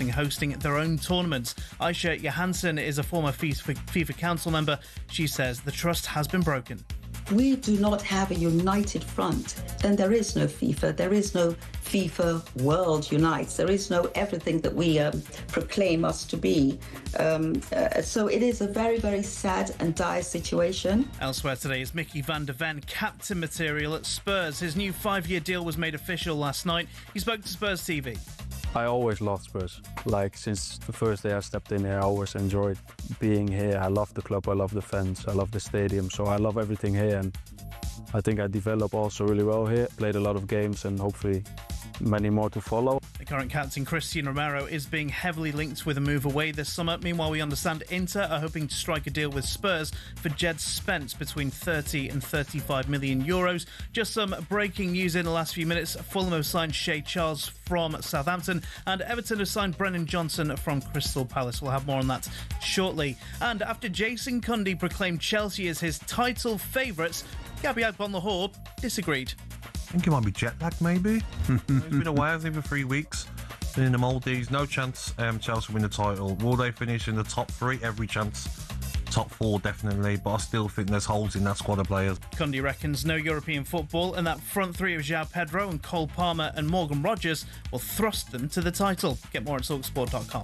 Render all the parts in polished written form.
hosting their own tournaments. Aisha Johansson is a former FIFA Council member. She says the trust has been broken. We do not have a united front, then there is no FIFA. There is no FIFA World Unites. There is no everything that we proclaim us to be. So it is a very, very sad and dire situation. Elsewhere today is Mickey van der Ven, captain material at Spurs. His new 5-year deal was made official last night. He spoke to Spurs TV. I always loved Spurs. Since the first day I stepped in here, I always enjoyed being here. I love the club, I love the fans, I love the stadium, so I love everything here, and I think I developed also really well here. Played a lot of games and hopefully many more to follow. The current captain, Christian Romero, is being heavily linked with a move away this summer. Meanwhile, we understand Inter are hoping to strike a deal with Spurs for Jed Spence between 30 and 35 million euros. Just some breaking news in the last few minutes. Fulham have signed Shay Charles from Southampton, and Everton have signed Brennan Johnson from Crystal Palace. We'll have more on that shortly. And after Jason Cundy proclaimed Chelsea as his title favourites, Gabby Agbonlahor disagreed. I think he might be jet lagged, maybe. He's been away, I think, for 3 weeks. Been in the Maldives. No chance Chelsea win the title. Will they finish in the top 3? Every chance. Top 4, definitely. But I still think there's holes in that squad of players. Cundy reckons no European football, and that front 3 of João Pedro and Cole Palmer and Morgan Rogers will thrust them to the title. Get more at talkSPORT.com.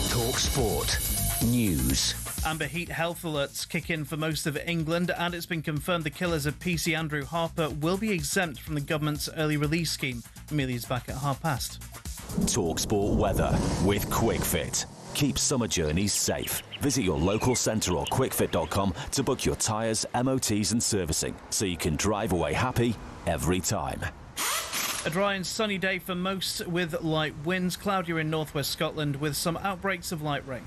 talkSPORT News. Amber Heat health alerts kick in for most of England, and it's been confirmed the killers of PC Andrew Harper will be exempt from the government's early release scheme. Amelia's back at past. talkSPORT weather with QuickFit. Keep summer journeys safe. Visit your local centre or quickfit.com to book your tyres, MOTs and servicing so you can drive away happy every time. A dry and sunny day for most with light winds. Cloudier in northwest Scotland with some outbreaks of light rain.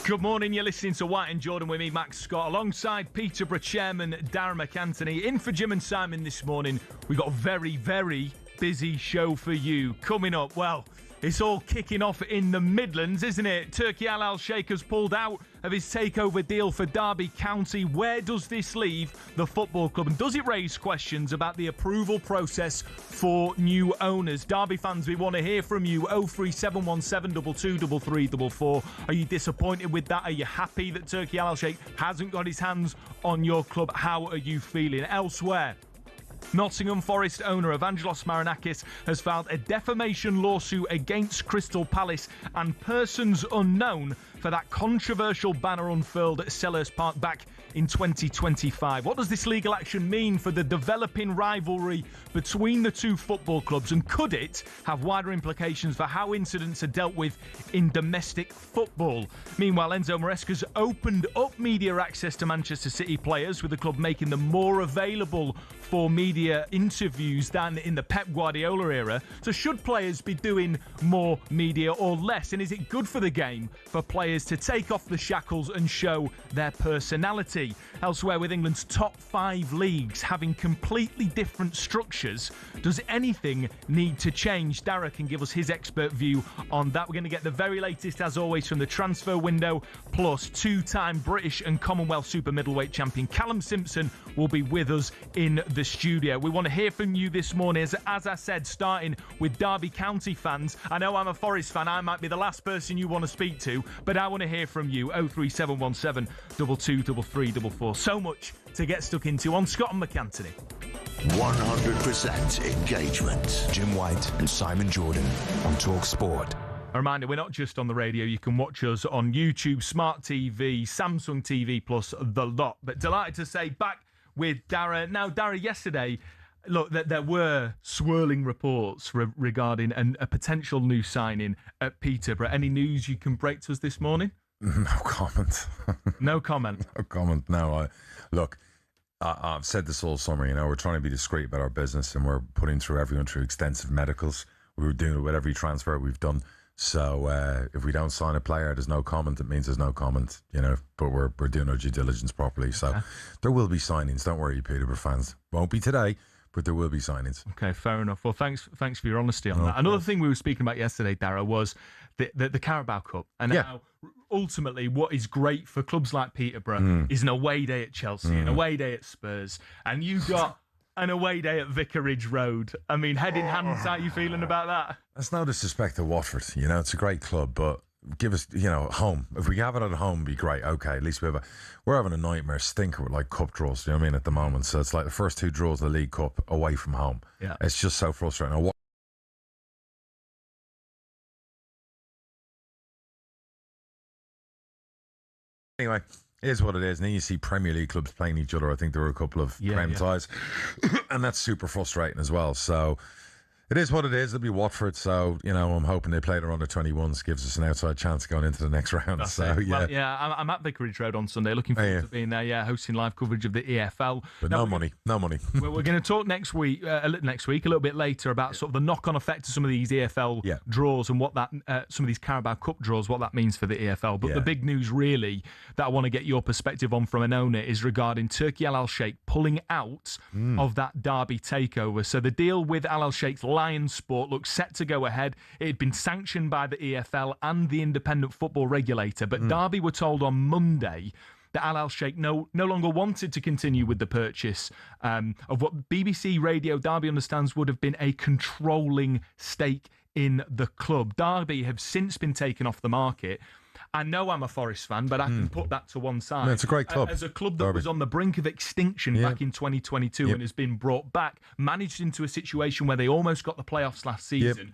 Good morning, you're listening to White and Jordan with me, Max Scott, alongside Peterborough chairman Darragh MacAnthony. In for Jim and Simon this morning. We've got a very, very busy show for you. Coming up, well, it's all kicking off in the Midlands, isn't it? Turkey Al Sheikh has pulled out of his takeover deal for Derby County. Where does this leave the football club? And does it raise questions about the approval process for new owners? Derby fans, we want to hear from you. 03717 223344. Are you disappointed with that? Are you happy that Turkey Al Sheikh hasn't got his hands on your club? How are you feeling? Elsewhere, Nottingham Forest owner Evangelos Marinakis has filed a defamation lawsuit against Crystal Palace and persons unknown for that controversial banner unfurled at Selhurst Park back in 2025. What does this legal action mean for the developing rivalry between the two football clubs, and could it have wider implications for how incidents are dealt with in domestic football? Meanwhile, Enzo Maresca's opened up media access to Manchester City players, with the club making them more available for media interviews than in the Pep Guardiola era. So should players be doing more media or less? And is it good for the game for players to take off the shackles and show their personality? Elsewhere, with England's top 5 leagues having completely different structures, does anything need to change? Darragh can give us his expert view on that. We're going to get the very latest, as always, from the transfer window, plus 2-time British and Commonwealth super middleweight champion Callum Simpson will be with us in the studio. We want to hear from you this morning, as I said, starting with Derby County fans. I know I'm a Forest fan, I might be the last person you want to speak to, but I want to hear from you. 03717 223344. So much to get stuck into on Scott and MacAnthony. 100% engagement. Jim White and Simon Jordan on talkSPORT. A reminder, we're not just on the radio. You can watch us on YouTube, Smart TV, Samsung TV Plus, the lot. But delighted to say, back with Darragh. Now, Darragh, yesterday, look, there were swirling reports regarding a potential new signing at Peterborough. Any news you can break to us this morning? No comment. No comment. No comment. No. Look, I've said this all summer. We're trying to be discreet about our business, and we're putting everyone through extensive medicals. We were doing it with every transfer we've done. So if we don't sign a player, there's no comment. It means there's no comment, but we're doing our due diligence properly. So there will be signings. Don't worry, Peterborough fans. Won't be today, but there will be signings. Okay, fair enough. Well, thanks for your honesty on that. Another thing we were speaking about yesterday, Darragh, was the Carabao Cup, and how ultimately what is great for clubs like Peterborough is an away day at Chelsea, an away day at Spurs, and you got an away day at Vicarage Road. I mean, head in hand, how are you feeling about that? That's no disrespect to Watford. It's a great club, but give us, home. If we have it at home, it'd be great. Okay, at least we're having a nightmare stinker with like cup draws. You know what I mean? At the moment, so it's like the first two draws of the League Cup away from home. Yeah, it's just so frustrating. Anyway, it is what it is. And then you see Premier League clubs playing each other. I think there were a couple of Prem ties, and that's super frustrating as well. So it is what it is. It'll be Watford. So, I'm hoping they play their under-21s, gives us an outside chance going into the next round. That's so, it. Well, I'm at Vicarage Road on Sunday. Looking forward to being there, hosting live coverage of the EFL. But no money. We're going to talk next week, a little bit later, about sort of the knock-on effect of some of these EFL draws and what that, some of these Carabao Cup draws, what that means for the EFL. But the big news, really, that I want to get your perspective on from an owner is regarding Turki Al Sheikh pulling out of that Derby takeover. So the deal with Al Sheikh's Lions Sport looks set to go ahead. It had been sanctioned by the EFL and the independent football regulator, but Derby were told on Monday that Al Sheikh no longer wanted to continue with the purchase of what BBC Radio Derby understands would have been a controlling stake in the club. Derby have since been taken off the market. I know I'm a Forest fan, but I can put that to one side. No, it's a great club. As a club that was on the brink of extinction back in 2022 and has been brought back, managed into a situation where they almost got the playoffs last season.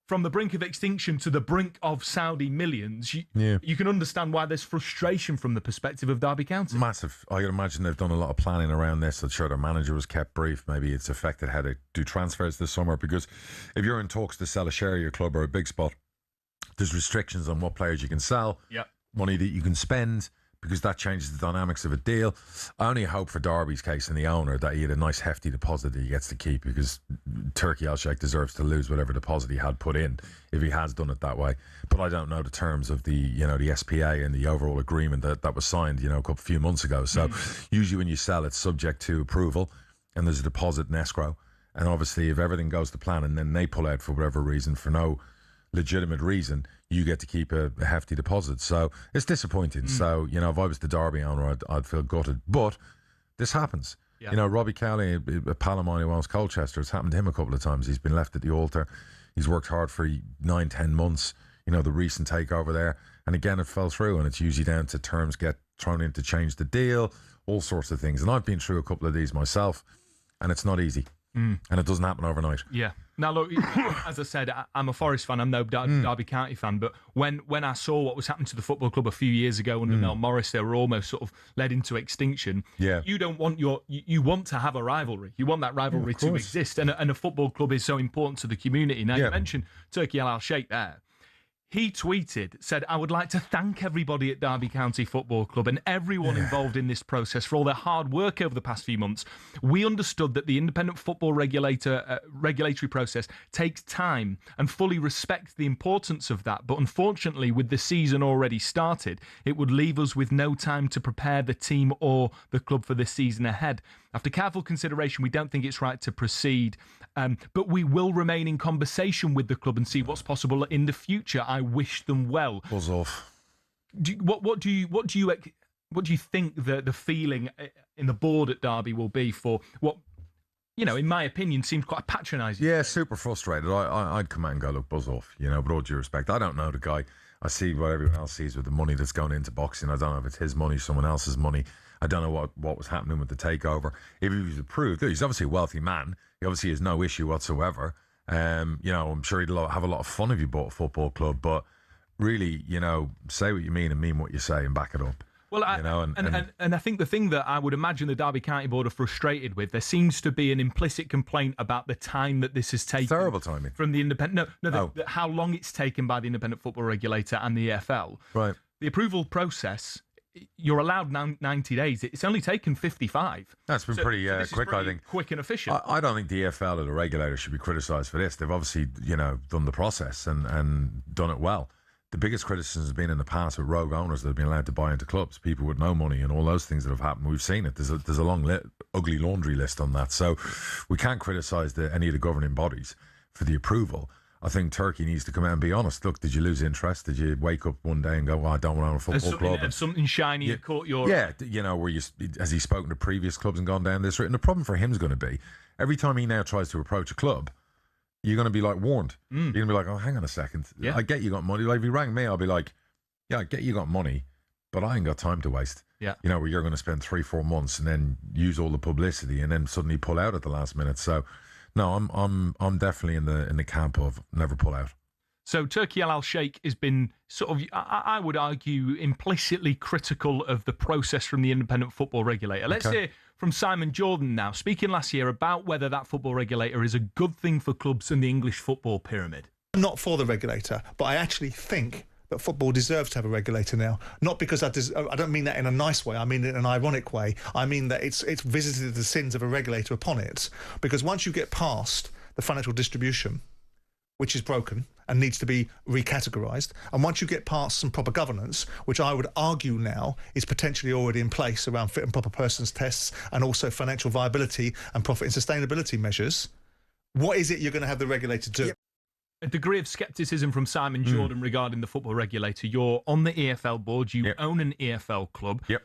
From the brink of extinction to the brink of Saudi millions, you can understand why there's frustration from the perspective of Derby County. Massive. I can imagine they've done a lot of planning around this. I'm sure their manager was kept brief. Maybe it's affected how they do transfers this summer, because if you're in talks to sell a share of your club or a big spot, there's restrictions on what players you can sell, money that you can spend, because that changes the dynamics of a deal. I only hope for Derby's case and the owner that he had a nice hefty deposit that he gets to keep, because Turki Al Sheikh deserves to lose whatever deposit he had put in if he has done it that way. But I don't know the terms of the the SPA and the overall agreement that was signed a few months ago. So usually when you sell, it's subject to approval and there's a deposit in escrow. And obviously if everything goes to plan and then they pull out for whatever reason, for no legitimate reason, you get to keep a hefty deposit. So it's disappointing. So, if I was the Derby owner, I'd feel gutted. But this happens. Robbie Cowley, a pal of mine who owns Colchester, it's happened to him a couple of times. He's been left at the altar. He's worked hard for 9-10 months, the recent takeover there. And again, it fell through, and it's usually down to terms get thrown in to change the deal, all sorts of things. And I've been through a couple of these myself, and it's not easy. And it doesn't happen overnight. Yeah. Now, look, as I said, I'm a Forest fan. I'm no Derby County fan. But when I saw what was happening to the football club a few years ago under Mel Morris, they were almost sort of led into extinction. Yeah. You don't want you want to have a rivalry. You want that rivalry to exist. And a football club is so important to the community. Now, you mentioned Turki Al Sheikh there. He tweeted, said, "I would like to thank everybody at Derby County Football Club and everyone involved in this process for all their hard work over the past few months. We understood that the independent football regulatory process takes time and fully respect the importance of that. But unfortunately, with the season already started, it would leave us with no time to prepare the team or the club for the season ahead. After careful consideration, we don't think it's right to proceed, but we will remain in conversation with the club and see what's possible in the future. I wish them well." Buzz off. What do you think the feeling in the board at Derby will be for what, in my opinion, seems quite patronising? Yeah, super frustrated. I'd come out and go, look, buzz off. But all due respect, I don't know the guy. I see what everyone else sees with the money that's going into boxing. I don't know if it's his money, someone else's money. I don't know what was happening with the takeover. If he was approved, he's obviously a wealthy man. He obviously has no issue whatsoever. I'm sure he'd have a lot of fun if you bought a football club, but really, say what you mean and mean what you say and back it up. Well, and I think the thing that I would imagine the Derby County Board are frustrated with, there seems to be an implicit complaint about the time that this has taken. Terrible timing. From the independent. How long it's taken by the independent football regulator and the EFL. Right. The approval process, you're allowed 90 days. It's only taken 55. That's been pretty quick, I think. Quick and efficient. I don't think the EFL or the regulator should be criticised for this. They've obviously, done the process and done it well. The biggest criticism has been in the past with rogue owners that have been allowed to buy into clubs, people with no money and all those things that have happened. We've seen it. There's a long, ugly laundry list on that. So we can't criticise any of the governing bodies for the approval. I think Turkey needs to come out and be honest. Look, did you lose interest? Did you wake up one day and go, I don't want to own a football club? Has something shiny that caught your... Yeah, has he spoken to previous clubs and gone down this route? And the problem for him is going to be, every time he now tries to approach a club, you're going to be warned. You're going to be like, oh, hang on a second. Yeah. I get you got money. Like, if he rang me, I'll be like, yeah, I get you got money, but I ain't got time to waste. Yeah. Where you're going to spend 3-4 months and then use all the publicity and then suddenly pull out at the last minute. So, no, I'm definitely in the camp of never pull out. So Turki Al Sheikh has been sort of, I would argue, implicitly critical of the process from the independent football regulator. Let's hear from Simon Jordan now, speaking last year about whether that football regulator is a good thing for clubs in the English football pyramid. I'm not for the regulator, but I actually think that football deserves to have a regulator now. Not because I don't mean that in a nice way, I mean it in an ironic way. I mean that it's visited the sins of a regulator upon it. Because once you get past the financial distribution, which is broken and needs to be recategorised, and once you get past some proper governance, which I would argue now is potentially already in place around fit and proper persons tests and also financial viability and profit and sustainability measures, what is it you're going to have the regulator do? Yep. A degree of scepticism from Simon Jordan regarding the football regulator. You're on the EFL board, you own an EFL club. Yep.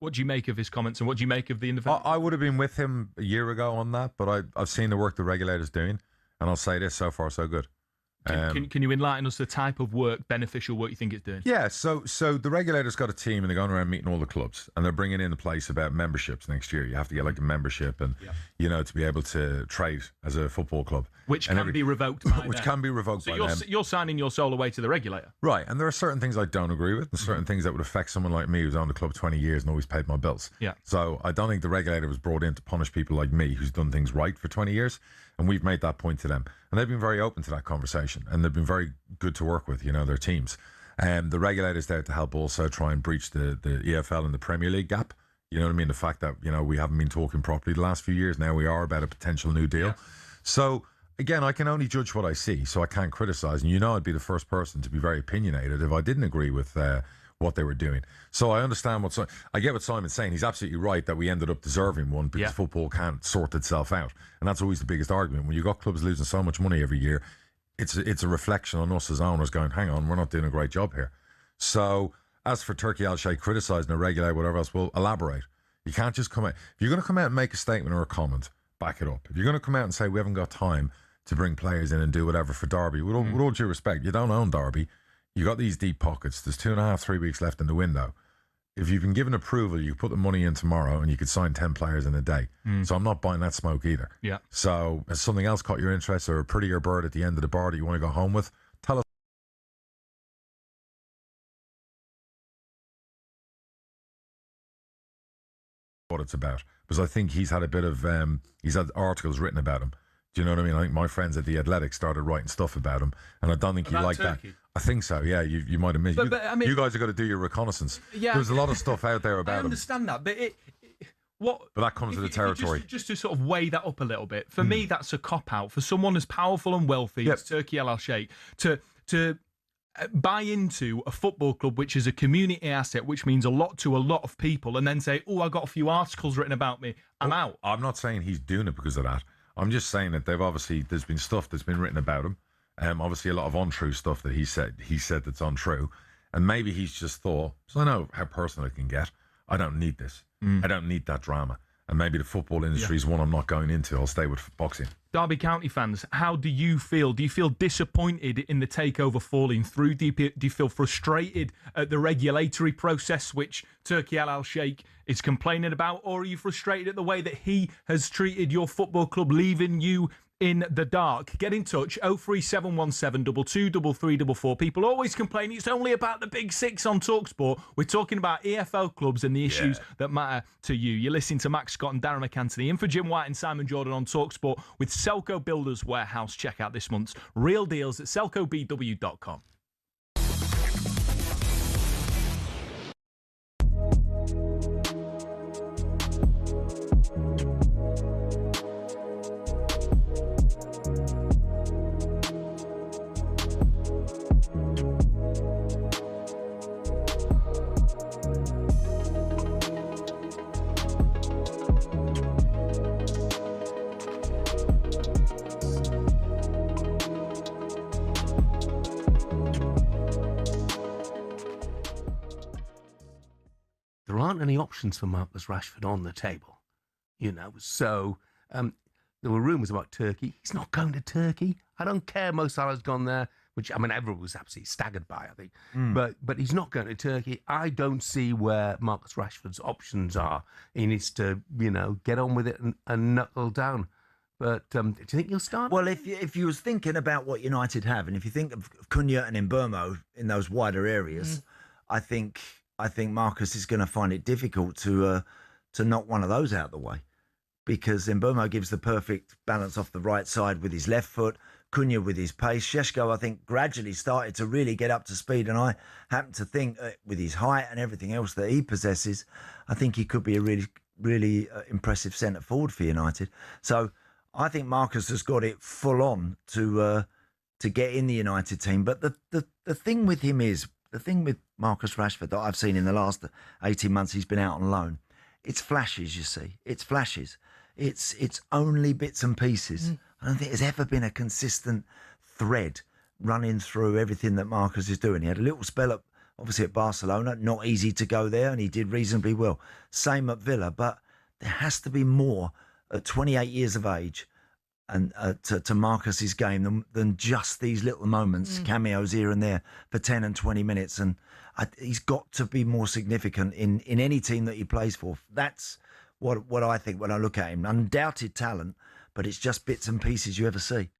What do you make of his comments and what do you make of the independent? I would have been with him a year ago on that, but I've seen the work the regulator's doing. And I'll say this, so far so good. Can you enlighten us the type of work, beneficial work you think it's doing? Yeah, so the regulator's got a team and they're going around meeting all the clubs and they're bringing in a place about memberships next year. You have to get a membership and, to be able to trade as a football club. Which can be revoked by Which can be revoked by them. So you're signing your soul away to the regulator. Right, and there are certain things I don't agree with and certain things that would affect someone like me who's owned the club 20 years and always paid my bills. Yeah. So I don't think the regulator was brought in to punish people like me who's done things right for 20 years. And we've made that point to them. And they've been very open to that conversation. And they've been very good to work with, their teams. The regulator's there to help also try and breach the EFL and the Premier League gap. You know what I mean? The fact that, we haven't been talking properly the last few years. Now we are about a potential new deal. Yeah. So, again, I can only judge what I see. So I can't criticise. And I'd be the first person to be very opinionated if I didn't agree with what they were doing. So I understand I get what Simon's saying. He's absolutely right that we ended up deserving one because football can't sort itself out. And that's always the biggest argument. When you've got clubs losing so much money every year, it's a reflection on us as owners going, hang on, we're not doing a great job here. So as for Turki Al Sheikh criticising the regulator, whatever else, we'll elaborate. You can't just come out. If you're going to come out and make a statement or a comment, back it up. If you're going to come out and say we haven't got time to bring players in and do whatever for Derby, with all due respect, you don't own Derby. You got these deep pockets. There's 2.5-3 weeks left in the window. If you've been given approval, you put the money in tomorrow and you could sign 10 players in a day. So I'm not buying that smoke either. Yeah. So has something else caught your interest or a prettier bird at the end of the bar that you want to go home with? Tell us what it's about. Because I think he's had a bit of, he's had articles written about him. Do you know what I mean? I think my friends at The Athletic started writing stuff about him, and I don't think you like Turkey. That. I think so, yeah. You might have missed it. You guys have got to do your reconnaissance. Yeah. There's a lot of stuff out there about him. I understand that, but but that comes with the territory. Just to sort of weigh that up a little bit, for me, that's a cop-out. For someone as powerful and wealthy as Turki Al Sheikh to buy into a football club which is a community asset, which means a lot to a lot of people, and then say, oh, I got a few articles written about me, I'm out. I'm not saying he's doing it because of that. I'm just saying that there's been stuff that's been written about him. Obviously a lot of untrue stuff that he said that's untrue. And maybe he's just thought, so I know how personal it can get. I don't need this. I don't need that drama. And maybe the football industry is one I'm not going into. I'll stay with boxing. Derby County fans, how do you feel? Do you feel disappointed in the takeover falling through? Do you feel frustrated at the regulatory process which Turki Al Sheikh is complaining about? Or are you frustrated at the way that he has treated your football club, leaving you in the dark. Get in touch, 03717 223344. People always complain it's only about the big six on talkSPORT. We're talking about EFL clubs and the issues that matter to you. You're listening to Max Scott and Darragh MacAnthony in for Jim White and Simon Jordan on talkSPORT with Selco Builders Warehouse. Check out this month's real deals at selcobw.com. There aren't any options for Marcus Rashford on the table, so there were rumours about Turkey. He's not going to Turkey. I don't care. Mo Salah's gone there, which everyone was absolutely staggered by, I think. But he's not going to Turkey. I don't see where Marcus Rashford's options are. He needs to, get on with it and knuckle down. But do you think he'll start? Well, if you was thinking about what United have, and if you think of Cunha and Mbeumo in those wider areas, I think Marcus is going to find it difficult to knock one of those out of the way, because Mbeumo gives the perfect balance off the right side with his left foot, Cunha with his pace. Šeško, I think, gradually started to really get up to speed, and I happen to think with his height and everything else that he possesses, I think he could be a really, really impressive centre forward for United. So I think Marcus has got it full on to get in the United team. But the thing with him is, the thing with Marcus Rashford that I've seen in the last 18 months he's been out on loan, it's flashes, you see. It's flashes. It's only bits and pieces. I don't think there's ever been a consistent thread running through everything that Marcus is doing. He had a little spell obviously at Barcelona, not easy to go there, and he did reasonably well. Same at Villa, but there has to be more at 28 years of age and to Marcus's game than just these little moments, cameos here and there for 10 and 20 minutes. And he's got to be more significant in any team that he plays for. That's what I think when I look at him. Undoubted talent, but it's just bits and pieces you ever see.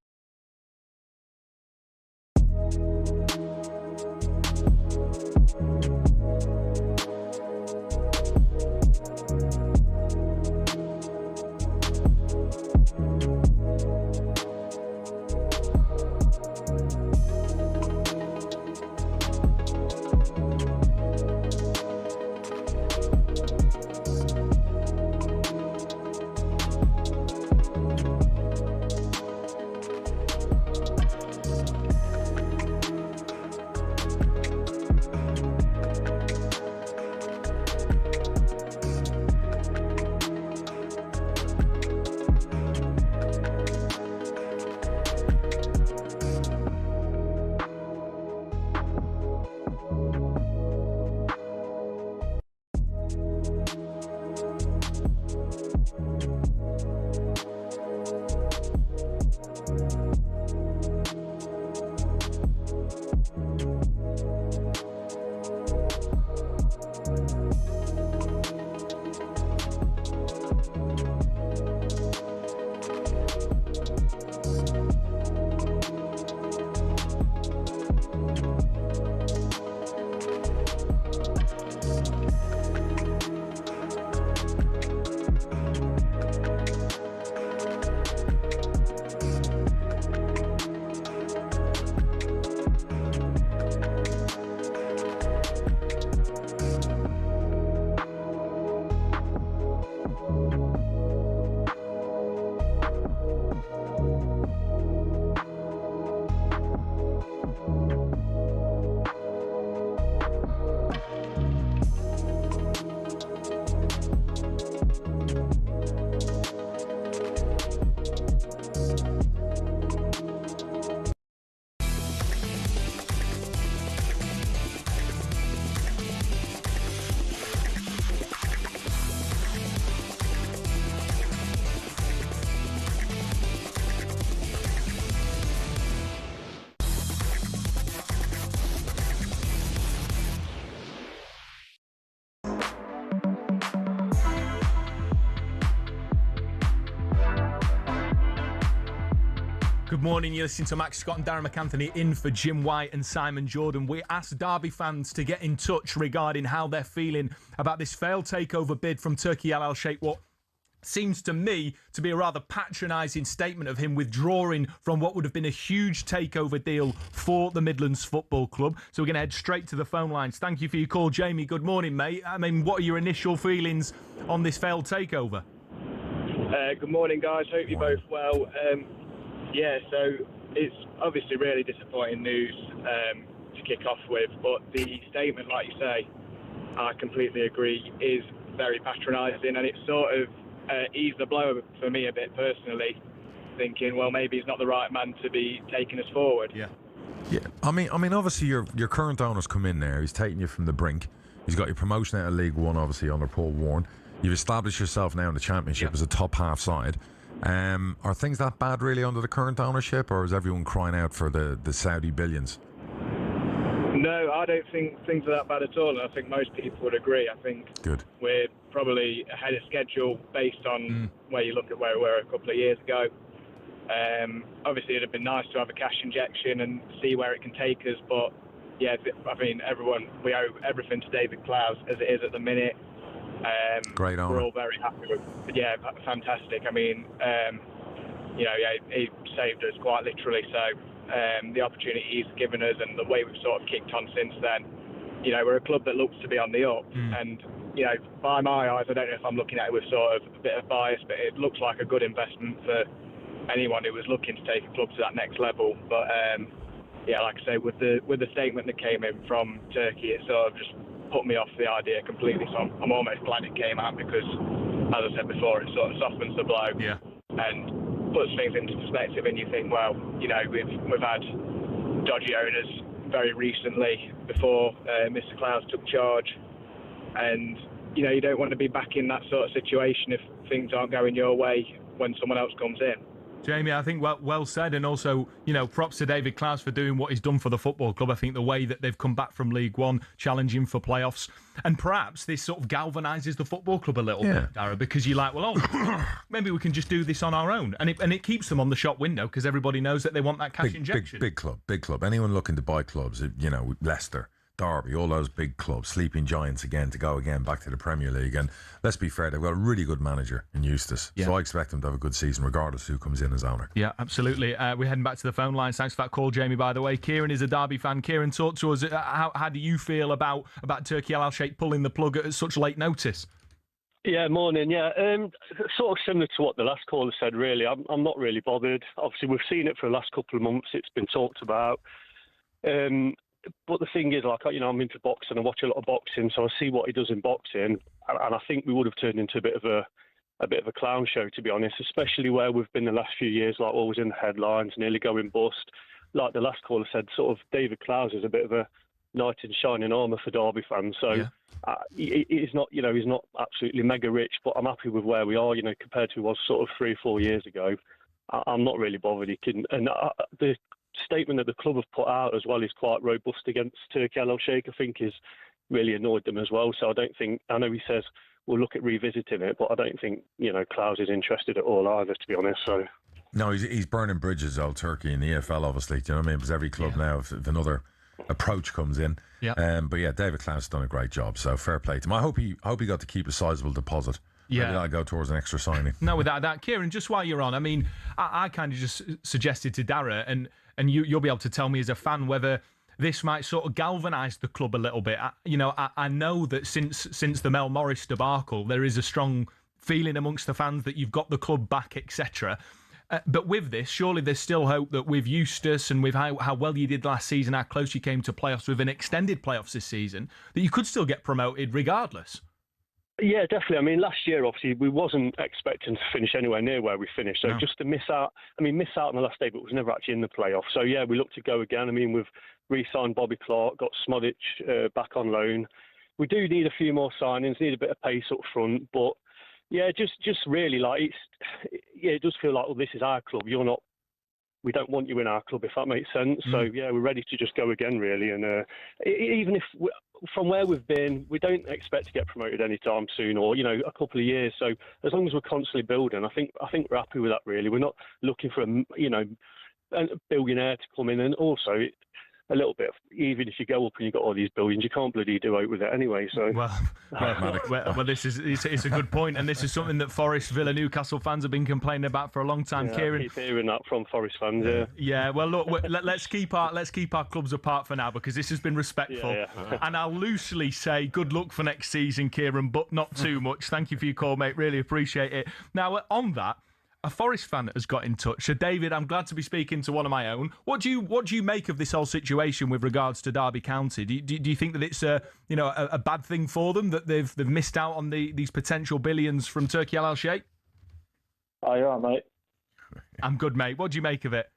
Good morning, you're listening to Max Scott and Darragh MacAnthony in for Jim White and Simon Jordan. We asked Derby fans to get in touch regarding how they're feeling about this failed takeover bid from Turki Al Sheikh. What seems to me to be a rather patronising statement of him withdrawing from what would have been a huge takeover deal for the Midlands Football Club. So we're going to head straight to the phone lines. Thank you for your call, Jamie. Good morning, mate. I mean, what are your initial feelings on this failed takeover? Good morning, guys. Hope you're both well. Yeah, so it's obviously really disappointing news to kick off with, but the statement, like you say, I completely agree, is very patronising, and it sort of eased the blow for me a bit personally, thinking, well, maybe he's not the right man to be taking us forward. Yeah. I mean, obviously your current owner's come in there. He's taking you from the brink. He's got your promotion out of League One, obviously under Paul Warne. You've established yourself now in the Championship as a top half side. Are things that bad really under the current ownership, or is everyone crying out for the Saudi billions? No, I don't think things are that bad at all, and I think most people would agree. I think we're probably ahead of schedule based on where you look at where we were a couple of years ago. Obviously, it'd have been nice to have a cash injection and see where it can take us, but yeah, I mean, we owe everything to David Clowes as it is at the minute. Great owner. We're all very happy with. Yeah, fantastic. I mean, he saved us quite literally. So the opportunity he's given us and the way we've sort of kicked on since then, we're a club that looks to be on the up. And by my eyes, I don't know if I'm looking at it with sort of a bit of bias, but it looks like a good investment for anyone who was looking to take a club to that next level. But like I say, with the statement that came in from Turkey, it sort of just put me off the idea completely. So I'm almost glad it came out because, as I said before, it sort of softens the blow and puts things into perspective. And you think, well, we've had dodgy owners very recently before Mr. Clowes took charge, and you don't want to be back in that sort of situation if things aren't going your way when someone else comes in. Jamie, I think well said, and also, props to David Clowes for doing what he's done for the football club. I think the way that they've come back from League One, challenging for playoffs, and perhaps this sort of galvanises the football club a little bit, Darragh, because you're like, well, maybe we can just do this on our own, and it keeps them on the shop window because everybody knows that they want that cash injection. Big club. Anyone looking to buy clubs, Leicester, Derby, all those big clubs, sleeping giants again to go again back to the Premier League. And let's be fair, they've got a really good manager in Eustace. So I expect them to have a good season regardless who comes in as owner. Yeah, absolutely. We're heading back to the phone lines. Thanks for that call, Jamie, by the way. Kieran is a Derby fan. Kieran, talk to us. How do you feel about Turki Al Sheikh pulling the plug at such late notice? Yeah, morning. Yeah, sort of similar to what the last caller said, really. I'm not really bothered. Obviously, we've seen it for the last couple of months. It's been talked about. But the thing is, I'm into boxing. I watch a lot of boxing, so I see what he does in boxing, and I think we would have turned into a bit of a clown show, to be honest. Especially where we've been the last few years, like always in the headlines, nearly going bust. Like the last caller said, sort of David Clowes is a bit of a knight in shining armour for Derby fans. So he's not, he's not absolutely mega rich, but I'm happy with where we are. Compared to was sort of 3 or 4 years ago, I'm not really bothered. The statement that the club have put out as well is quite robust against Turki Al Sheikh. I think has really annoyed them as well. So I know he says we'll look at revisiting it, but I don't think Clowes is interested at all either, to be honest. So no, he's burning bridges, old Turkey, in the EFL, obviously. Do you know what I mean? Because every club now, if another approach comes in, but David Clowes has done a great job. So fair play to him. I hope he got to keep a sizable deposit. Maybe that'll go towards an extra signing. No, without that, Kieran, just while you're on, I mean, I kind of just suggested to Darragh, and you'll be able to tell me as a fan whether this might sort of galvanise the club a little bit. I know that since the Mel Morris debacle, there is a strong feeling amongst the fans that you've got the club back, etc. But with this, surely there's still hope that with Eustace and with how well you did last season, how close you came to playoffs with an extended playoffs this season, that you could still get promoted regardless. Yeah, definitely. I mean, last year, obviously, we wasn't expecting to finish anywhere near where we finished. So just to miss out on the last day, but was never actually in the playoffs. So, yeah, we look to go again. I mean, we've re-signed Bobby Clark, got Smodic back on loan. We do need a few more signings, need a bit of pace up front. But, yeah, just really, it does feel like, well, this is our club. We don't want you in our club, if that makes sense. So, yeah, we're ready to just go again, really. And even if from where we've been, we don't expect to get promoted anytime soon or, a couple of years. So as long as we're constantly building, I think we're happy with that, really. We're not looking for, a billionaire to come in, and also a little bit. Even if you go up and you got all these billions, you can't bloody do out with it anyway. So well, this is it's a good point, and this is something that Forest, Villa, Newcastle fans have been complaining about for a long time. Yeah, Kieran, I keep hearing that from Forest fans. Yeah. Yeah. Well, look, let's keep our clubs apart for now, because this has been respectful, and I'll loosely say good luck for next season, Kieran, but not too much. Thank you for your call, mate. Really appreciate it. Now, on that, a Forest fan has got in touch. So, David, I'm glad to be speaking to one of my own. What do you make of this whole situation with regards to Derby County? Do you think that it's a bad thing for them that they've missed out on these potential billions from Turkey Al Sheikh? Oh, you all right, mate? I'm good, mate. What do you make of it?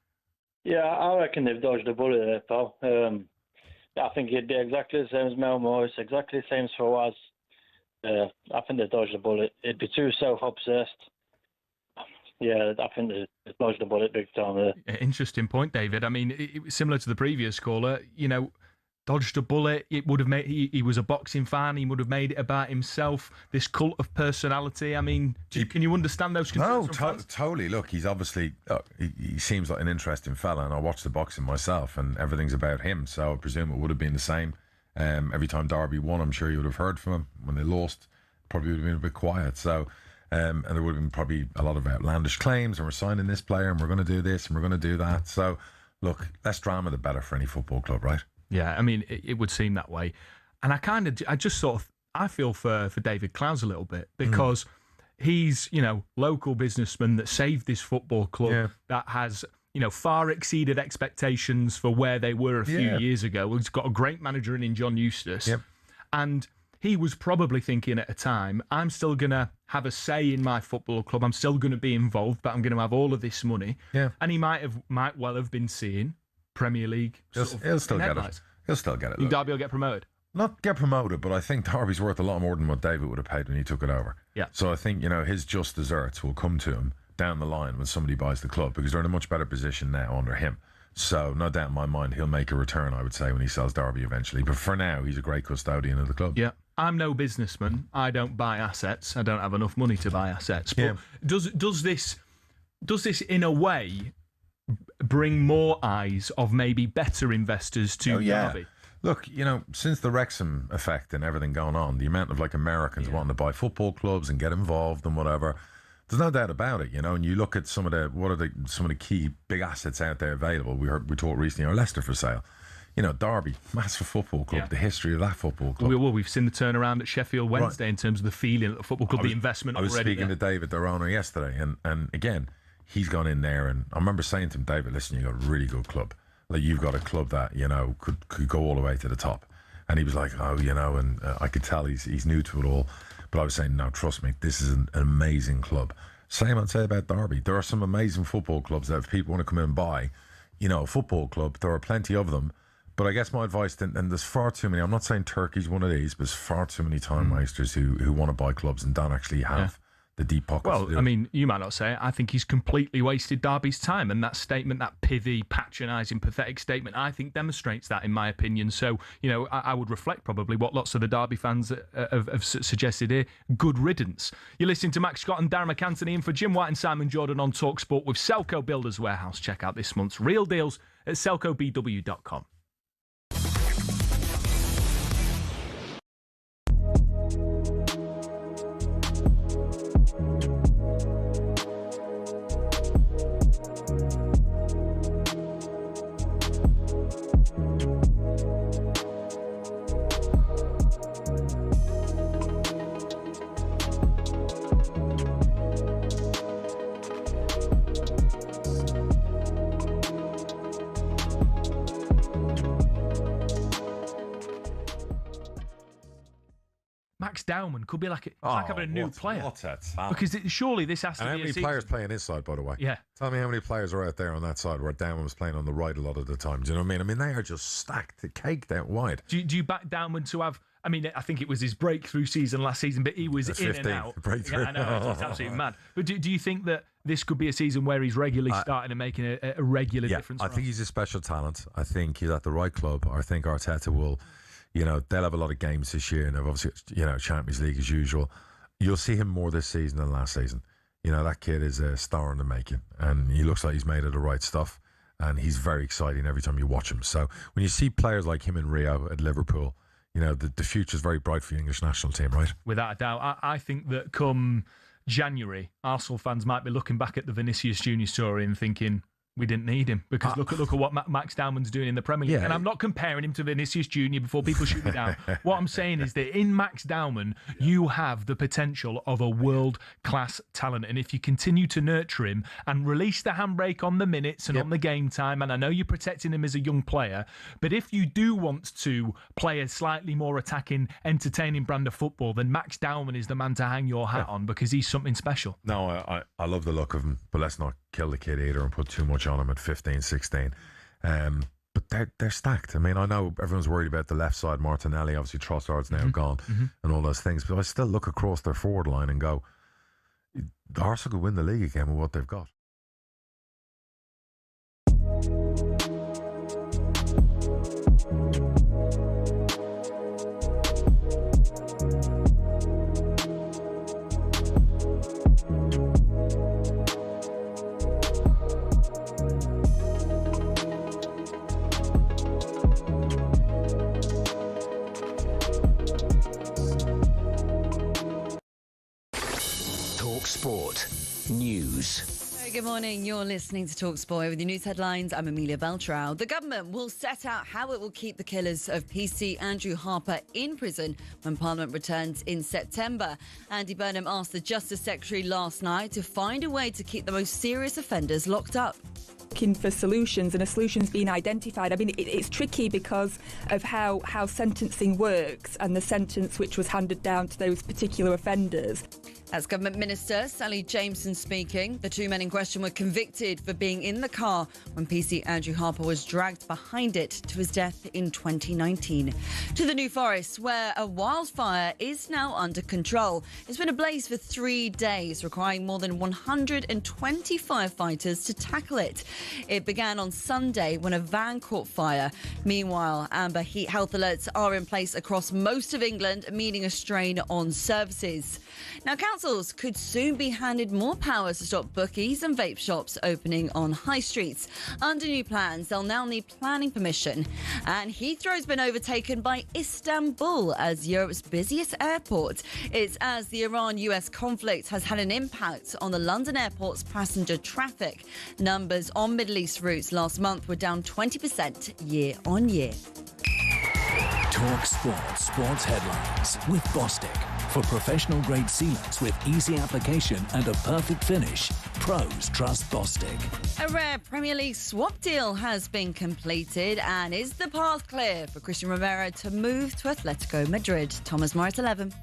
Yeah, I reckon they've dodged a bullet there, pal. I think it'd be exactly the same as Mel Morris, exactly the same as Fawaz. I think they dodged a bullet. It'd be too self-obsessed. Yeah, I think they dodged the bullet big time there. Interesting point, David. I mean, it was similar to the previous caller. Dodged a bullet. It would have made. He was a boxing fan. He would have made it about himself. This cult of personality. I mean, can you understand those concerns? No, totally. Look, he's obviously. He seems like an interesting fella, and I watch the boxing myself, and everything's about him. So I presume it would have been the same. Every time Derby won, I'm sure you would have heard from him. When they lost, probably would have been a bit quiet. So. And there would have been probably a lot of outlandish claims, and we're signing this player, and we're going to do this, and we're going to do that. So, look, less drama, the better for any football club, right? Yeah, I mean, it would seem that way. And I feel for David Clowes a little bit, because he's, local businessman that saved this football club that has, far exceeded expectations for where they were a few years ago. He's got a great manager in John Eustace. Yep. And he was probably thinking at a time, I'm still going to have a say in my football club. I'm still going to be involved, but I'm going to have all of this money. Yeah. And he might well have been seeing Premier League. He'll still get it. He'll still get it. Think Derby will get promoted? Not get promoted, but I think Derby's worth a lot more than what David would have paid when he took it over. Yeah. So I think, his just desserts will come to him down the line when somebody buys the club, because they're in a much better position now under him. So no doubt in my mind he'll make a return, I would say, when he sells Derby eventually. But for now, he's a great custodian of the club. Yeah. I'm no businessman. I don't buy assets. I don't have enough money to buy assets. But does this in a way bring more eyes of maybe better investors to Derby? Look, since the Wrexham effect and everything going on, the amount of Americans wanting to buy football clubs and get involved and whatever, there's no doubt about it, and you look at some of the key big assets out there available. We talked recently, Leicester for sale. Derby, massive football club, the history of that football club. We've seen the turnaround at Sheffield Wednesday in terms of the feeling at the football club, the investment already. I was speaking to David, their owner, yesterday, and again, he's gone in there, and I remember saying to him, David, listen, you've got a really good club. You've got a club that, could go all the way to the top. And he was like, and I could tell he's new to it all. But I was saying, no, trust me, this is an amazing club. Same I'd say about Derby. There are some amazing football clubs that if people want to come in and buy, a football club, there are plenty of them. But I guess my advice, and there's far too many, I'm not saying Turkey's one of these, but there's far too many time wasters who want to buy clubs and don't actually have the deep pockets. Well, I mean, you might not say it. I think he's completely wasted Derby's time. And that statement, that pithy, patronising, pathetic statement, I think demonstrates that, in my opinion. So, I would reflect probably what lots of the Derby fans have suggested here. Good riddance. You're listening to Max Scott and Darragh MacAnthony in for Jim White and Simon Jordan on talkSPORT with Selco Builders Warehouse. Check out this month's real deals at selcobw.com. Dowman could be like having a new player. Because surely this has to be. How many players play on his side, by the way? Yeah. Tell me how many players are out there on that side where Dowman was playing on the right a lot of the time. Do you know what I mean? I mean, they are just stacked, caked out wide. Do you back Dowman to have? I mean, I think it was his breakthrough season last season, but he was in and out. Breakthrough. Yeah, I know, it's absolutely mad. But do you think that this could be a season where he's regularly starting and making a regular difference? I think he's a special talent. I think he's at the right club. I think Arteta will. They'll have a lot of games this year, and they've obviously, Champions League as usual. You'll see him more this season than last season. That kid is a star in the making, and he looks like he's made of the right stuff. and he's very exciting every time you watch him. So when you see players like him in Rio at Liverpool, you know, the future's very bright for the English national team, right? Without a doubt. I think that come January, Arsenal fans might be looking back at the Vinicius Junior story and thinking, we didn't need him, because look at what Max Dowman's doing in the Premier League. Yeah. And I'm not comparing him to Vinicius Junior before people shoot me down. What I'm saying is that in Max Dowman, you have the potential of a world-class talent. And if you continue to nurture him and release the handbrake on the minutes and on the game time, and I know you're protecting him as a young player, but if you do want to play a slightly more attacking, entertaining brand of football, then Max Dowman is the man to hang your hat on, because he's something special. No, I love the look of him, but let's not kill the kid either and put too much on him at 15, 16. But they're stacked. I mean, I know everyone's worried about the left side, Martinelli. Obviously, Trossard's now gone and all those things. But I still look across their forward line and go, Arsenal could win the league again with what they've got. talkSPORT News. Good morning. You're listening to talkSPORT with your news headlines. I'm Amelia Beltrao. The government will set out how it will keep the killers of PC Andrew Harper in prison when Parliament returns in September. Andy Burnham asked the Justice Secretary last night to find a way to keep the most serious offenders locked up. Looking for solutions, and a solution's been identified. I mean, it's tricky because of how sentencing works and the sentence which was handed down to those particular offenders. That's Government Minister Sally Jameson speaking. The two men in question were convicted for being in the car when PC Andrew Harper was dragged behind it to his death in 2019. To the New Forest, where a wildfire is now under control. It's been ablaze for 3 days, requiring more than 120 firefighters to tackle it. It began on Sunday when a van caught fire. Meanwhile, amber heat health alerts are in place across most of England, meaning a strain on services. Now, councils could soon be handed more powers to stop bookies and vape shops opening on high streets. Under new plans, they'll now need planning permission. And Heathrow's been overtaken by Istanbul as Europe's busiest airport. It's as the Iran-US conflict has had an impact on the London airport's passenger traffic. Numbers on Middle East routes last month were down 20% year on year. talkSPORT Sports Headlines with Bostik. For professional grade sealants with easy application and a perfect finish, pros trust Bostik. A rare Premier League swap deal has been completed, and is the path clear for Christian Romero to move to Atletico Madrid? Thomas Moore at 11.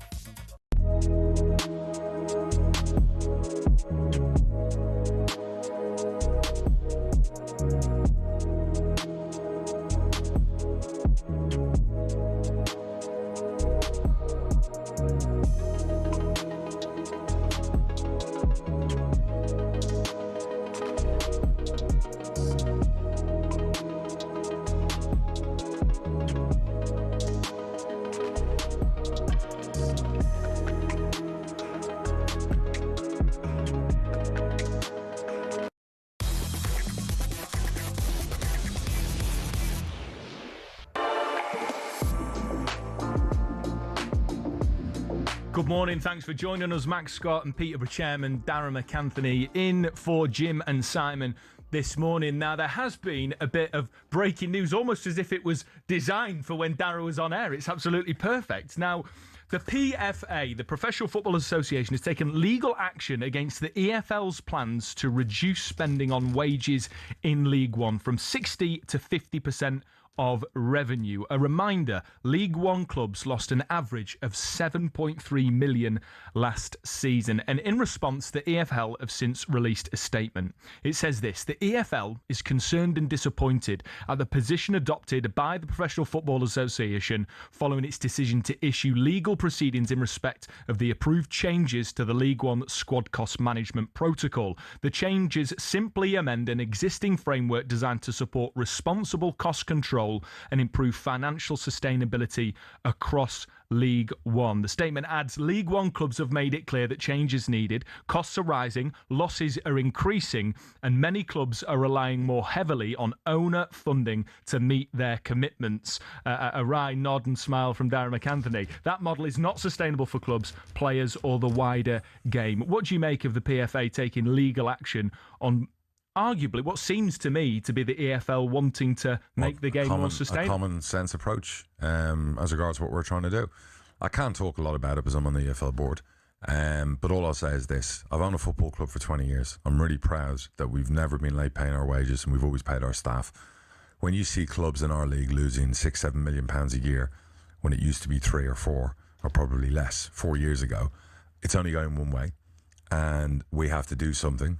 Good morning. Thanks for joining us. Max Scott and Peterborough Chairman Darragh MacAnthony in for Jim and Simon this morning. Now, there has been a bit of breaking news, almost as if it was designed for when Darragh was on air. It's absolutely perfect. Now, the PFA, the Professional Football Association, has taken legal action against the EFL's plans to reduce spending on wages in League One from 60 to 50% of revenue. A reminder, League One clubs lost an average of 7.3 million last season. And in response, the EFL have since released a statement. It says this: the EFL is concerned and disappointed at the position adopted by the Professional Football Association following its decision to issue legal proceedings in respect of the approved changes to the League One squad cost management protocol. The changes simply amend an existing framework designed to support responsible cost control and improve financial sustainability across League One. The statement adds, League One clubs have made it clear that change is needed. Costs are rising, losses are increasing, and many clubs are relying more heavily on owner funding to meet their commitments. A wry nod and smile from Darragh MacAnthony. That model is not sustainable for clubs, players, or the wider game. What do you make of the PFA taking legal action on arguably what seems to me to be the EFL wanting to make the game more sustainable? A common sense approach as regards what we're trying to do. I can't talk a lot about it because I'm on the EFL board, but all I'll say is this. I've owned a football club for 20 years. I'm really proud that we've never been late paying our wages and we've always paid our staff. When you see clubs in our league losing £6-7 million a year when it used to be 3 or 4 or probably less 4 years ago, it's only going one way, and we have to do something,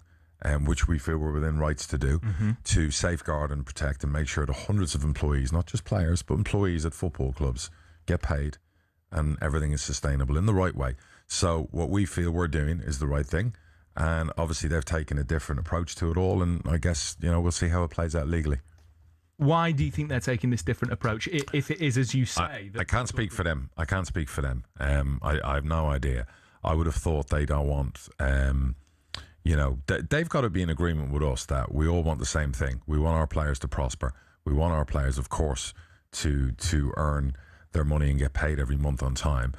which we feel we're within rights to do, to safeguard and protect and make sure that hundreds of employees, not just players, but employees at football clubs get paid and everything is sustainable in the right way. So what we feel we're doing is the right thing, and obviously they've taken a different approach to it all, and I guess, we'll see how it plays out legally. Why do you think they're taking this different approach, if it is as you say? I can't speak for them. I have no idea. I would have thought they don't want... they've got to be in agreement with us that we all want the same thing. We want our players to prosper. We want our players, of course, to earn their money and get paid every month on time.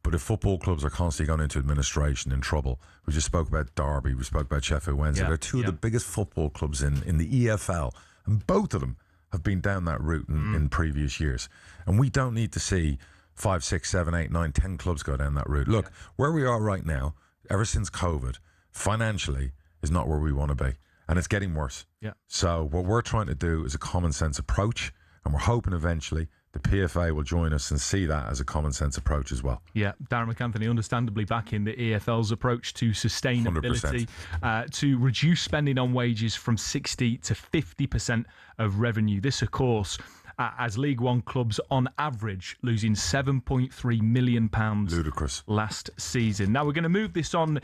But if football clubs are constantly going into administration in trouble, we just spoke about Derby, we spoke about Sheffield Wednesday. They're two of the biggest football clubs in the EFL, and both of them have been down that route in previous years. And we don't need to see 5, 6, 7, 8, 9, 10 clubs go down that route. Look, where we are right now, ever since COVID, financially is not where we want to be, and it's getting worse. So what we're trying to do is a common sense approach, and we're hoping eventually the PFA will join us and see that as a common sense approach as well. Darragh MacAnthony understandably backing the EFL's approach to sustainability, to reduce spending on wages from 60 to 50% of revenue. This, of course, as League One clubs on average losing £7.3 million ludicrous last season. Now we're going to move this on,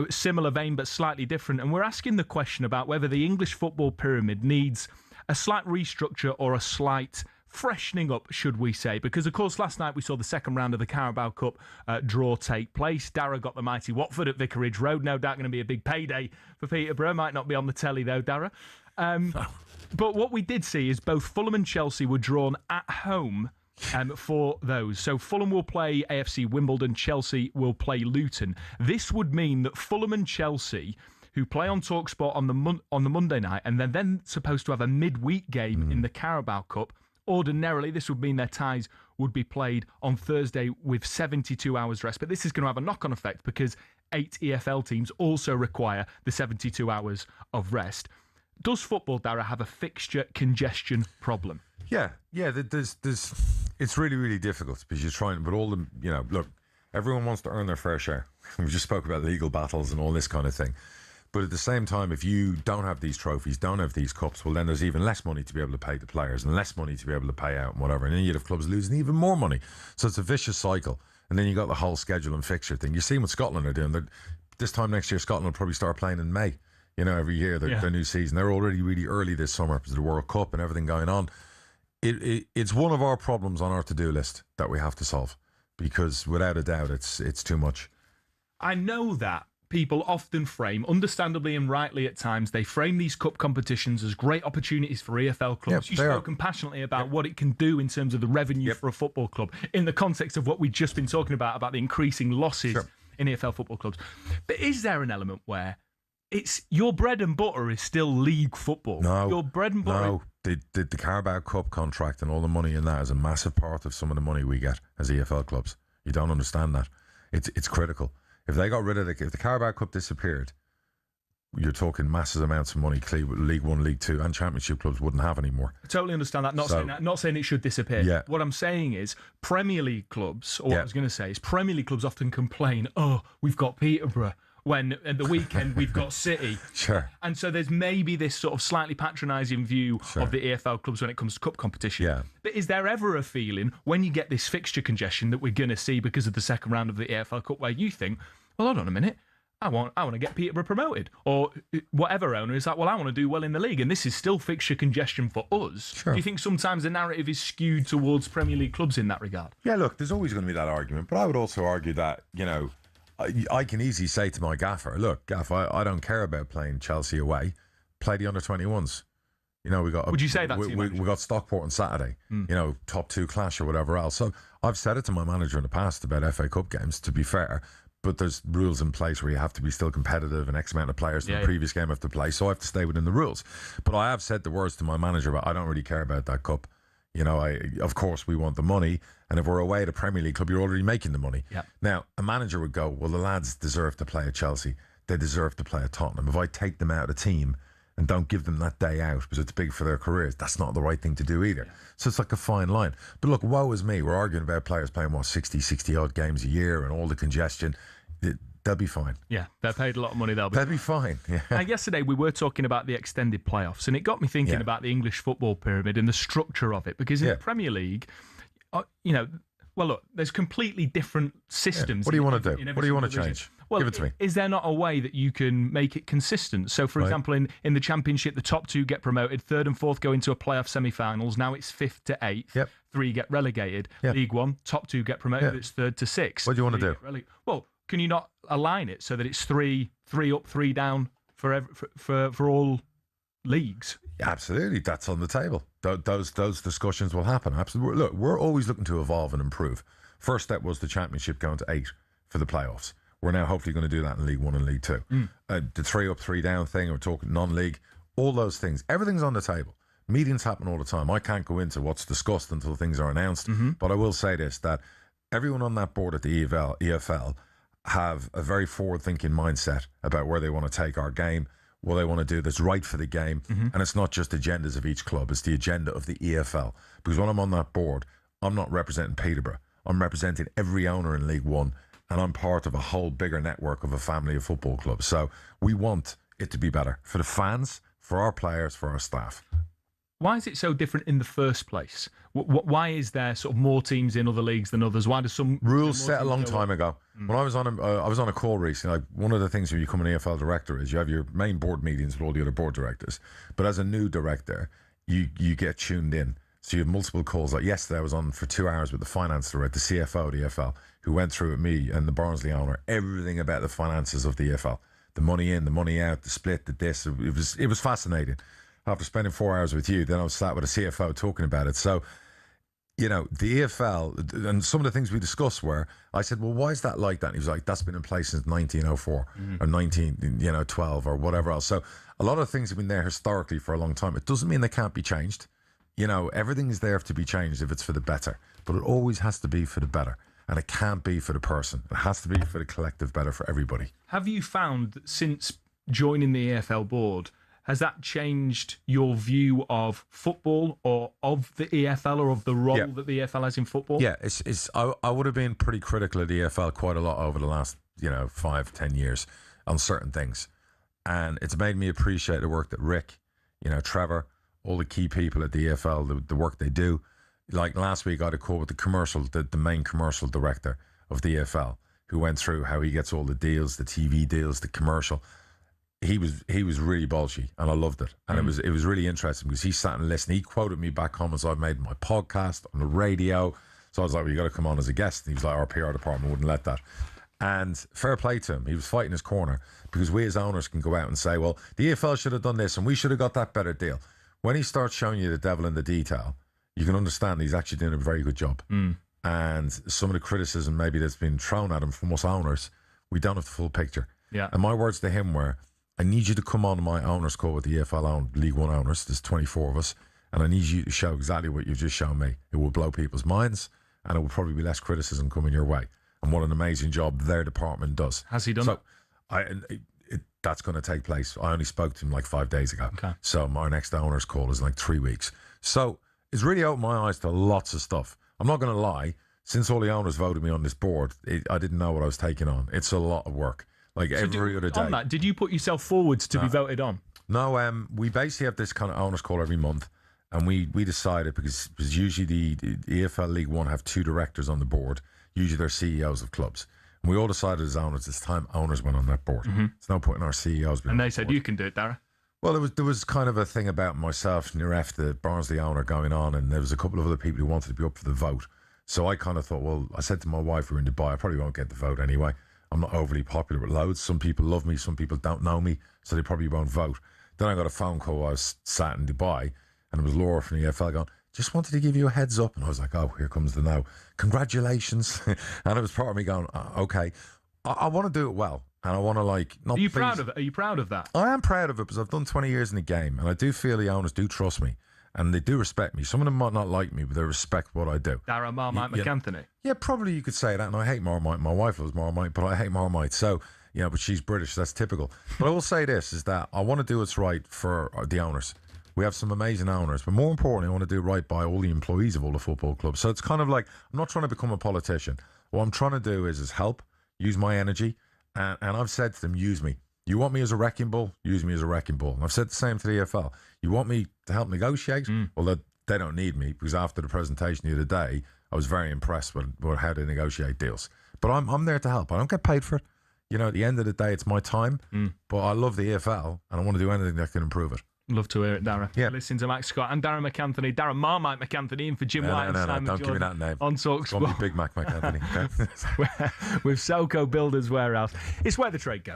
similar vein but slightly different, and we're asking the question about whether the English football pyramid needs a slight restructure or a slight freshening up, should we say, because of course last night we saw the second round of the Carabao Cup draw take place. Darragh got the mighty Watford at Vicarage Road. No doubt going to be a big payday for Peterborough. Might not be on the telly though, Darragh. But what we did see is both Fulham and Chelsea were drawn at home for those. So Fulham will play AFC Wimbledon, Chelsea will play Luton. This would mean that Fulham and Chelsea, who play on talkSPORT on the Monday night, and they're then supposed to have a midweek game in the Carabao Cup, ordinarily this would mean their ties would be played on Thursday with 72 hours rest. But this is going to have a knock-on effect because 8 EFL teams also require the 72 hours of rest. Does football, Darragh, have a fixture congestion problem? Yeah. There's. It's really, really difficult because you're trying, but all the, look, everyone wants to earn their fair share. We just spoke about legal battles and all this kind of thing. But at the same time, if you don't have these trophies, don't have these cups, well, then there's even less money to be able to pay the players and less money to be able to pay out and whatever. And then you'd have clubs losing even more money. So it's a vicious cycle. And then you got the whole schedule and fixture thing. You're seeing what Scotland are doing. This time next year, Scotland will probably start playing in May. Every year, their new season. They're already really early this summer because of the World Cup and everything going on. It's one of our problems on our to-do list that we have to solve because without a doubt, it's too much. I know that people often frame, understandably and rightly at times, they frame these cup competitions as great opportunities for EFL clubs. You've spoken passionately about what it can do in terms of the revenue for a football club in the context of what we've just been talking about the increasing losses in EFL football clubs. But is there an element where it's your bread and butter is still league football? No. Your bread and butter... No. The Carabao Cup contract and all the money in that is a massive part of some of the money we get as EFL clubs. You don't understand that. It's critical. If they got rid of if the Carabao Cup disappeared, you're talking massive amounts of money League One, League Two and Championship clubs wouldn't have anymore. I totally understand that. Not saying it should disappear. Yeah. What I'm saying is Premier League clubs, or what I was going to say is Premier League clubs often complain, we've got Peterborough, when at the weekend we've got City. Sure. And so there's maybe this sort of slightly patronising view of the EFL clubs when it comes to cup competition. Yeah. But is there ever a feeling when you get this fixture congestion that we're going to see because of the second round of the EFL Cup where you think, well, hold on a minute, I want to get Peterborough promoted, or whatever owner is like, well, I want to do well in the league, and this is still fixture congestion for us. Sure. Do you think sometimes the narrative is skewed towards Premier League clubs in that regard? Yeah, look, there's always going to be that argument, but I would also argue that, I can easily say to my gaffer, look, Gaff, I don't care about playing Chelsea away. Play the under-21s. We got. Would you say that to your manager? We got Stockport on Saturday. Top 2 clash or whatever else. So I've said it to my manager in the past about FA Cup games. To be fair, but there's rules in place where you have to be still competitive, and X amount of players from the previous game have to play. So I have to stay within the rules. But I have said the words to my manager about I don't really care about that cup. Of course we want the money, and if we're away at a Premier League club, you're already making the money. Yeah. Now a manager would go, well, the lads deserve to play at Chelsea. They deserve to play at Tottenham. If I take them out of the team and don't give them that day out because it's big for their careers, that's not the right thing to do either. Yeah. So it's like a fine line. But look, woe is me. We're arguing about players playing, 60 odd games a year and all the congestion. They'll be fine. Yeah, they're paid a lot of money. They'll be fine. Yeah. And yesterday we were talking about the extended playoffs, and it got me thinking about the English football pyramid and the structure of it. Because in the Premier League, well, look, there's completely different systems. What do you want to do? What do you want to change? Well, give it to me. Is there not a way that you can make it consistent? So, for example, in the Championship, the top 2 get promoted, 3rd and 4th go into a playoff semi-finals. Now it's 5th to 8th. Yep. 3 get relegated. Yep. League 1, top 2 get promoted. It's 3rd to 6th. What do you want to do? Well, can you not align it so that it's 3 up, 3 down for all leagues? Absolutely, that's on the table. Those discussions will happen. Absolutely. Look, we're always looking to evolve and improve. First step was the Championship going to 8 for the playoffs. We're now hopefully going to do that in League 1 and League 2. The 3 up, 3 down thing, we're talking non-league, all those things. Everything's on the table. Meetings happen all the time. I can't go into what's discussed until things are announced. But I will say this, that everyone on that board at the EFL have a very forward-thinking mindset about where they want to take our game, what they want to do that's right for the game. And it's not just agendas of each club, it's the agenda of the EFL. Because when I'm on that board, I'm not representing Peterborough. I'm representing every owner in League 1, and I'm part of a whole bigger network of a family of football clubs. So we want it to be better for the fans, for our players, for our staff. Why is it so different in the first place? Why is there sort of more teams in other leagues than others? Why do some rules set a long time ago? When I was on a call recently. One of the things when you become an EFL director is you have your main board meetings with all the other board directors. But as a new director, you get tuned in. So you have multiple calls. Like yesterday, I was on for 2 hours with the finance director, the CFO of the EFL, who went through with me and the Barnsley owner everything about the finances of the EFL, the money in, the money out, the split, the this. It was fascinating. After spending 4 hours with you, then I was sat with a CFO talking about it. So, the EFL and some of the things we discussed were, I said, well, why is that like that? And he was like, that's been in place since 1904 or 1912 or whatever else. So a lot of things have been there historically for a long time. It doesn't mean they can't be changed. Everything is there to be changed if it's for the better, but it always has to be for the better. And it can't be for the person. It has to be for the collective better for everybody. Have you found that since joining the EFL board, has that changed your view of football or of the EFL or of the role that the EFL has in football? Yeah, I would have been pretty critical of the EFL quite a lot over the last 5-10 years on certain things. And it's made me appreciate the work that Rick, Trevor, all the key people at the EFL, the work they do. Like last week, I had a call with the main commercial director of the EFL, who went through how he gets all the deals, the TV deals, the commercial. He was really bolshy, and I loved it. And it was really interesting because he sat and listened. He quoted me back comments I've made in my podcast, on the radio. So I was like, well, you got to come on as a guest. And he was like, our PR department wouldn't let that. And fair play to him. He was fighting his corner because we as owners can go out and say, well, the EFL should have done this and we should have got that better deal. When he starts showing you the devil in the detail, you can understand he's actually doing a very good job. And some of the criticism maybe that's been thrown at him from us owners, we don't have the full picture. Yeah. And my words to him were, I need you to come on my owners call with the EFL League 1 owners. There's 24 of us. And I need you to show exactly what you've just shown me. It will blow people's minds and it will probably be less criticism coming your way. And what an amazing job their department does. Has he done it? That's going to take place. I only spoke to him like 5 days ago. Okay. So my next owners call is in like 3 weeks. So it's really opened my eyes to lots of stuff. I'm not going to lie. Since all the owners voted me on this board, I didn't know what I was taking on. It's a lot of work. Like so every other day. On that, did you put yourself forwards to be voted on? No, we basically have this kind of owners call every month. And we decided, because usually the EFL League 1 have 2 directors on the board. Usually they're CEOs of clubs. And we all decided as owners, it's time owners went on that board. It's no point in our CEOs being And on they the said, board. you can do it, Darragh. Well, there was kind of a thing about myself near after Barnsley owner going on, and there was a couple of other people who wanted to be up for the vote. So I kind of thought, well, I said to my wife, we're in Dubai, I probably won't get the vote anyway. I'm not overly popular with loads. Some people love me, some people don't know me, so they probably won't vote. Then I got a phone call. I was sat in Dubai, and it was Laura from the EFL going, just wanted to give you a heads up. And I was like, oh, here comes the no. Congratulations. And it was part of me going, okay, I want to do it well. And I want to not. Are you proud of it? Are you proud of that? I am proud of it because I've done 20 years in the game, and I do feel the owners do trust me, and they do respect me. Some of them might not like me, but they respect what I do. Darragh Marmite MacAnthony. Yeah, probably you could say that, and I hate Marmite. My wife loves Marmite, but I hate Marmite. So, but she's British, that's typical. But I will say this, is that I want to do what's right for the owners. We have some amazing owners, but more importantly, I want to do right by all the employees of all the football clubs. So it's kind of like, I'm not trying to become a politician. What I'm trying to do is help, use my energy, and I've said to them, use me. You want me as a wrecking ball? Use me as a wrecking ball. And I've said the same to the EFL. You want me to help negotiate? Well, they don't need me, because after the presentation the other day, I was very impressed with how they negotiate deals. But I'm there to help. I don't get paid for it. At the end of the day, it's my time. But I love the EFL, and I want to do anything that can improve it. Love to hear it, Darragh. Yeah. Listen to Max Scott and Darragh MacAnthony. Darragh Marmite MacAnthony in for Jim White and Simon don't Jordan give me that name. on It's going to be talkSPORT. Big Mac McAnthony. Okay? With Selco Builders Warehouse. It's where the trade go.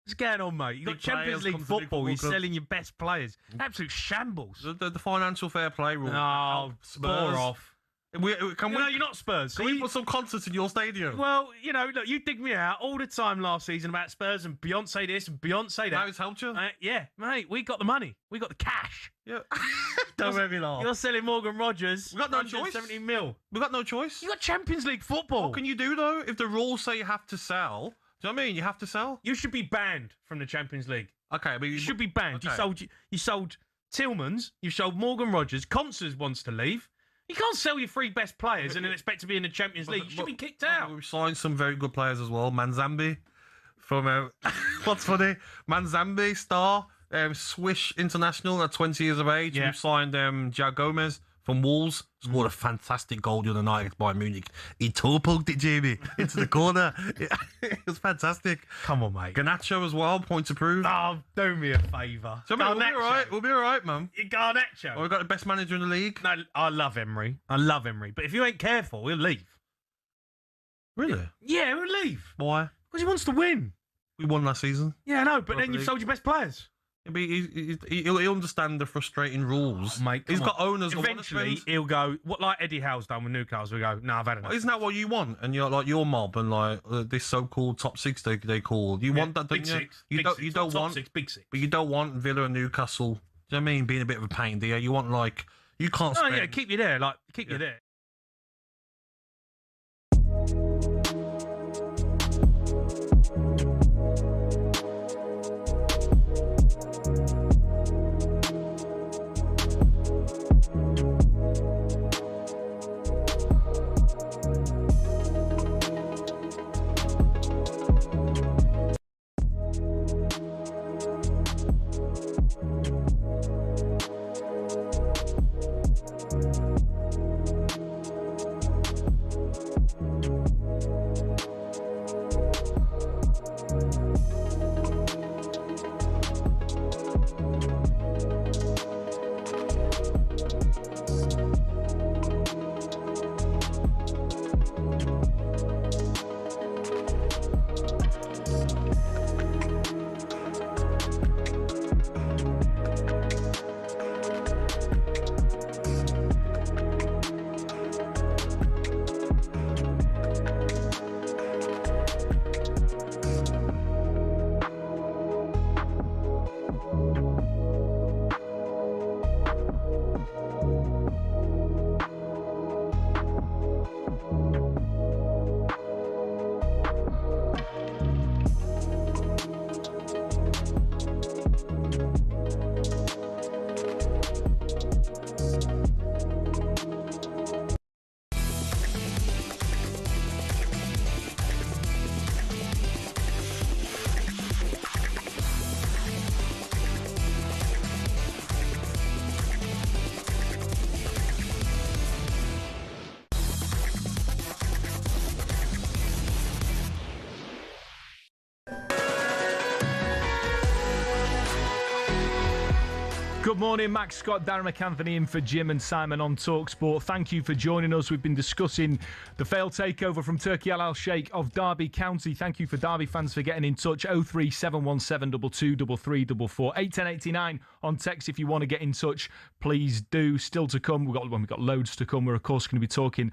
What's going on, mate? You've got Big Champions players League come to big football. You're football clubs. selling your best players. Absolute shambles. The financial fair play rule. Oh, Spurs off. You're not Spurs. Can we put some concerts in your stadium? Well, look, you dig me out all the time last season about Spurs and Beyonce this and Beyonce that. Now it's helped you? Yeah, mate, we got the money. We got the cash. Yeah. Don't make me laugh. You're selling Morgan Rogers. We got no choice. 70 mil. We got no choice. You got Champions League football. What can you do, though, if the rules say you have to sell? Do you know what I mean? You have to sell? You should be banned from the Champions League. Okay, but You should be banned. Okay. You sold Tillmans. You sold Morgan Rogers. Constance wants to leave. You can't sell your three best players and then expect to be in the Champions League. You should be kicked out. We've signed some very good players as well. Manzambi from what's funny? Manzambi, star, Swiss international at 20 years of age. Yeah. We've signed João Gomez from Wolves. Scored a fantastic goal the other night against Bayern Munich. He toe-poked it, Jamie, into the corner. It was fantastic. Come on, mate. Garnacho as well, point to prove. Oh, do me a favour. So, mate, we'll be all right. We'll be all right, man. Garnacho. Oh, we've got the best manager in the league. No, I love Emery. But if you ain't careful, he'll leave. Really? Yeah, he'll leave. Why? Because he wants to win. We won last season. Yeah, I know, but Not then you've league. sold your best players. Yeah, but he'll understand the frustrating rules. Mate, He's come got on. owners. Eventually, he'll go, like Eddie Howe's done with Newcastle, he'll go, no, I've had enough. Isn't that what you want? And you're like your mob and like this so-called top six they call. You want that, don't big you? six. You Big don't. six. You don't Top want. six, big six. But you don't want Villa and Newcastle. Do you know what I mean? Being a bit of a pain, do you? You want like you can't. Oh, Spend, yeah, keep you there. Keep you there. Good morning, Max Scott, Darragh MacAnthony in for Jim and Simon on talkSPORT. Thank you for joining us. We've been discussing the failed takeover from Turkey Al Sheikh of Derby County. Thank you for Derby fans for getting in touch. 03717 223344 81089 on text if you want to get in touch. Please do. Still to come. We've got loads to come. We're of course going to be talking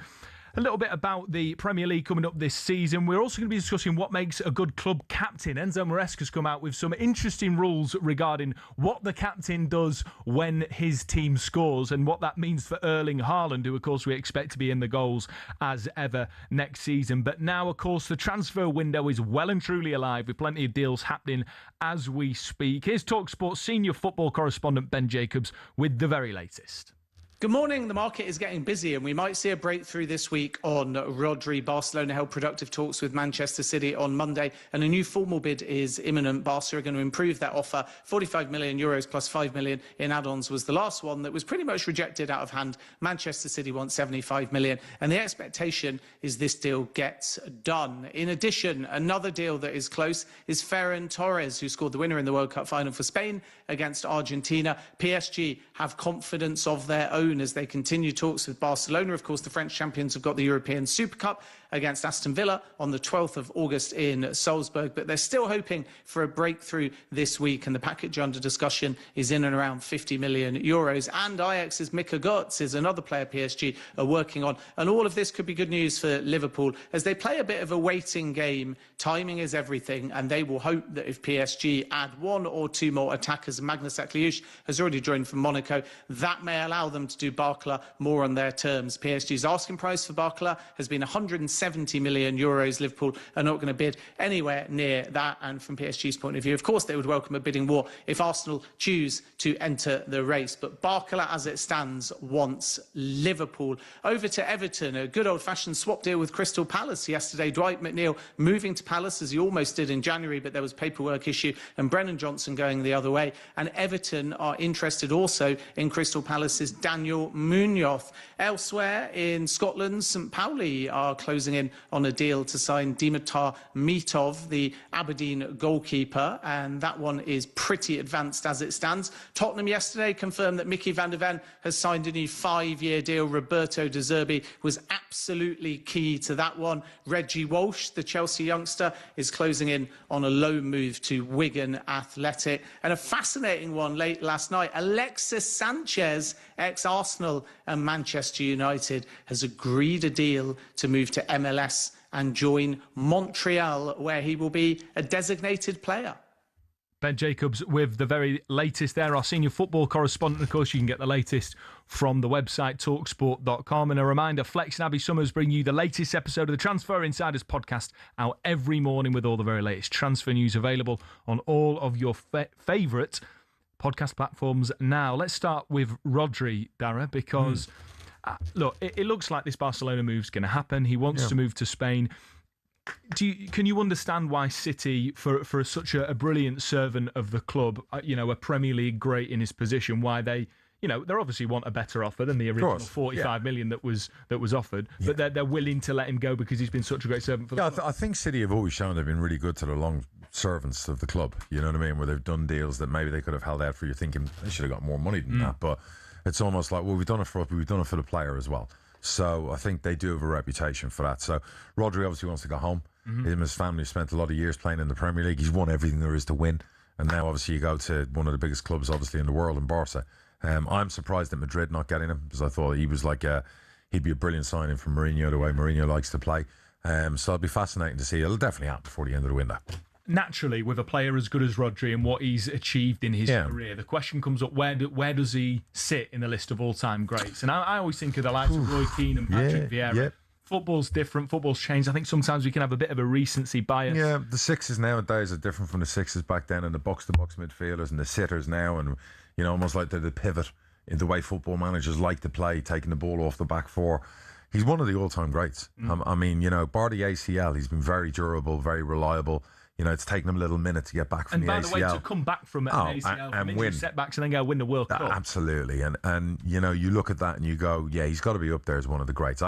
a little bit about the Premier League coming up this season. We're also going to be discussing what makes a good club captain. Enzo Maresca has come out with some interesting rules regarding what the captain does when his team scores and what that means for Erling Haaland, who, of course, we expect to be in the goals as ever next season. But now, of course, the transfer window is well and truly alive with plenty of deals happening as we speak. Here's talkSPORT senior football correspondent Ben Jacobs with the very latest. Good morning. The market is getting busy and we might see a breakthrough this week on Rodri. Barcelona held productive talks with Manchester City on Monday and a new formal bid is imminent. Barca are going to improve that offer. 45 million euros plus 5 million in add-ons was the last one that was pretty much rejected out of hand. Manchester City wants 75 million and the expectation is this deal gets done. In addition, another deal that is close is Ferran Torres, who scored the winner in the World Cup final for Spain against Argentina. PSG have confidence of their own as they continue talks with Barcelona. Of course, the French champions have got the European Super Cup against Aston Villa on the 12th of August in Salzburg, but they're still hoping for a breakthrough this week, and the package under discussion is in and around 50 million euros. And Ajax's Mika Götze is another player PSG are working on, and all of this could be good news for Liverpool as they play a bit of a waiting game. Timing is everything, and they will hope that if PSG add one or two more attackers, Magnus Akliouche has already joined from Monaco, that may allow them to do Barcola more on their terms. PSG's asking price for Barcola has been 170 million euros. Liverpool are not going to bid anywhere near that, and from PSG's point of view, of course, they would welcome a bidding war if Arsenal choose to enter the race. But Barcola, as it stands, wants Liverpool. Over to Everton, a good old-fashioned swap deal with Crystal Palace yesterday. Dwight McNeil moving to Palace, as he almost did in January, but there was paperwork issue, and Brennan Johnson going the other way. And Everton are interested also in Crystal Palace's Daniel Munoz. Elsewhere in Scotland, St Pauli are closing in on a deal to sign Dimitar Mitov, the Aberdeen goalkeeper, and that one is pretty advanced as it stands. Tottenham yesterday confirmed that Mickey van der Ven has signed a new 5-year deal. Roberto De Zerbi was absolutely key to that one. Reggie Walsh, the Chelsea youngster, is closing in on a loan move to Wigan Athletic. And a fascinating one late last night, Alexis Sanchez, ex-Arsenal and Manchester United, has agreed a deal to move to MLS and join Montreal, where he will be a designated player. Ben Jacobs with the very latest there, our senior football correspondent. Of course, you can get the latest from the website talksport.com. And a reminder, Flex and Abby Summers bring you the latest episode of the Transfer Insiders podcast out every morning with all the very latest transfer news available on all of your favourite podcast platforms now. Let's start with Rodri, Darragh, because look, it looks like this Barcelona move's going to happen. He wants to move to Spain. Can you understand why City, for such a brilliant servant of the club, a Premier League great in his position, why they obviously want a better offer than the original 45 million that was offered, but they're willing to let him go because he's been such a great servant for the club. I think City have always shown they've been really good to the long servants of the club, you know what I mean, where they've done deals that maybe they could have held out for. You're thinking they should have got more money than that, but it's almost like, well, we've done it for the player as well. So I think they do have a reputation for that. So Rodri obviously wants to go home. Him and his family spent a lot of years playing in the Premier League. He's won everything there is to win, and now obviously you go to one of the biggest clubs obviously in the world, in Barca. I'm surprised at Madrid not getting him, because I thought he was like he'd be a brilliant signing for Mourinho, the way Mourinho likes to play. So it'll be fascinating to see. It'll definitely happen before the end of the window. Naturally, with a player as good as Rodri and what he's achieved in his career, the question comes up, where does he sit in the list of all-time greats? And I always think of the likes of Roy Keane and Patrick Vieira. Yeah. Football's different. Football's changed. I think sometimes we can have a bit of a recency bias. Yeah, the sixes nowadays are different from the sixes back then, and the box-to-box midfielders and the sitters now, and almost like they're the pivot in the way football managers like to play, taking the ball off the back four. He's one of the all-time greats. I mean, bar the ACL, he's been very durable, very reliable. It's taken him a little minute to get back from the ACL. And by the way, to come back from an ACL, from injury setbacks, and then go win the World Cup. Absolutely. And you look at that and you go, yeah, he's got to be up there as one of the greats.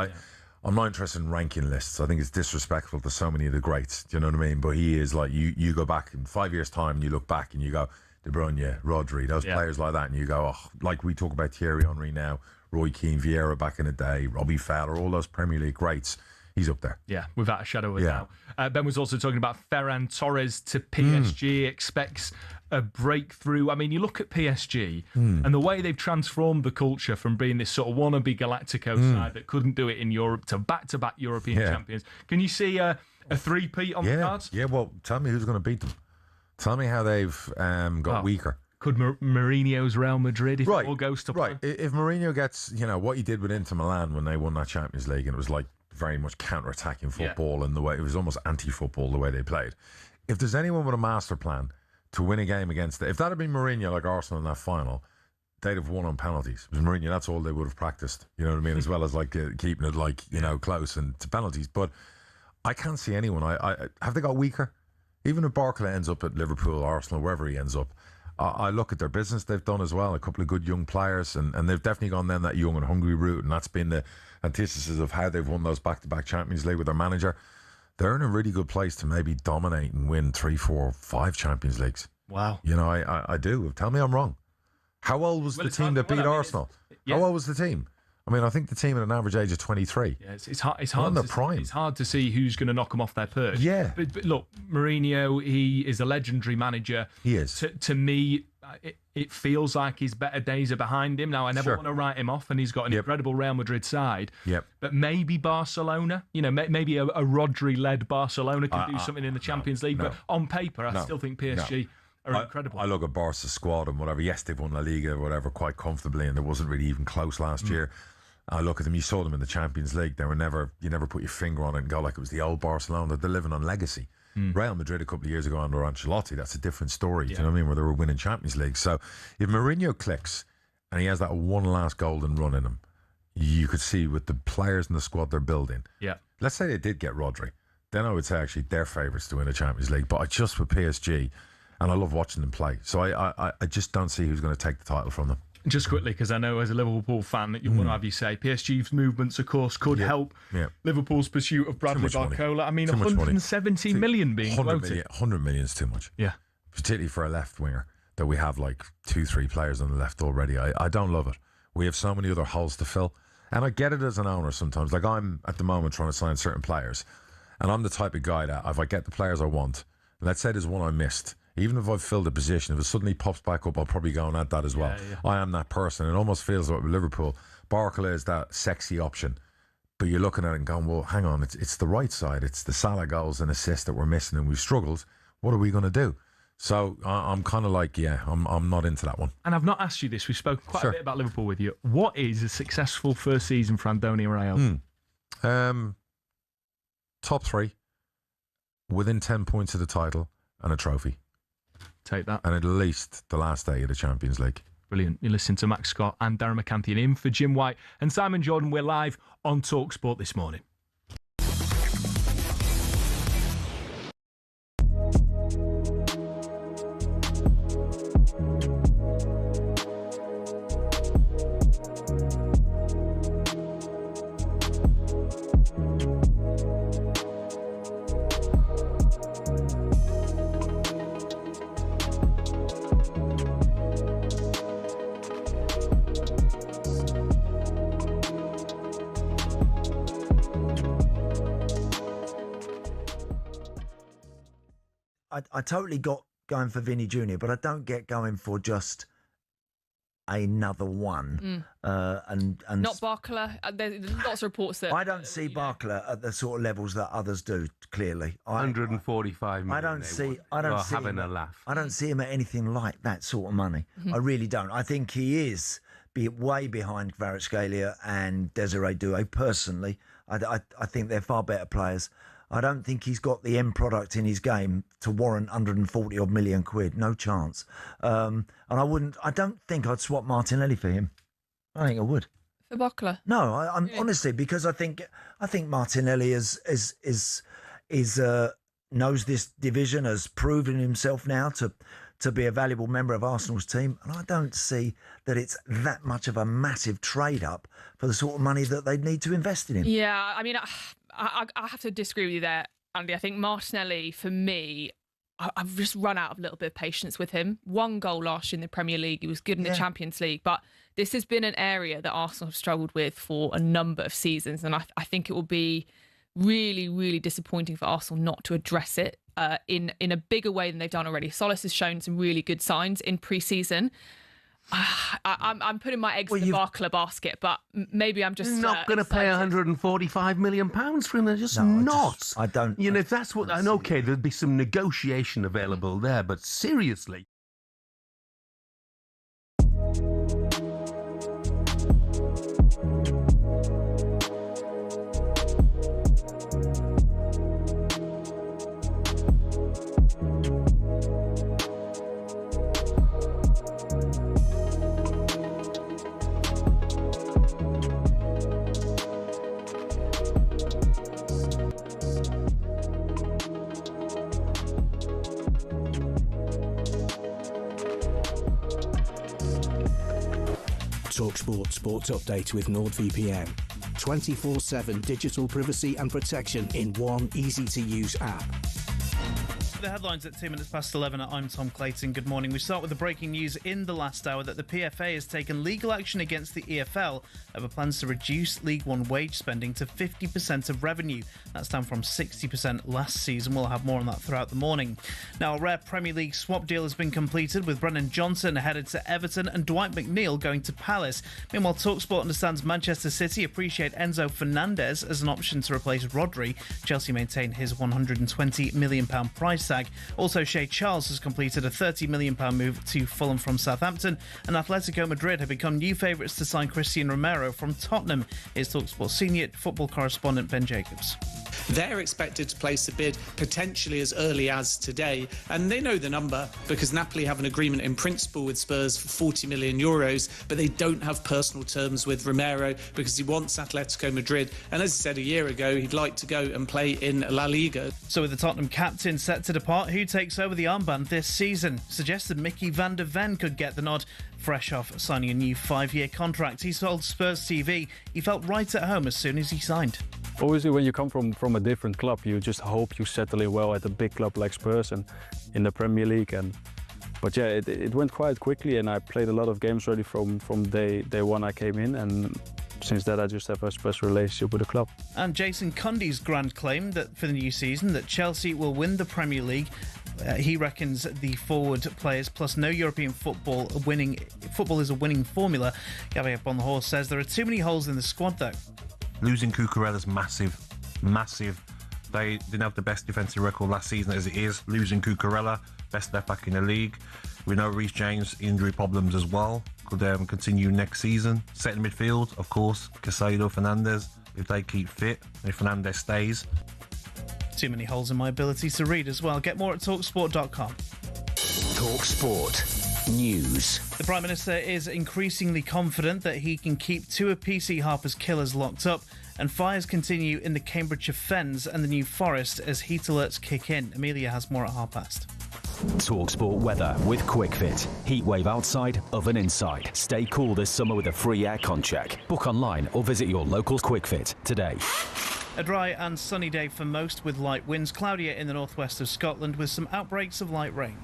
I'm not interested in ranking lists. I think it's disrespectful to so many of the greats. Do you know what I mean? But he is like, you go back in 5 years' time and you look back and you go, De Bruyne, Rodri, those players like that, and you go, oh, like we talk about Thierry Henry now, Roy Keane, Vieira back in the day, Robbie Fowler, all those Premier League greats. He's up there. Yeah, without a shadow of a doubt. Ben was also talking about Ferran Torres to PSG, expects a breakthrough. I mean, you look at PSG and the way they've transformed the culture from being this sort of wannabe Galactico side that couldn't do it in Europe to back-to-back European champions. Can you see a three-peat on the cards? Yeah, well, tell me who's going to beat them. Tell me how they've got weaker. Could Mourinho's Real Madrid, if it all goes to plan? If Mourinho gets, what he did with Inter Milan when they won that Champions League, and it was like very much counter-attacking football and the way it was almost anti-football the way they played. If there's anyone with a master plan to win a game against it, if that had been Mourinho like Arsenal in that final, they'd have won on penalties. It was Mourinho, that's all they would have practiced. You know what I mean? As well as like keeping it like close and to penalties. But I can't see anyone. I have they got weaker? Even if Barkley ends up at Liverpool, Arsenal, wherever he ends up, I look at their business they've done as well. A couple of good young players, and they've definitely gone down that young and hungry route, and that's been the antithesis of how they've won those back-to-back Champions League with their manager. They're in a really good place to maybe dominate and win 3, 4, 5 Champions Leagues. Wow. I do. Tell me I'm wrong. How old was the team that beat Arsenal? How old was the team? I mean, I think the team at an average age of 23. Yeah, it's hard. It's hard to see who's going to knock them off their perch. Yeah. But look, Mourinho, he is a legendary manager. He is. To me, it feels like his better days are behind him. Now, I never want to write him off, and he's got an incredible Real Madrid side. Yep. But maybe Barcelona, maybe a Rodri-led Barcelona can do something in the Champions League. But on paper, I still think PSG are incredible. I look at Barca's squad and whatever. Yes, they've won La Liga or whatever quite comfortably, and it wasn't really even close last year. I look at them, you saw them in the Champions League. They were you never put your finger on it and go like it was the old Barcelona. They're living on legacy. Real Madrid a couple of years ago under Ancelotti, that's a different story. Do you know what I mean? Where they were winning Champions League. So if Mourinho clicks and he has that one last golden run in him, you could see with the players in the squad they're building. Yeah. Let's say they did get Rodri. Then I would say actually they're favourites to win a Champions League. But I just with PSG, and I love watching them play. So I just don't see who's going to take the title from them. Just quickly, because I know as a Liverpool fan that you want to have you say PSG's movements, of course, could help Liverpool's pursuit of Bradley Barcola. I mean, 170 million being quoted. 100 million is too much. Yeah. Particularly for a left winger that we have like 2-3 players on the left already. I don't love it. We have so many other holes to fill. And I get it as an owner sometimes. Like I'm at the moment trying to sign certain players. And I'm the type of guy that if I get the players I want, let's say there's one I missed, even if I've filled a position, if it suddenly pops back up, I'll probably go and add that as well. I am that person. It almost feels like with Liverpool, Barkley is that sexy option. But you're looking at it and going, well, hang on, it's the right side. It's the Salah goals and assists that we're missing and we've struggled. What are we going to do? So I'm kind of like, I'm not into that one. And I've not asked you this. We've spoken quite a bit about Liverpool with you. What is a successful first season for Andoni Raiola? Top 3, within 10 points of the title and a trophy. Take that. And at least the last day of the Champions League. Brilliant. You're listening to Max Scott and Darragh MacAnthony. In for Jim White and Simon Jordan. We're live on talkSPORT this morning. I totally got going for Vinny Jr., but I don't get going for just another one. And not Barcola. There's lots of reports that I don't see Barcola at the sort of levels that others do. Clearly, 145 million. I don't see having a laugh. I don't see him at anything like that sort of money. I really don't. I think he is way behind Kvaratskhelia and Desiree Doué. Personally, I think they're far better players. I don't think he's got the end product in his game to warrant 140 odd million quid. No chance. And I don't think I'd swap Martinelli for him. I think I would. For Barcola? No, I'm honestly, because I think Martinelli knows this division, has proven himself now to be a valuable member of Arsenal's team. And I don't see that it's that much of a massive trade up for the sort of money that they'd need to invest in him. Yeah, I mean, I have to disagree with you there, Andy. I think Martinelli, for me, I've just run out of a little bit of patience with him. 1 goal last year in the Premier League. He was good in the Champions League, but this has been an area that Arsenal have struggled with for a number of seasons, and I think it will be really, really disappointing for Arsenal not to address it in a bigger way than they've done already. Solis has shown some really good signs in pre-season. I'm putting my eggs in the Barkla basket, but maybe I'm just not going to pay £145 million for him. They're just not. I don't. You know, if that's what, and okay, there'd be some negotiation available there, but seriously. talkSPORT Sports Update with NordVPN. 24/7 digital privacy and protection in one easy-to-use app. The headlines at 2 minutes past 11. I'm Tom Clayton. Good morning. We start with the breaking news in the last hour that the PFA has taken legal action against the EFL over plans to reduce League One wage spending to 50% of revenue. That's down from 60% last season. We'll have more on that throughout the morning. Now, a rare Premier League swap deal has been completed with Brennan Johnson headed to Everton and Dwight McNeil going to Palace. Meanwhile, talkSPORT understands Manchester City appreciate Enzo Fernandez as an option to replace Rodri. Chelsea maintain his £120 million price tag. Also, Shea Charles has completed a £30 million move to Fulham from Southampton, and Atletico Madrid have become new favourites to sign Christian Romero from Tottenham. Here's talkSPORT senior football correspondent Ben Jacobs. They're expected to place a bid potentially as early as today, and they know the number because Napoli have an agreement in principle with Spurs for €40 million, but they don't have personal terms with Romero because he wants Atletico Madrid, and as he said a year ago, he'd like to go and play in La Liga. So with the Tottenham captain set to depart, who takes over the armband this season? Suggested Mickey van der Ven could get the nod. Fresh off signing a new 5-year contract, he told Spurs TV he felt right at home as soon as he signed. Obviously, when you come from a different club, you just hope you settle in well at a big club like Spurs and in the Premier League. But yeah, it went quite quickly, and I played a lot of games already from day one I came in, and since that I just have a special relationship with the club. And Jason Cundy's grand claim that for the new season that Chelsea will win the Premier League. He reckons the forward players plus no European football is a winning formula. Gabby up on the horse says there are too many holes in the squad though. Losing Cucurella's massive. They didn't have the best defensive record last season as it is. Losing Cucurella, best left back in the league. We know Reece James injury problems as well. Could continue next season. Second midfield, of course, Caicedo, Fernandez. If they keep fit, if Fernandez stays. Too many holes in my ability to read as well. Get more at talksport.com. talkSPORT News. The Prime Minister is increasingly confident that he can keep 2 of PC Harper's killers locked up, and fires continue in the Cambridgeshire Fens and the New Forest as heat alerts kick in. Amelia has more at past. talkSPORT weather with QuickFit. Heatwave outside, oven inside. Stay cool this summer with a free aircon check. Book online or visit your local QuickFit today. A dry and sunny day for most with light winds. Cloudier in the northwest of Scotland with some outbreaks of light rain.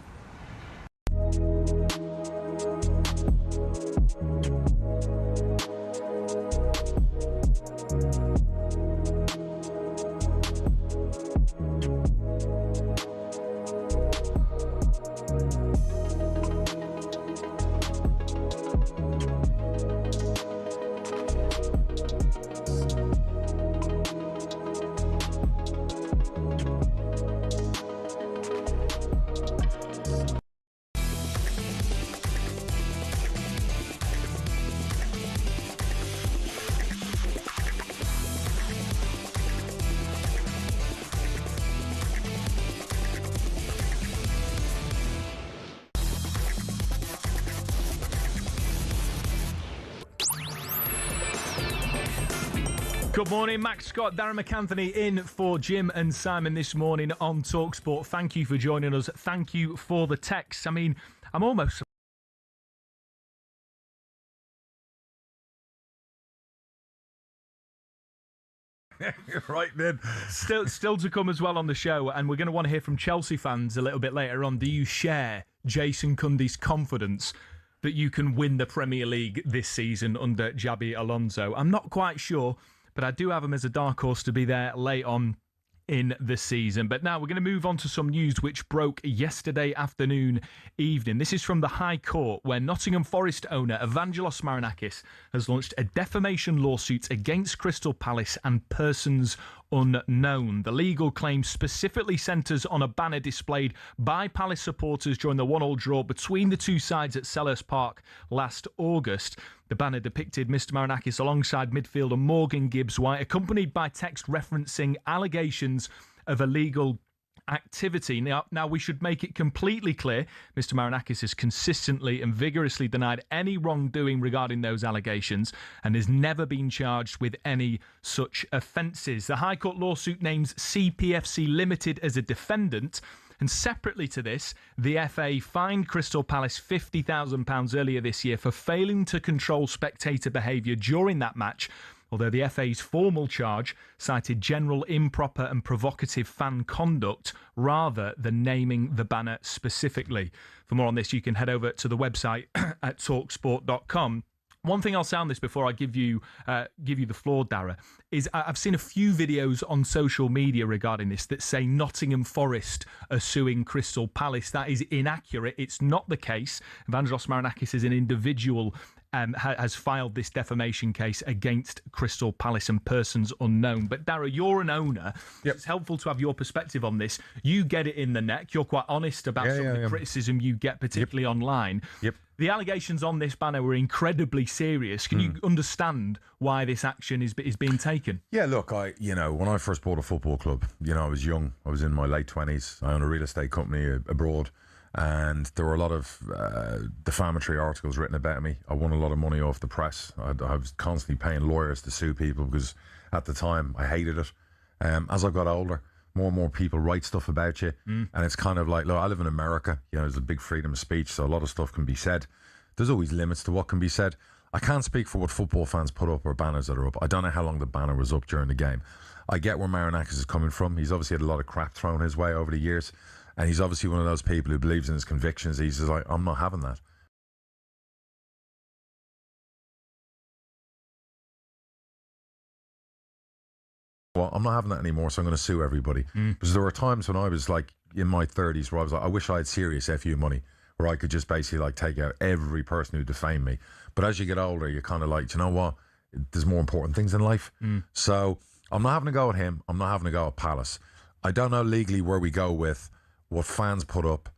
Good morning, Max Scott, Darragh MacAnthony in for Jim and Simon this morning on talkSPORT. Thank you for joining us. Thank you for the texts. I mean, I'm almost... Right then. Still to come as well on the show, and we're going to want to hear from Chelsea fans a little bit later on. Do you share Jason Cundy's confidence that you can win the Premier League this season under Xabi Alonso? I'm not quite sure, but I do have him as a dark horse to be there late on in the season. But now we're going to move on to some news which broke yesterday evening. This is from the High Court, where Nottingham Forest owner Evangelos Marinakis has launched a defamation lawsuit against Crystal Palace and persons unknown. The legal claim specifically centres on a banner displayed by Palace supporters during the 1-1 draw between the two sides at Selhurst Park last August. The banner depicted Mr. Marinakis alongside midfielder Morgan Gibbs-White, accompanied by text referencing allegations of illegal activity. Now, we should make it completely clear, Mr. Marinakis has consistently and vigorously denied any wrongdoing regarding those allegations and has never been charged with any such offences. The High Court lawsuit names CPFC Limited as a defendant. And separately to this, the FA fined Crystal Palace £50,000 earlier this year for failing to control spectator behaviour during that match, although the FA's formal charge cited general improper and provocative fan conduct rather than naming the banner specifically. For more on this, you can head over to the website at talksport.com. One thing I'll say on this before I give you the floor, Darragh, is I've seen a few videos on social media regarding this that say Nottingham Forest are suing Crystal Palace. That is inaccurate. It's not the case. Evangelos Marinakis is an individual has filed this defamation case against Crystal Palace and persons unknown. But Darragh, you're an owner. Yep. It's helpful to have your perspective on this. You get it in the neck. You're quite honest about some of the criticism you get, particularly online. Yep. The allegations on this banner were incredibly serious. Can you understand why this action is being taken? Yeah, look, when I first bought a football club, I was young. I was in my late 20s. I owned a real estate company abroad. And there were a lot of defamatory articles written about me. I won a lot of money off the press. I was constantly paying lawyers to sue people because at the time I hated it. As I got older, more and more people write stuff about you. And it's kind of like, look, I live in America. There's a big freedom of speech, so a lot of stuff can be said. There's always limits to what can be said. I can't speak for what football fans put up or banners that are up. I don't know how long the banner was up during the game. I get where Marinakis is coming from. He's obviously had a lot of crap thrown his way over the years. And he's obviously one of those people who believes in his convictions. He's just like, I'm not having that. Well, I'm not having that anymore, so I'm going to sue everybody. Because there were times when I was like in my 30s where I was like, I wish I had serious FU money, where I could just basically like take out every person who defamed me. But as you get older, you're kind of like, you know what? There's more important things in life. So I'm not having a go at him. I'm not having a go at Palace. I don't know legally where we go with what fans put up,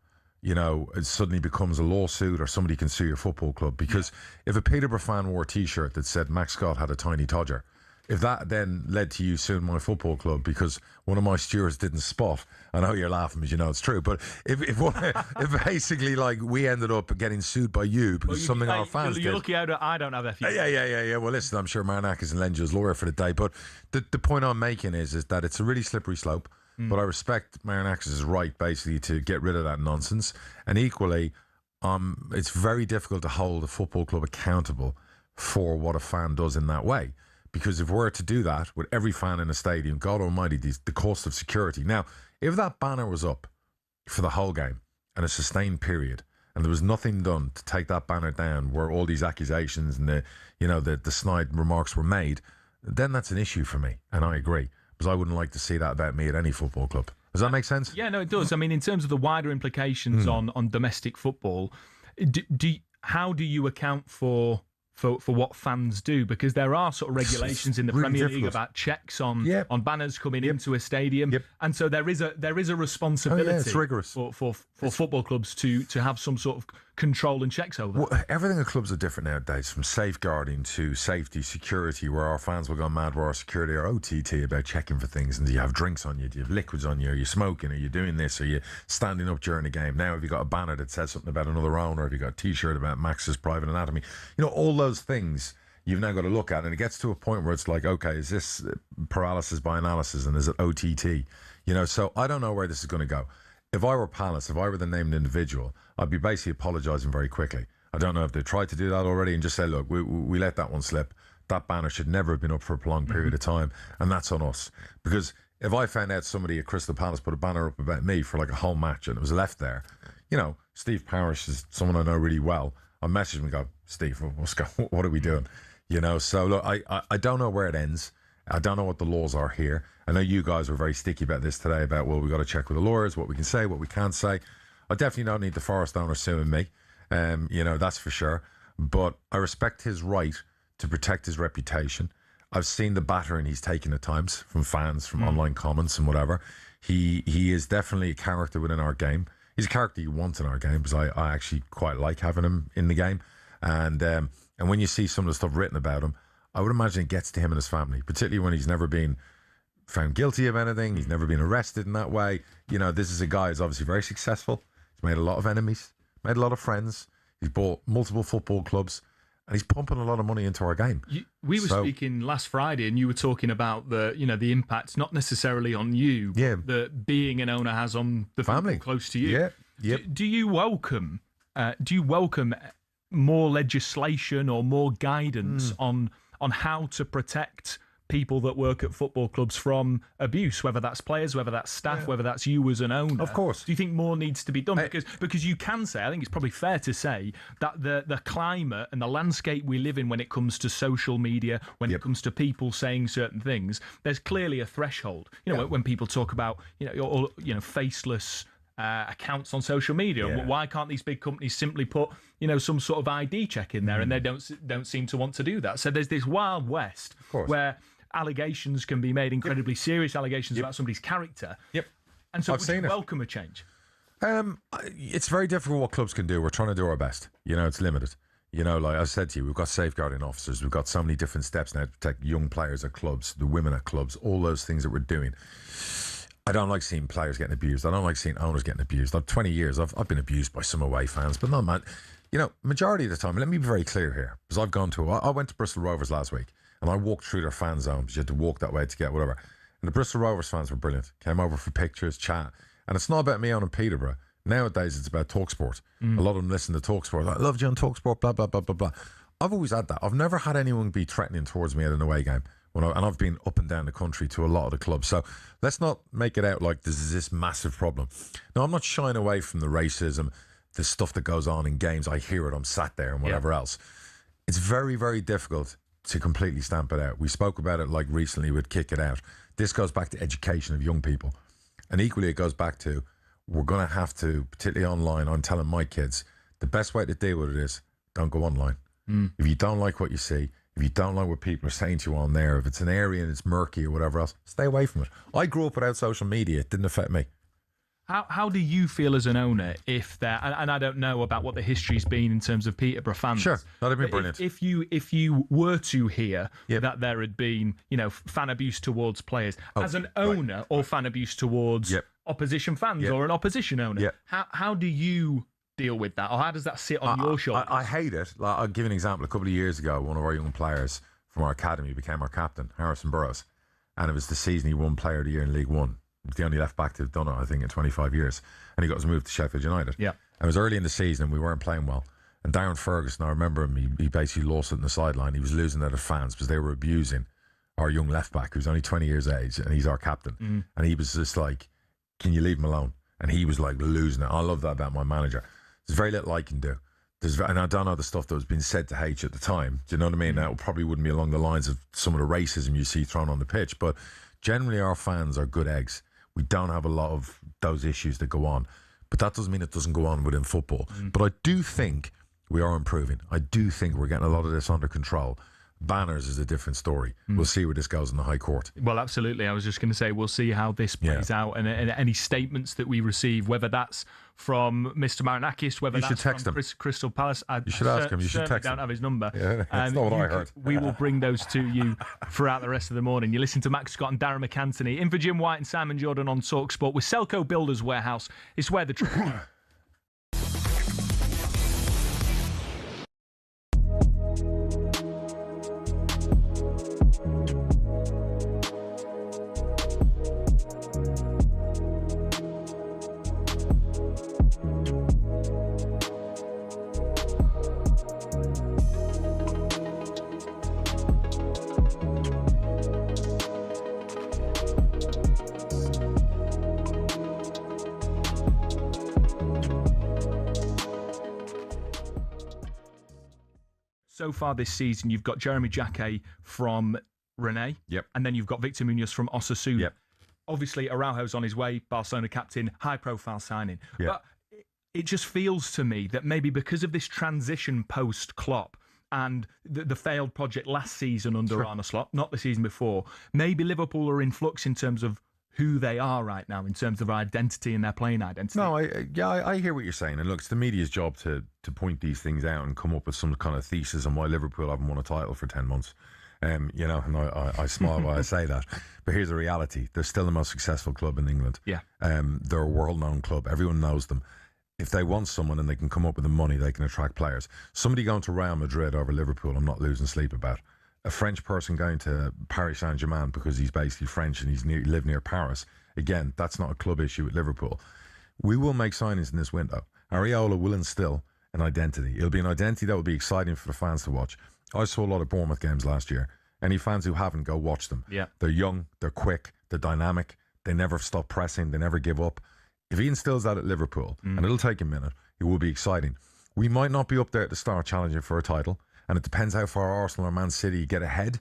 it suddenly becomes a lawsuit or somebody can sue your football club. Because if a Peterborough fan wore a T-shirt that said Max Scott had a tiny todger, if that then led to you suing my football club because one of my stewards didn't spot, I know you're laughing because you know it's true, but if basically like we ended up getting sued by you because something our fans did. You're lucky I don't have FU. Yeah. Well, listen, I'm sure Marinakis and Lenjo's lawyer for the day, but the point I'm making is that it's a really slippery slope. But I respect Marinakis' right, basically, to get rid of that nonsense. And equally, it's very difficult to hold a football club accountable for what a fan does in that way. Because if we're to do that with every fan in a stadium, God almighty, the cost of security. Now, if that banner was up for the whole game and a sustained period, and there was nothing done to take that banner down where all these accusations and the snide remarks were made, then that's an issue for me. And I agree. Because I wouldn't like to see that about me at any football club. Does that make sense? Yeah, no, it does. I mean, in terms of the wider implications on domestic football, how do you account for what fans do? Because there are sort of regulations in the Premier League about checks on banners coming into a stadium, and so there is a responsibility. It's rigorous for football clubs to have some sort of control and checks over. Well, everything at clubs are different nowadays, from safeguarding to safety, security, where our fans will go mad, where our security are OTT about checking for things. And do you have drinks on you? Do you have liquids on you? Are you smoking? Are you doing this? Are you standing up during the game? Now, have you got a banner that says something about another owner? Have you got a T-shirt about Max's private anatomy? All those things you've now got to look at. And it gets to a point where it's like, okay, is this paralysis by analysis and is it OTT? So I don't know where this is going to go. If I were Palace, if I were the named individual, I'd be basically apologising very quickly. I don't know if they tried to do that already and just say, look, we let that one slip. that banner should never have been up for a prolonged period of time, and that's on us. Because if I found out somebody at Crystal Palace put a banner up about me for like a whole match and it was left there, you know, Steve Parish is someone I know really well. I message him and go, Steve, what are we doing? You know, so look, I don't know where it ends. I don't know what the laws are here. I know you guys were very sticky about this today about, well, we got to check with the lawyers, what we can say, what we can't say. I definitely don't need the forest owner suing me. You know, that's for sure. But I respect his right to protect his reputation. I've seen the battering he's taken at times from fans, from online comments and whatever. He is definitely a character within our game. He's a character you want in our game, because I actually quite like having him in the game. And when you see some of the stuff written about him, I would imagine it gets to him and his family, particularly when he's never been found guilty of anything. He's never been arrested in that way. You know, this is a guy who's obviously very successful. He's made a lot of enemies, made a lot of friends. He's bought multiple football clubs, and he's pumping a lot of money into our game. We were speaking last Friday, and you were talking about the impact, not necessarily on you, that being an owner has on the family close to you. Yeah. Yep. Do you welcome more legislation or more guidance on how to protect people that work at football clubs from abuse, whether that's players, whether that's staff, whether that's you as an owner? Of course. Do you think more needs to be done? Because you can say, I think it's probably fair to say, that the climate and the landscape we live in when it comes to social media, when it comes to people saying certain things, there's clearly a threshold. You know, when people talk about, faceless accounts on social media, why can't these big companies simply put, some sort of ID check in there, and they don't seem to want to do that. So there's this wild west where allegations can be made, incredibly serious allegations about somebody's character. And so would you welcome a change? It's very difficult what clubs can do. We're trying to do our best. You know, it's limited. You know, like I said to you, we've got safeguarding officers. We've got so many different steps now to protect young players at clubs, the women at clubs, all those things that we're doing. I don't like seeing players getting abused. I don't like seeing owners getting abused. I've 20 years, I've been abused by some away fans, but not man. You know, majority of the time, let me be very clear here, because I went to Bristol Rovers last week, and I walked through their fan zone, because you had to walk that way to get whatever. And the Bristol Rovers fans were brilliant. Came over for pictures, chat. And it's not about me owning Peterborough. Nowadays, it's about talkSPORT. A lot of them listen to talkSPORT. I love you on talkSPORT, blah, blah, blah, blah, blah. I've always had that. I've never had anyone be threatening towards me at an away game. And I've been up and down the country to a lot of the clubs. So let's not make it out like this is this massive problem. No, I'm not shying away from the racism, the stuff that goes on in games. I hear it, I'm sat there and whatever else. It's very, very difficult to completely stamp it out. We spoke about it like recently with Kick It Out. This goes back to education of young people. And equally it goes back to, we're going to have to, particularly online, I'm telling my kids, the best way to deal with it is don't go online. If you don't like what you see, if you don't like what people are saying to you on there, if it's an area and it's murky or whatever else, stay away from it. I grew up without social media. It didn't affect me. How do you feel as an owner if there, and I don't know about what the history's been in terms of Peterborough fans. Sure, that'd be brilliant. If you were to hear that there had been, fan abuse towards players, as an owner or fan abuse towards opposition fans or an opposition owner, how do you deal with that, or how does that sit on your shoulders? I hate it. Like, I'll give you an example. A couple of years ago, one of our young players from our academy became our captain, Harrison Burrows, and it was the season he won Player of the Year in League One. He was the only left back to have done it, I think, in 25 years, and he got his move to Sheffield United. And it was early in the season, and we weren't playing well. And Darren Ferguson, I remember him, he basically lost it in the sideline. He was losing at the fans because they were abusing our young left back, who's only 20 years of age, and he's our captain. And he was just like, "Can you leave him alone?" And he was like losing it. I love that about my manager. There's very little I can do. And I don't know the stuff that was being said to H at the time. Do you know what I mean? Now, it probably wouldn't be along the lines of some of the racism you see thrown on the pitch. But generally, our fans are good eggs. We don't have a lot of those issues that go on. But that doesn't mean it doesn't go on within football. But I do think we are improving. I do think we're getting a lot of this under control. Banners is a different story. We'll see where this goes in the High Court. Well, absolutely. I was just going to say, we'll see how this plays out, and any statements that we receive, whether that's from Mr. Marinakis, whether that's from Crystal Palace. You should ask him. You should text him. I don't have his number. That's not what I heard. We will bring those to you throughout the rest of the morning. You listen to Max Scott and Darragh MacAnthony. In for Jim White and Simon Jordan on talkSPORT with Selco Builders Warehouse. It's where the truth is. so far this season, you've got Jeremy Jacquet from Rennes. Yep. And then you've got Victor Munoz from Osasuna. Yep. Obviously, Araujo's on his way, Barcelona captain, high-profile signing. Yep. But it just feels to me that maybe because of this transition post-Klopp and the failed project last season under Arne Slot, not the season before, maybe Liverpool are in flux in terms of who they are right now, in terms of identity and their playing identity. No, I hear what you're saying. And look, it's the media's job to point these things out and come up with some kind of thesis on why Liverpool haven't won a title for 10 months. And I smile while I say that. But here's the reality. They're still the most successful club in England. Yeah. They're a world-known club. Everyone knows them. If they want someone and they can come up with the money, they can attract players. Somebody going to Real Madrid over Liverpool, I'm not losing sleep about. A French person going to Paris Saint-Germain because he's basically French and live near Paris. Again, that's not a club issue with Liverpool. We will make signings in this window. Areola will instill an identity. It'll be an identity that will be exciting for the fans to watch. I saw a lot of Bournemouth games last year. Any fans who haven't, go watch them. Yeah. They're young, they're quick, they're dynamic, they never stop pressing, they never give up. If he instills that at Liverpool, and it'll take a minute, it will be exciting. We might not be up there at the start challenging for a title, and it depends how far Arsenal or Man City get ahead,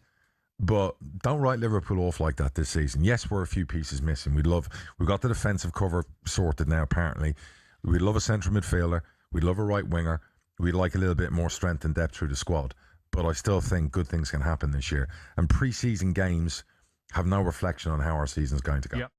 but don't write Liverpool off like that this season. Yes, we're a few pieces missing. We've got the defensive cover sorted now, apparently. We'd love a central midfielder. We'd love a right winger. We'd like a little bit more strength and depth through the squad. But I still think good things can happen this year. And pre-season games have no reflection on how our season's going to go. Yep.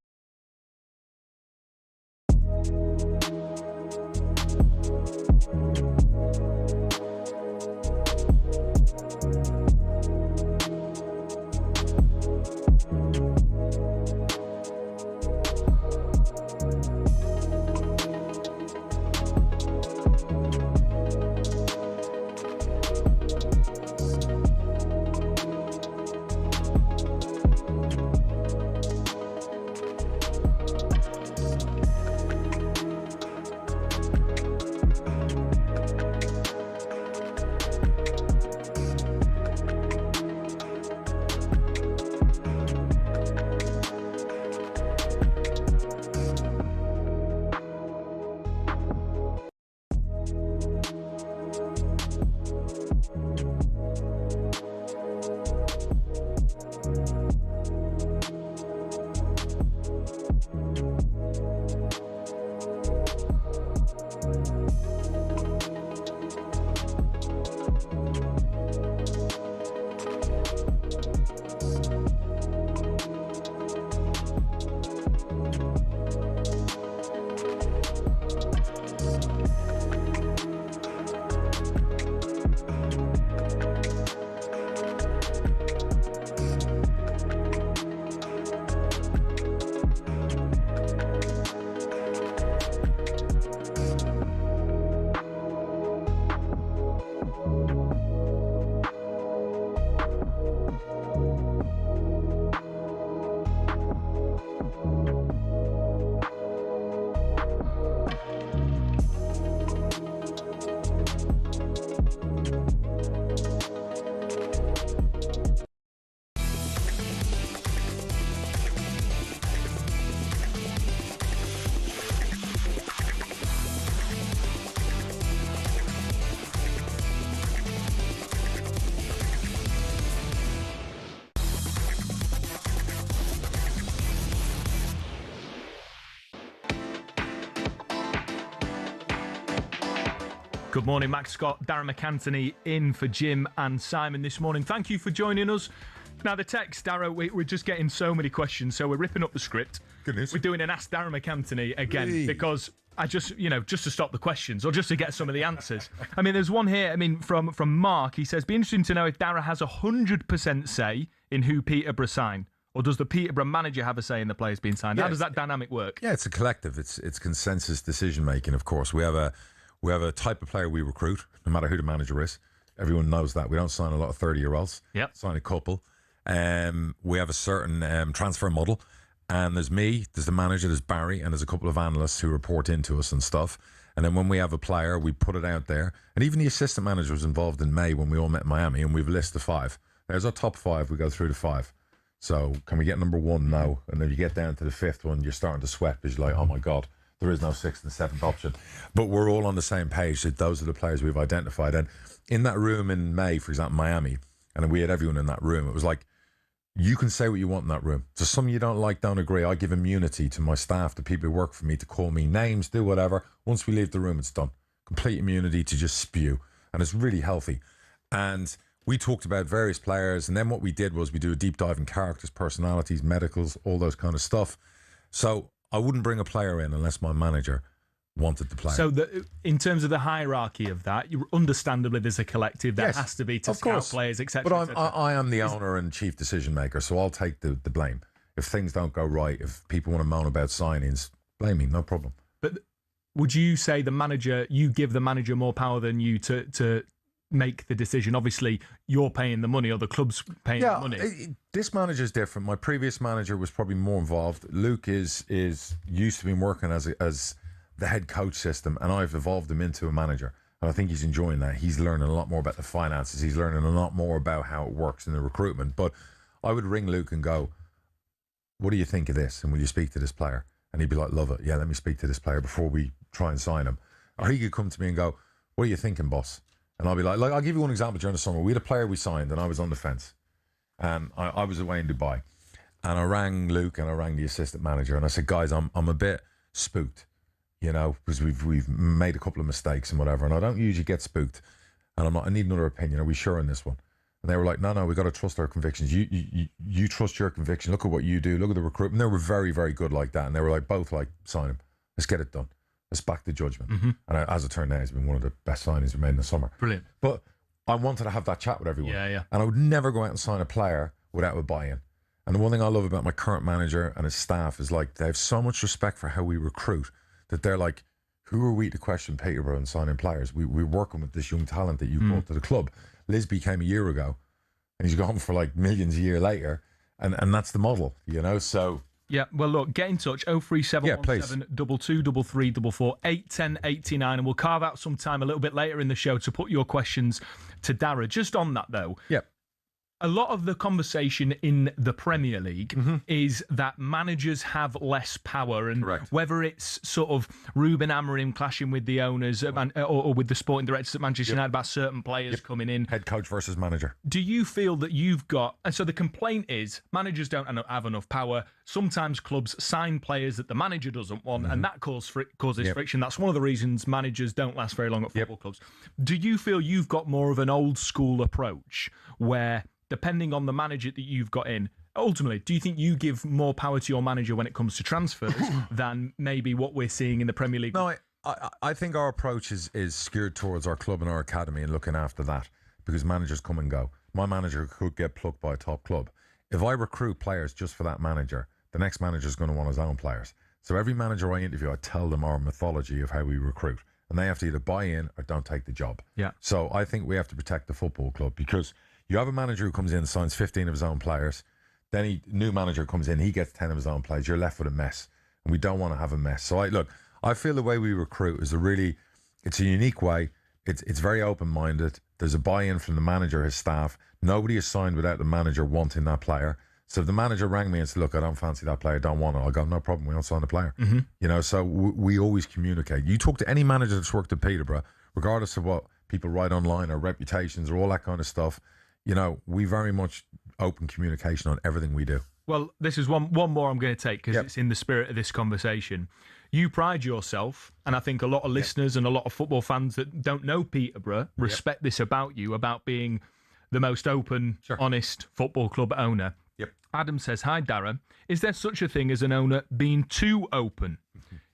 Good morning, Max Scott, Darragh MacAnthony in for Jim and Simon this morning. Thank you for joining us. Now, the text, Darragh, we're just getting so many questions, so we're ripping up the script. Goodness. We're doing an Ask Darragh MacAnthony again because I just to stop the questions or just to get some of the answers. I mean, there's one here, from Mark. He says, be interesting to know if Darragh has 100% say in who Peterborough sign. Or does the Peterborough manager have a say in the players being signed? Yeah, how does that dynamic work? Yeah, it's a collective. It's consensus decision making, of course. We have a type of player we recruit, no matter who the manager is. Everyone knows that. We don't sign a lot of 30-year-olds. Yep. Sign a couple. We have a certain transfer model. And there's me, there's the manager, there's Barry, and there's a couple of analysts who report into us and stuff. And then when we have a player, we put it out there. And even the assistant manager was involved in May when we all met in Miami, and we've listed 5. There's our top 5. We go through to 5. So can we get number 1? No. And then you get down to the 5th one, you're starting to sweat because you're like, oh my God, There is no sixth and seventh option. But we're all on the same page that those are the players we've identified. And in that room in May, for example, Miami, and we had everyone in that room, it was like, you can say what you want in that room. So some you don't like, don't agree. I give immunity to my staff, the people who work for me, to call me names, do whatever. Once we leave the room, it's done. Complete immunity to just spew. And it's really healthy. And we talked about various players. And then what we did was we do a deep dive in characters, personalities, medicals, all those kind of stuff. So I wouldn't bring a player in unless my manager wanted the player. So in terms of the hierarchy of that, understandably there's a collective that has to be to scout players, etc. But I am the owner and chief decision maker, so I'll take the blame. If things don't go right, if people want to moan about signings, blame me, no problem. But would you say you give the manager more power than you to make the decision? Obviously, you're paying the money or the club's paying the money. This manager's different. My previous manager was probably more involved. Luke is used to be working as the head coach system, and I've evolved him into a manager, and I think he's enjoying that. He's learning a lot more about the finances. He's learning a lot more about how it works in the recruitment. But I would ring Luke and go, what do you think of this, and will you speak to this player? And he'd be like, love it, yeah, let me speak to this player before we try and sign him. Or he could come to me and go, what are you thinking, boss? And I'll be like I'll give you one example. During the summer, we had a player we signed, and I was on the fence, and I was away in Dubai, and I rang Luke and I rang the assistant manager, and I said, guys, I'm a bit spooked, you know, because we've made a couple of mistakes and whatever, and I don't usually get spooked, and I need another opinion. Are we sure on this one? And they were like, no, we got to trust our convictions. You trust your conviction. Look at what you do. Look at the recruitment. They were very, very good like that, and they were like, both like, sign him. Let's get it done. Let's back the judgment. Mm-hmm. And as it turned out, it's been one of the best signings we made in the summer. Brilliant. But I wanted to have that chat with everyone. Yeah. And I would never go out and sign a player without a buy-in. And the one thing I love about my current manager and his staff is like, they have so much respect for how we recruit that they're like, who are we to question Peterborough and signing players? We're working with this young talent that you brought to the club. Lisby came a year ago, and he's gone for like millions a year later. And that's the model, you know, so... Yeah, well, look, get in touch, 03717 223344 81089, and we'll carve out some time a little bit later in the show to put your questions to Darragh. Just on that, though, a lot of the conversation in the Premier League is that managers have less power, and whether it's sort of Ruben Amorim clashing with the owners or with the sporting directors at Manchester United about certain players coming in. Head coach versus manager. Do you feel that you've got... And so the complaint is managers don't have enough power. Sometimes clubs sign players that the manager doesn't want, and that causes friction. That's one of the reasons managers don't last very long at football clubs. Do you feel you've got more of an old school approach where... depending on the manager that you've got in, ultimately, do you think you give more power to your manager when it comes to transfers than maybe what we're seeing in the Premier League? No, I think our approach is skewed towards our club and our academy and looking after that, because managers come and go. My manager could get plucked by a top club. If I recruit players just for that manager, the next manager is going to want his own players. So every manager I interview, I tell them our mythology of how we recruit, and they have to either buy in or don't take the job. Yeah. So I think we have to protect the football club, because you have a manager who comes in, signs 15 of his own players. Then new manager comes in, he gets 10 of his own players. You're left with a mess. And we don't want to have a mess. So I feel the way we recruit is it's a unique way. It's very open-minded. There's a buy-in from the manager, his staff. Nobody is signed without the manager wanting that player. So if the manager rang me and said, look, I don't fancy that player, don't want it, I'll go, no problem, we don't sign the player. You know, so we always communicate. You talk to any manager that's worked at Peterborough, regardless of what people write online or reputations or all that kind of stuff, you know, we very much open communication on everything we do. Well, this is one more I'm going to take because it's in the spirit of this conversation. You pride yourself, and I think a lot of listeners and a lot of football fans that don't know Peterborough respect this about you, about being the most open, honest football club owner. Adam says, hi, Darragh. Is there such a thing as an owner being too open?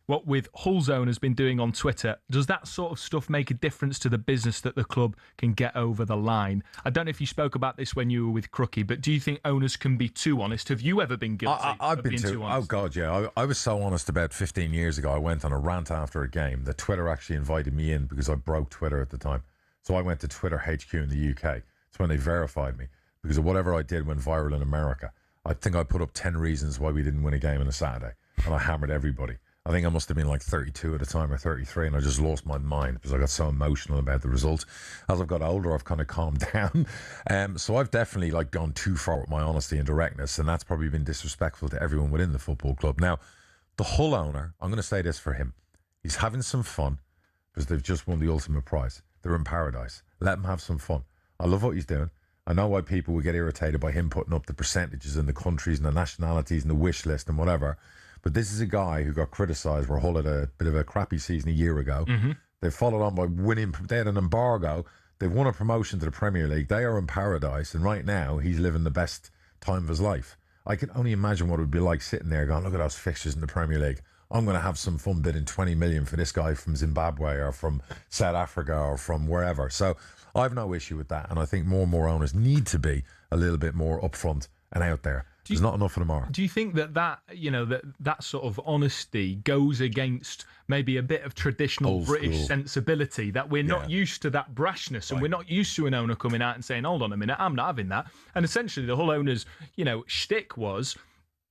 What with Hull's owners been doing on Twitter, does that sort of stuff make a difference to the business that the club can get over the line? I don't know if you spoke about this when you were with Crookie, but do you think owners can be too honest? Have you ever been guilty I've of been being too honest? Oh, God, yeah. I was so honest about 15 years ago. I went on a rant after a game that Twitter actually invited me in because I broke Twitter at the time. So I went to Twitter HQ in the UK. It's when they verified me because of whatever I did went viral in America. I think I put up 10 reasons why we didn't win a game on a Saturday, and I hammered everybody. I think I must have been like 32 at the time or 33, and I just lost my mind because I got so emotional about the result. As I've got older, I've kind of calmed down. So I've definitely like gone too far with my honesty and directness, and that's probably been disrespectful to everyone within the football club. Now, The Hull owner, I'm going to say this for him. He's having some fun because they've just won the ultimate prize. They're in paradise. Let him have some fun. I love what he's doing. I know why people would get irritated by him putting up the percentages and the countries and the nationalities and the wish list and whatever. But this is a guy who got criticised for Hull at a bit of a crappy season a year ago. Mm-hmm. They've followed on by winning. They had an embargo. They've won a promotion to the Premier League. They are in paradise. And right now, he's living the best time of his life. I can only imagine what it would be like sitting there going, look at those fixtures in the Premier League. I'm going to have some fun bidding 20 million for this guy from Zimbabwe or from South Africa or from wherever. So I have no issue with that. And I think more and more owners need to be a little bit more upfront and out there. There's not enough of them are. Do you think that sort of honesty goes against maybe a bit of traditional Old British school sensibility, that we're not used to that brashness and we're not used to an owner coming out and saying, hold on a minute, I'm not having that. And essentially the Hull owner's, shtick was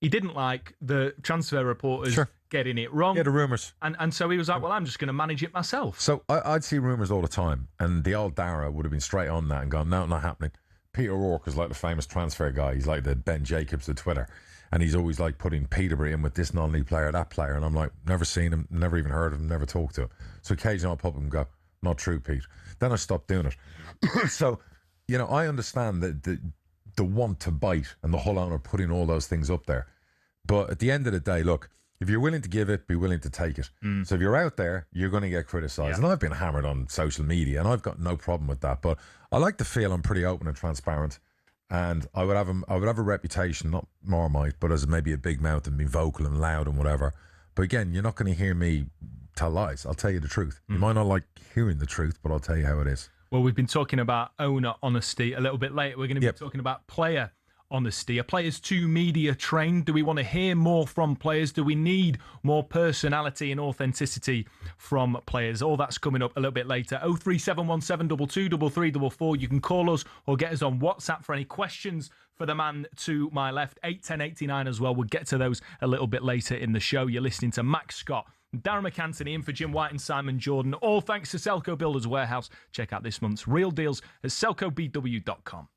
he didn't like the transfer reporters getting it wrong. Yeah, the rumours. And so he was like, well, I'm just going to manage it myself. So I'd see rumours all the time. And the old Darragh would have been straight on that and gone, no, not happening. Peter O'Rourke is like the famous transfer guy. He's like the Ben Jacobs of Twitter. And he's always like putting Peterborough in with this non-league player, that player. And I'm like, never seen him, never even heard of him, never talked to him. So occasionally I'll pop up and go, not true, Pete. Then I stopped doing it. So, I understand that the want to bite and the Hull owner putting all those things up there. But at the end of the day, look, if you're willing to give it, be willing to take it. So if you're out there, you're going to get criticised. And I've been hammered on social media, and I've got no problem with that. But I like to feel I'm pretty open and transparent. And I would have a reputation, not Marmite, but as maybe a big mouth and be vocal and loud and whatever. But again, you're not going to hear me tell lies. I'll tell you the truth. You might not like hearing the truth, but I'll tell you how it is. Well, we've been talking about owner honesty. A little bit later, we're going to be talking about player honesty. Are players too media trained? Do we want to hear more from players? Do we need more personality and authenticity from players? All that's coming up a little bit later. 03717 223344. You can call us or get us on WhatsApp for any questions for the man to my left. 81089 as well. We'll get to those a little bit later in the show. You're listening to Max Scott, Darragh MacAnthony in for Jim White and Simon Jordan. All thanks to Selco Builders Warehouse. Check out this month's real deals at selcobw.com.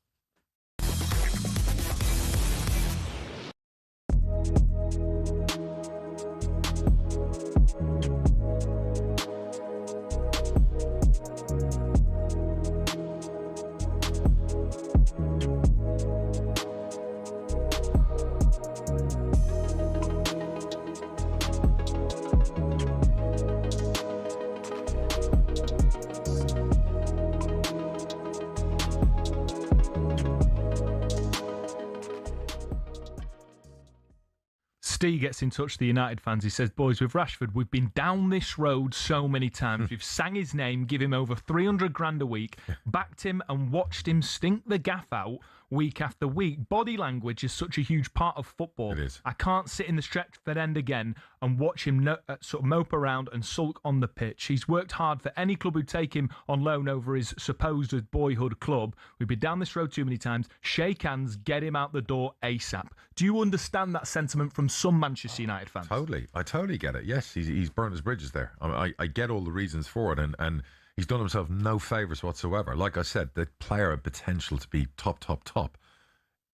Steve gets in touch with the United fans. He says, boys, with Rashford, we've been down this road so many times. We've sang his name, give him over 300 grand a week, backed him and watched him stink the gaff out week after week. Body language is such a huge part of football. It is. I can't sit in the Stretford end again and watch him sort of mope around and sulk on the pitch. He's worked hard for any club who'd take him on loan over his supposed boyhood club. We've been down this road too many times. Shake hands, get him out the door ASAP. Do you understand that sentiment from some Manchester United fans? Totally. I totally get it. Yes, he's burnt his bridges there. I get all the reasons for it, and he's done himself no favours whatsoever. Like I said, the player had potential to be top.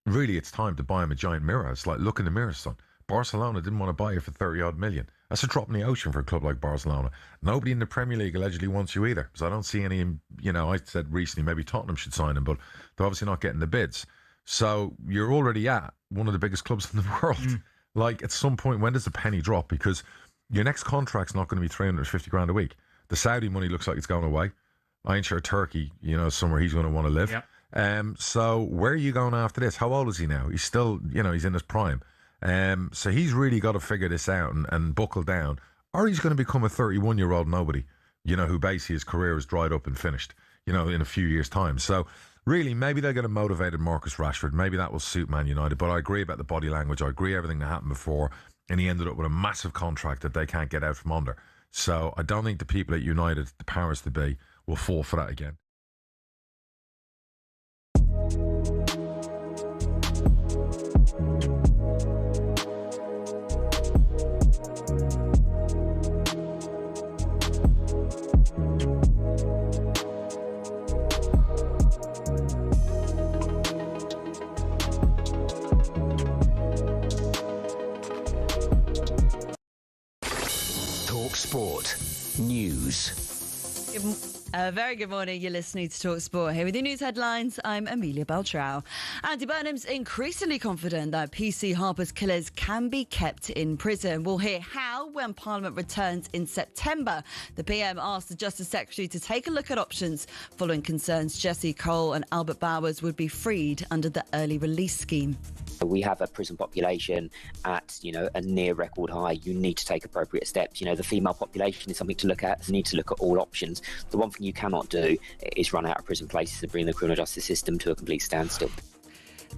Really, it's time to buy him a giant mirror. It's like, look in the mirror, son. Barcelona didn't want to buy you for 30-odd million. That's a drop in the ocean for a club like Barcelona. Nobody in the Premier League allegedly wants you either. So I don't see any, I said recently maybe Tottenham should sign him, but they're obviously not getting the bids. So you're already at one of the biggest clubs in the world. Like, at some point, when does the penny drop? Because your next contract's not going to be 350 grand a week. The Saudi money looks like it's going away. I ain't sure Turkey, somewhere he's going to want to live. Yep. So where are you going after this? How old is he now? He's still, he's in his prime. So he's really got to figure this out and buckle down, or he's going to become a 31-year-old nobody, who basically his career is dried up and finished, in a few years' time. So really, maybe they're going to motivate Marcus Rashford. Maybe that will suit Man United. But I agree about the body language. I agree everything that happened before. And he ended up with a massive contract that they can't get out from under. So I don't think the people at United, the powers to be, will fall for that again. news. Very good morning. You're listening to talkSPORT. Here with your news headlines, I'm Amelia Beltrao. Andy Burnham's increasingly confident that PC Harper's killers can be kept in prison. We'll hear how when Parliament returns in September. The PM asked the Justice Secretary to take a look at options following concerns Jesse Cole and Albert Bowers would be freed under the early release scheme. We have a prison population at, a near record high. You need to take appropriate steps. The female population is something to look at. You need to look at all options. The one thing you cannot do is run out of prison places and bring the criminal justice system to a complete standstill.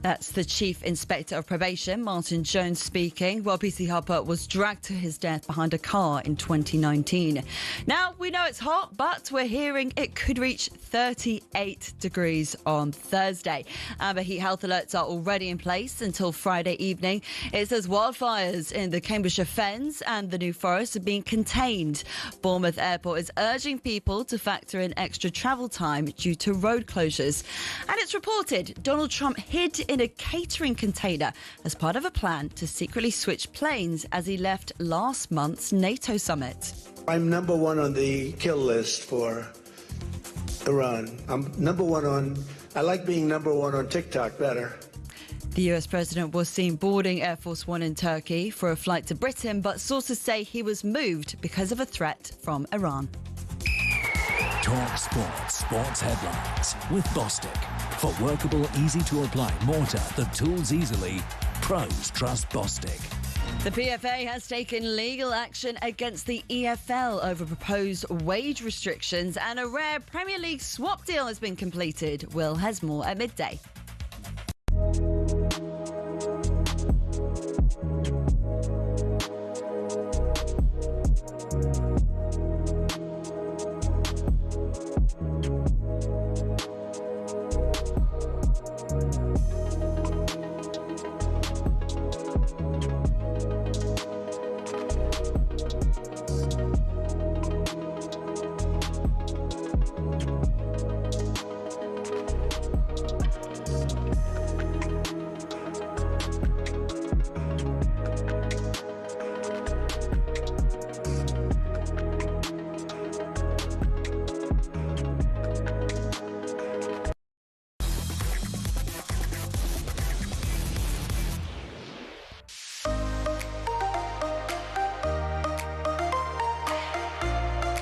That's the Chief Inspector of Probation, Martin Jones, speaking. Well, PC Harper was dragged to his death behind a car in 2019. Now, we know it's hot, but we're hearing it could reach 38 degrees on Thursday. Amber heat health alerts are already in place until Friday evening. It says wildfires in the Cambridgeshire Fens and the New Forest are being contained. Bournemouth Airport is urging people to factor in extra travel time due to road closures. And it's reported Donald Trump hid in a catering container as part of a plan to secretly switch planes as he left last month's NATO summit. I'm number one on the kill list for Iran. I like being number one on TikTok better. The US president was seen boarding Air Force One in Turkey for a flight to Britain, but sources say he was moved because of a threat from Iran. talkSPORT sports headlines with Bostik. For workable, easy-to-apply mortar that tools easily, pros trust Bostik. The PFA has taken legal action against the EFL over proposed wage restrictions, and a rare Premier League swap deal has been completed. Will has more at midday.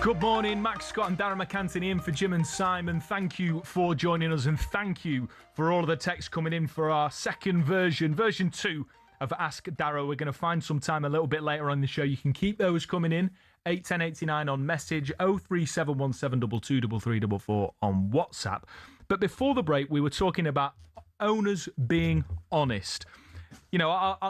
Good morning, Max Scott and Darragh MacAnthony in for Jim and Simon. Thank you for joining us, and thank you for all of the texts coming in for our second version 2 of Ask Darragh. We're going to find some time a little bit later on the show. You can keep those coming in. 81089 on message, 03717223344 on WhatsApp. But before the break, we were talking about owners being honest.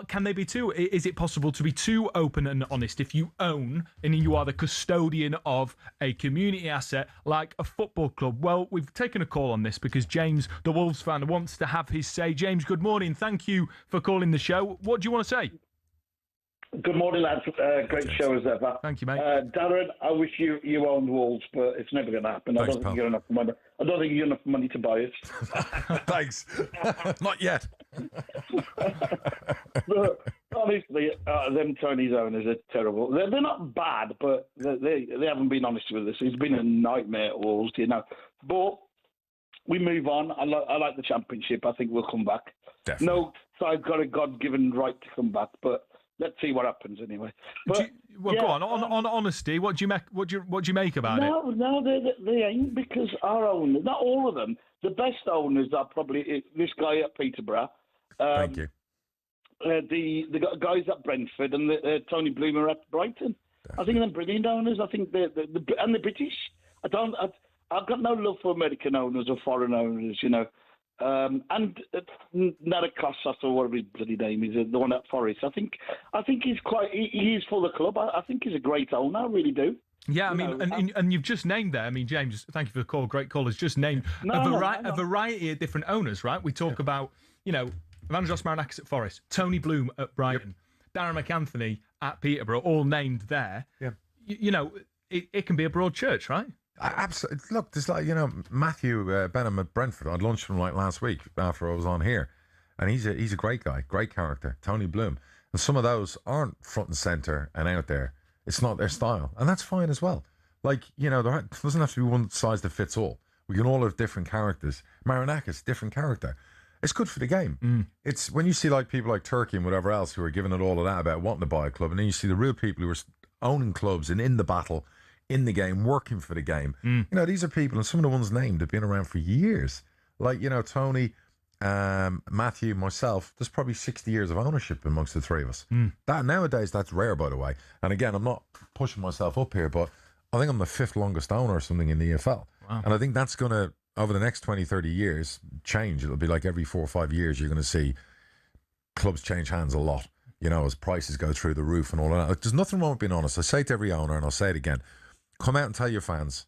Can they be too? Is it possible to be too open and honest if you own and you are the custodian of a community asset like a football club? Well, we've taken a call on this because James, the Wolves fan, wants to have his say. James, good morning. Thank you for calling the show. What do you want to say? Good morning, lads. Great show as ever. Thank you, mate. Darren, I wish you owned Wolves, but it's never going to happen. Thanks, I don't think you're enough money. I don't think you're enough money to buy it. Thanks. Not yet. But honestly, them Chinese owners are terrible. They're not bad, but they haven't been honest with us. It's been a nightmare at Wolves, But we move on. I like the Championship. I think we'll come back. Definitely. No side's got a God-given right to come back, but let's see what happens anyway. But, go on honesty. What do you make? What do you make about it? No, they ain't, because our owners, not all of them, the best owners are probably this guy at Peterborough. Thank you. The guys at Brentford and Tony Bloomer at Brighton. Definitely. I think they're brilliant owners. I think and the British. I've got no love for American owners or foreign owners, And Naracostas or whatever his bloody name is, the one at Forest. I think he's he is for the club. I think he's a great owner. I really do. Yeah, and you've just named there. James, thank you for the call. Great call. Has just named a variety of different owners. Right? We talk about Evangelos Marinakis at Forest, Tony Bloom at Brighton, Darragh MacAnthony at Peterborough, all named there. Yeah. It can be a broad church, right? Absolutely. Look, there's Matthew Benham at Brentford. I had lunch from last week after I was on here, and he's a great guy, great character. Tony Bloom, and some of those aren't front and centre and out there. It's not their style, and that's fine as well. Like, there doesn't have to be one size that fits all. We can all have different characters. Marinakis, different character. It's good for the game. It's when you see like people like Turkey and whatever else who are giving it all of that about wanting to buy a club, and then you see the real people who are owning clubs and in the battle, in the game, working for the game. These are people, and some of the ones named have been around for years. Like, Tony, Matthew, myself, there's probably 60 years of ownership amongst the three of us. That nowadays, that's rare, by the way. And again, I'm not pushing myself up here, but I think I'm the 5th longest owner or something in the EFL. Wow. And I think that's going to, over the next 20, 30 years, change. It'll be like every 4 or 5 years, you're going to see clubs change hands a lot, as prices go through the roof and all of that. Like, there's nothing wrong with being honest. I say to every owner, and I'll say it again, come out and tell your fans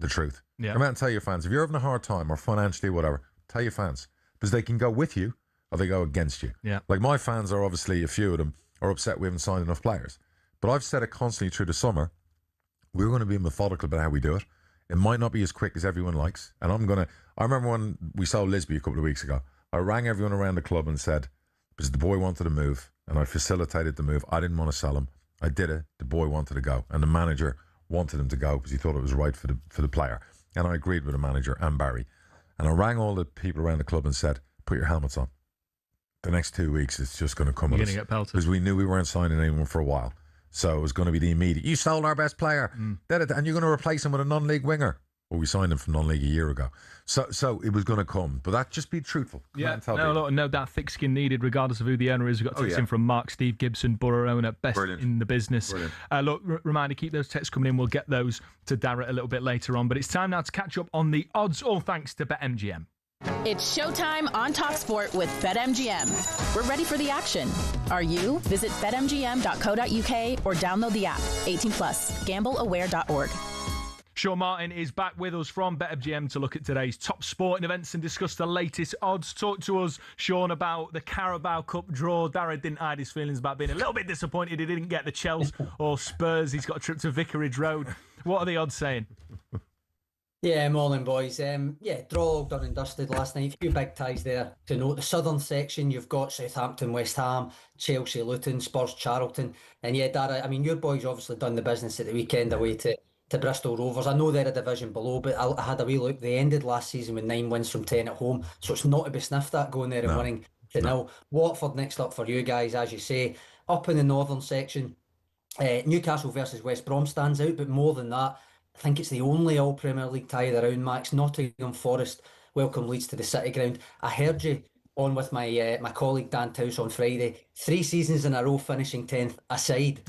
the truth. Yeah. Come out and tell your fans. If you're having a hard time or financially, whatever, tell your fans. Because they can go with you or they go against you. Yeah. Like my fans are obviously, a few of them are upset we haven't signed enough players. But I've said it constantly through the summer. We're going to be methodical about how we do it. It might not be as quick as everyone likes. And I remember when we sold Lisby a couple of weeks ago, I rang everyone around the club and said, because the boy wanted to move and I facilitated the move. I didn't want to sell him. I did it. The boy wanted to go. And the manager wanted him to go because he thought it was right for the player. And I agreed with the manager and Barry. And I rang all the people around the club and said, put your helmets on. The next 2 weeks, it's just going to come You're with going us. to get pelted. Because we knew we weren't signing anyone for a while. So it was going to be the immediate, you sold our best player. And you're going to replace him with a non-league winger. Well, we signed him from non-league a year ago. So it was going to come. But that just be truthful. Come out and tell people. No doubt thick skin needed, regardless of who the owner is. We've got texts in from Mark, Steve Gibson, Borough owner, best in the business. Reminder, keep those texts coming in. We'll get those to Darragh a little bit later on. But it's time now to catch up on the odds, all thanks to BetMGM. It's showtime on talkSPORT with BetMGM. We're ready for the action. Are you? Visit betmgm.co.uk or download the app. 18 plus. Gambleaware.org. Sean Martin is back with us from BetMGM to look at today's top sporting events and discuss the latest odds. Talk to us, Sean, about the Carabao Cup draw. Darragh didn't hide his feelings about being a little bit disappointed he didn't get the Chelsea or Spurs. He's got a trip to Vicarage Road. What are the odds saying? Yeah, morning, boys. Draw all done and dusted last night. A few big ties there to note. The southern section, you've got Southampton, West Ham, Chelsea, Luton, Spurs, Charlton. And yeah, Darragh, I mean, your boys obviously done the business at the weekend away to Bristol Rovers. I know they're a division below, but I had a wee look. They ended last season with 9 wins from 10 at home. So it's not to be sniffed at going there and winning to nil. Watford next up for you guys, as you say. Up in the northern section, Newcastle versus West Brom stands out, but more than that, I think it's the only all Premier League tie around, Max. Nottingham Forest welcome Leeds to the City Ground. I heard you on with my my colleague Dan Towse on Friday. 3 seasons in a row finishing 10th aside.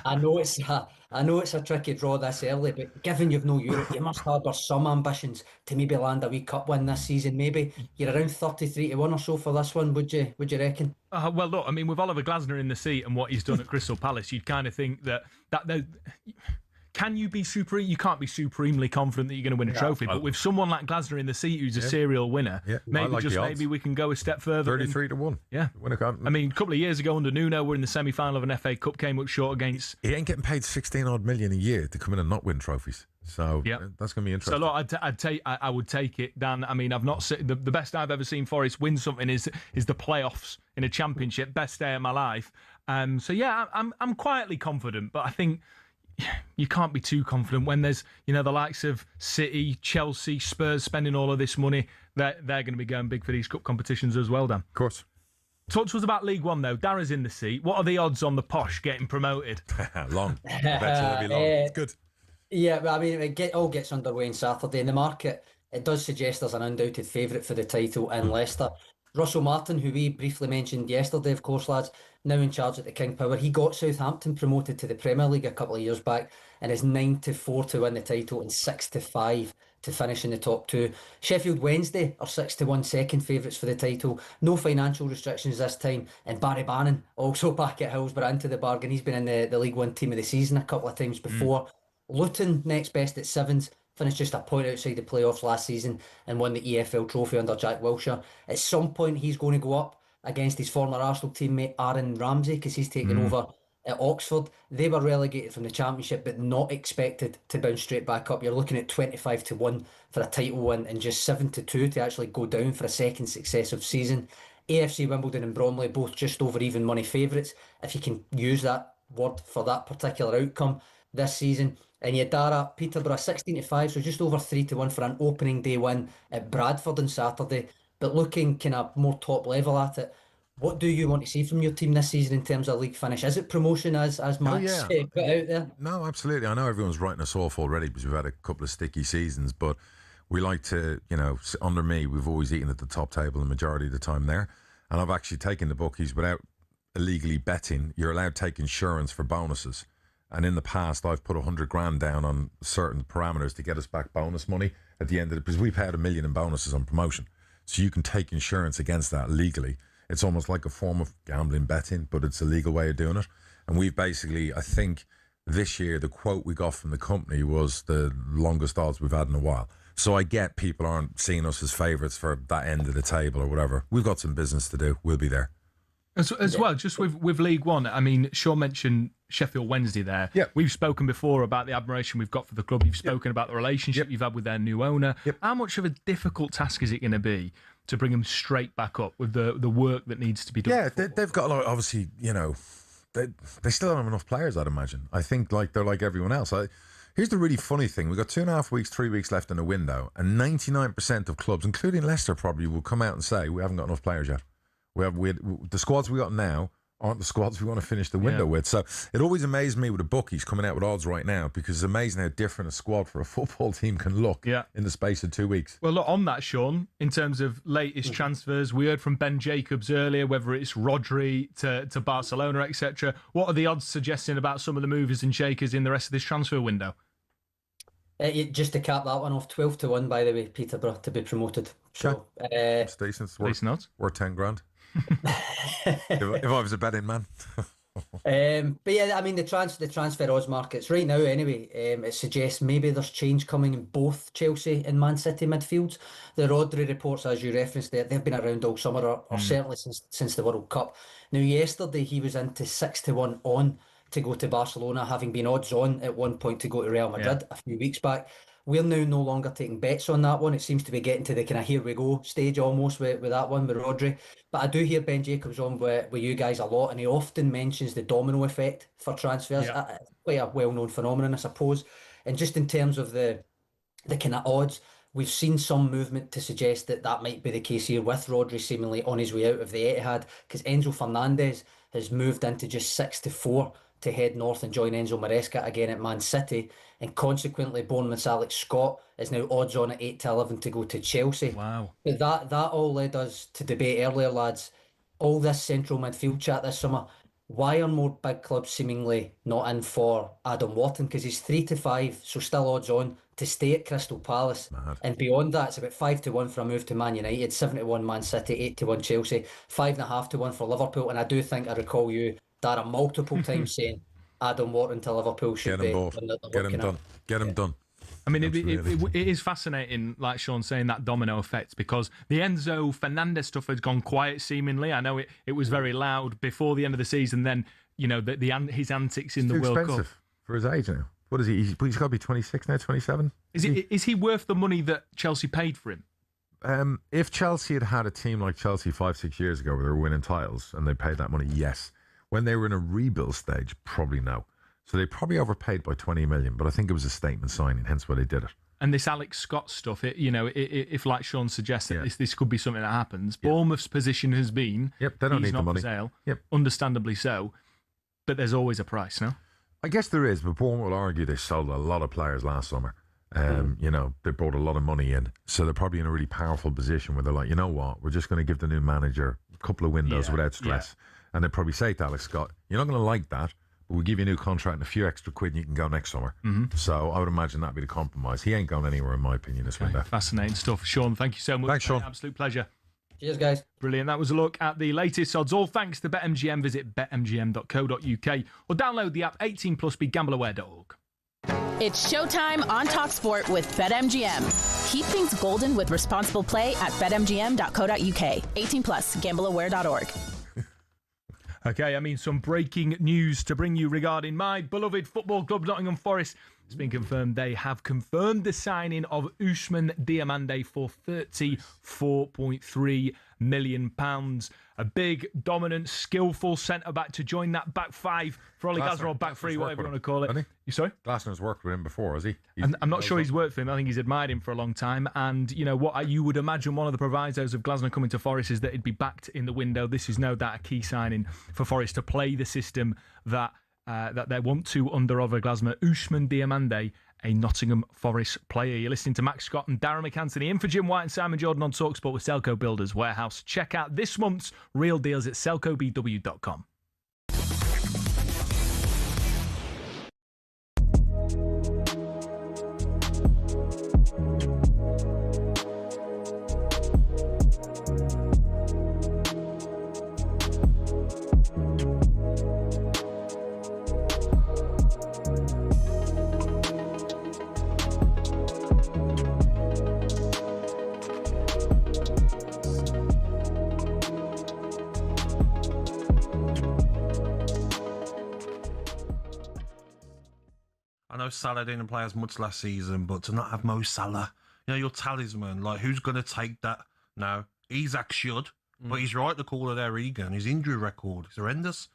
I know it's a tricky draw this early, but given you've no Europe, you must harbour some ambitions to maybe land a wee cup win this season. Maybe you're around 33-1 or so for this one. Would you reckon? Well, look, I mean, with Oliver Glasner in the seat and what he's done at Crystal Palace, you'd kind of think that can you be you can't be supremely confident that you're going to win a trophy, but with someone like Glasner in the seat who's a serial winner, maybe we can go a step further. 33-1. Yeah. I mean, a couple of years ago under Nuno, we're in the semi-final of an FA Cup, came up short against... He ain't getting paid 16-odd million a year to come in and not win trophies. So that's going to be interesting. So look, I would take it, Dan. I mean, I've not seen the best I've ever seen Forest win something is the playoffs in a championship. Best day of my life. So yeah, I'm quietly confident, but I think you can't be too confident when there's the likes of City, Chelsea, Spurs spending all of this money. They're going to be going big for these cup competitions as well, Dan. Of course. Talk to us about League One, though. Darragh's in the seat. What are the odds on the Posh getting promoted? Long. I bet it'll be long. It's good. Yeah, but I mean, it all gets underway on Saturday. In the market, it does suggest there's an undoubted favourite for the title in Leicester. Russell Martin, who we briefly mentioned yesterday, of course, lads, now in charge at the King Power. He got Southampton promoted to the Premier League a couple of years back and is 9-4 to win the title and 6-5 to finish in the top 2. Sheffield Wednesday are 6-1 second favourites for the title. No financial restrictions this time. And Barry Bannon, also back at Hillsborough into the bargain. He's been in the League One team of the season a couple of times before. Luton, next best at 7s. Finished just a point outside the playoffs last season and won the EFL trophy under Jack Wilshere. At some point, he's going to go up against his former Arsenal teammate Aaron Ramsey because he's taken over at Oxford. They were relegated from the Championship but not expected to bounce straight back up. You're looking at 25-1 for a title win and just 7-2 to actually go down for a second successive season. AFC Wimbledon and Bromley both just over even money favourites, if you can use that word for that particular outcome this season. And you had Darragh, Peterborough 16-5, so just over 3-1 for an opening day win at Bradford on Saturday. But looking kind of more top level at it, what do you want to see from your team this season in terms of league finish? Is it promotion as Matt's put out there? No, absolutely. I know everyone's writing us off already because we've had a couple of sticky seasons, but we like to, under me, we've always eaten at the top table the majority of the time there. And I've actually taken the bookies without illegally betting. You're allowed to take insurance for bonuses. And in the past, I've put 100 grand down on certain parameters to get us back bonus money at the end of it, because we paid $1 million in bonuses on promotion. So you can take insurance against that legally. It's almost like a form of gambling betting, but it's a legal way of doing it. And we've basically, I think this year, the quote we got from the company was the longest odds we've had in a while. So I get people aren't seeing us as favourites for that end of the table or whatever. We've got some business to do. We'll be there. As well, just with League One, I mean, Sean mentioned Sheffield Wednesday there. Yep. We've spoken before about the admiration we've got for the club. You've spoken about the relationship you've had with their new owner. How much of a difficult task is it going to be to bring them straight back up with the work that needs to be done? Yeah, they've got a lot, obviously, they still don't have enough players, I'd imagine. I think they're like everyone else. Here's the really funny thing. We've got 2.5 weeks, 3 weeks left in the window, and 99% of clubs, including Leicester probably, will come out and say, we haven't got enough players yet. The squads we got now aren't the squads we want to finish the window with. So it always amazed me with the bookies coming out with odds right now, because it's amazing how different a squad for a football team can look in the space of 2 weeks. Well, look, on that, Sean, in terms of latest transfers, we heard from Ben Jacobs earlier, whether it's Rodri to Barcelona, etc. What are the odds suggesting about some of the movers and shakers in the rest of this transfer window? Just to cap that one off, 12-1, by the way, Peterborough to be promoted. So, it's decent. It's worth 10 grand. if I was a betting man. But yeah, I mean, the transfer odds markets right now anyway, it suggests maybe there's change coming in both Chelsea and Man City midfields. The Rodri reports, as you referenced there, they've been around all summer, or certainly since the World Cup. Now, yesterday he was into 6-1 on to go to Barcelona, having been odds on at one point to go to Real Madrid a few weeks back. We're now no longer taking bets on that one. It seems to be getting to the kind of here we go stage almost with that one with Rodri. But I do hear Ben Jacobs on with you guys a lot, and he often mentions the domino effect for transfers. Quite a well-known phenomenon, I suppose. And just in terms of the kind of odds, we've seen some movement to suggest that might be the case here with Rodri seemingly on his way out of the Etihad, because Enzo Fernandez has moved into just 6-4 to head north and join Enzo Maresca again at Man City, and consequently Bournemouth's Alex Scott is now odds on at 8-11 to go to Chelsea. Wow. But that all led us to debate earlier, lads, all this central midfield chat this summer. Why are more big clubs seemingly not in for Adam Wharton? Because he's 3-5, so still odds on to stay at Crystal Palace. And beyond that, it's about 5-1 for a move to Man United, 7-1 Man City, 8-1 Chelsea, 5.5-1 for Liverpool. And I do think I recall you, Darragh, multiple times saying Adam Wharton to Liverpool should be both. Get him done. Get him done. I mean, it is fascinating, like Sean's saying, that domino effect, because the Enzo Fernandez stuff has gone quiet seemingly. I know it was very loud before the end of the season. Then, his antics in the World Cup. It's too expensive for his age now. What is he? He's got to be 26 now, 27? Is he worth the money that Chelsea paid for him? If Chelsea had a team like Chelsea 5-6 years ago where they were winning titles and they paid that money, yes. When they were in a rebuild stage, probably no. So they probably overpaid by 20 million, but I think it was a statement signing, hence why they did it. And this Alex Scott stuff, if like Sean suggests that this could be something that happens, Bournemouth's position has been they don't need the money. For sale, understandably so, but there's always a price, no? I guess there is, but Bournemouth will argue they sold a lot of players last summer. They brought a lot of money in, so they're probably in a really powerful position where they're like, you know what, we're just going to give the new manager a couple of windows without stress. And they probably say to Alex Scott, you're not going to like that, but we'll give you a new contract and a few extra quid and you can go next summer. So I would imagine that'd be the compromise. He ain't going anywhere, in my opinion, this window. Fascinating stuff. Sean, thank you so much. Thanks, Sean. Absolute pleasure. Cheers, guys. Brilliant. That was a look at the latest odds, all thanks to BetMGM. Visit betmgm.co.uk or download the app 18+, be gambleaware.org. It's showtime on talkSPORT with BetMGM. Keep things golden with responsible play at betmgm.co.uk. 18+, gambleaware.org. Okay, some breaking news to bring you regarding my beloved football club, Nottingham Forest. It's been confirmed they have confirmed the signing of Ousmane Diomande for £34.3 million. A big, dominant, skillful centre-back to join that back five for Ole Glasner, or back three, whatever you want to call it. He? You sorry? Glasner's worked with him before, has he? I'm not sure he's worked for him. I think he's admired him for a long time. And, you know, what you would imagine one of the provisos of Glasner coming to Forest is that he'd be backed in the window. This is no doubt a key signing for Forest to play the system that they want to under Ole Glasner. Ousmane Diomande, a Nottingham Forest player. You're listening to Max Scott and Darragh MacAnthony in for Jim White and Simon Jordan on talkSPORT with Selco Builders Warehouse. Check out this month's real deals at selcobw.com. I know Salah didn't play as much last season, but to not have Mo Salah, you know, your talisman, like, who's going to take that now? Isak should, but he's right to call it there, Egan. His injury record is horrendous.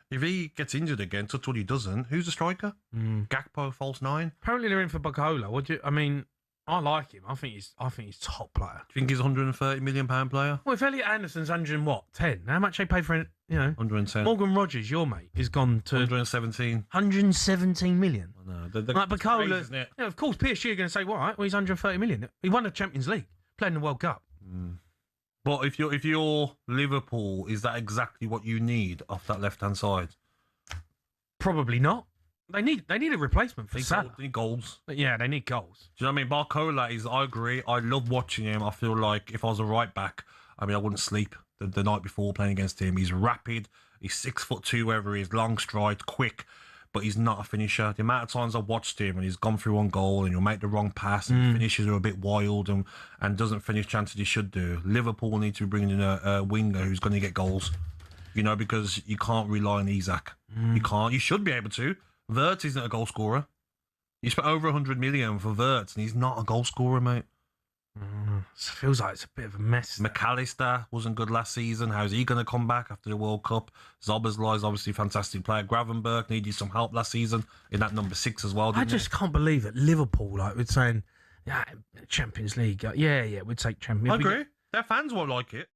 If he gets injured again, touch what he doesn't, who's the striker? Gakpo, false nine? Apparently they're in for Bacola. I like him. I think he's top player. Do you think he's a £130 million player? Well, if Elliot Anderson's 10, how much they pay for it? 110. Morgan Rogers, your mate, has gone to 117. 117 million. I know. Like Bacola, crazy, isn't it? of course, PSG are going to say, well, all right, he's 130 million. He won the Champions League, playing the World Cup. But if you're Liverpool, is that exactly what you need off that left hand side? Probably not. They need a replacement for Salah. They need goals. Yeah, they need goals. Do you know what I mean? Barcola I agree. I love watching him. I feel like if I was a right back, I wouldn't sleep the night before playing against him. He's rapid. He's 6'2", wherever he is, long stride, quick, but he's not a finisher. The amount of times I've watched him and he's gone through one goal and he'll make the wrong pass and finishes are a bit wild and doesn't finish chances he should do. Liverpool need to be bringing in a winger who's going to get goals, because you can't rely on Isak. You can't. You should be able to. Wirtz isn't a goal scorer. You spent over 100 million for Wirtz, and he's not a goal scorer, mate. It feels like it's a bit of a mess. McAllister wasn't good last season. How's he going to come back after the World Cup? Zoboszlai is obviously a fantastic player. Gravenberch needed some help last season in that number 6 as well. I just can't believe that Liverpool, we're saying, Champions League. Yeah, we'd take Champions League. I agree. Their fans won't like it.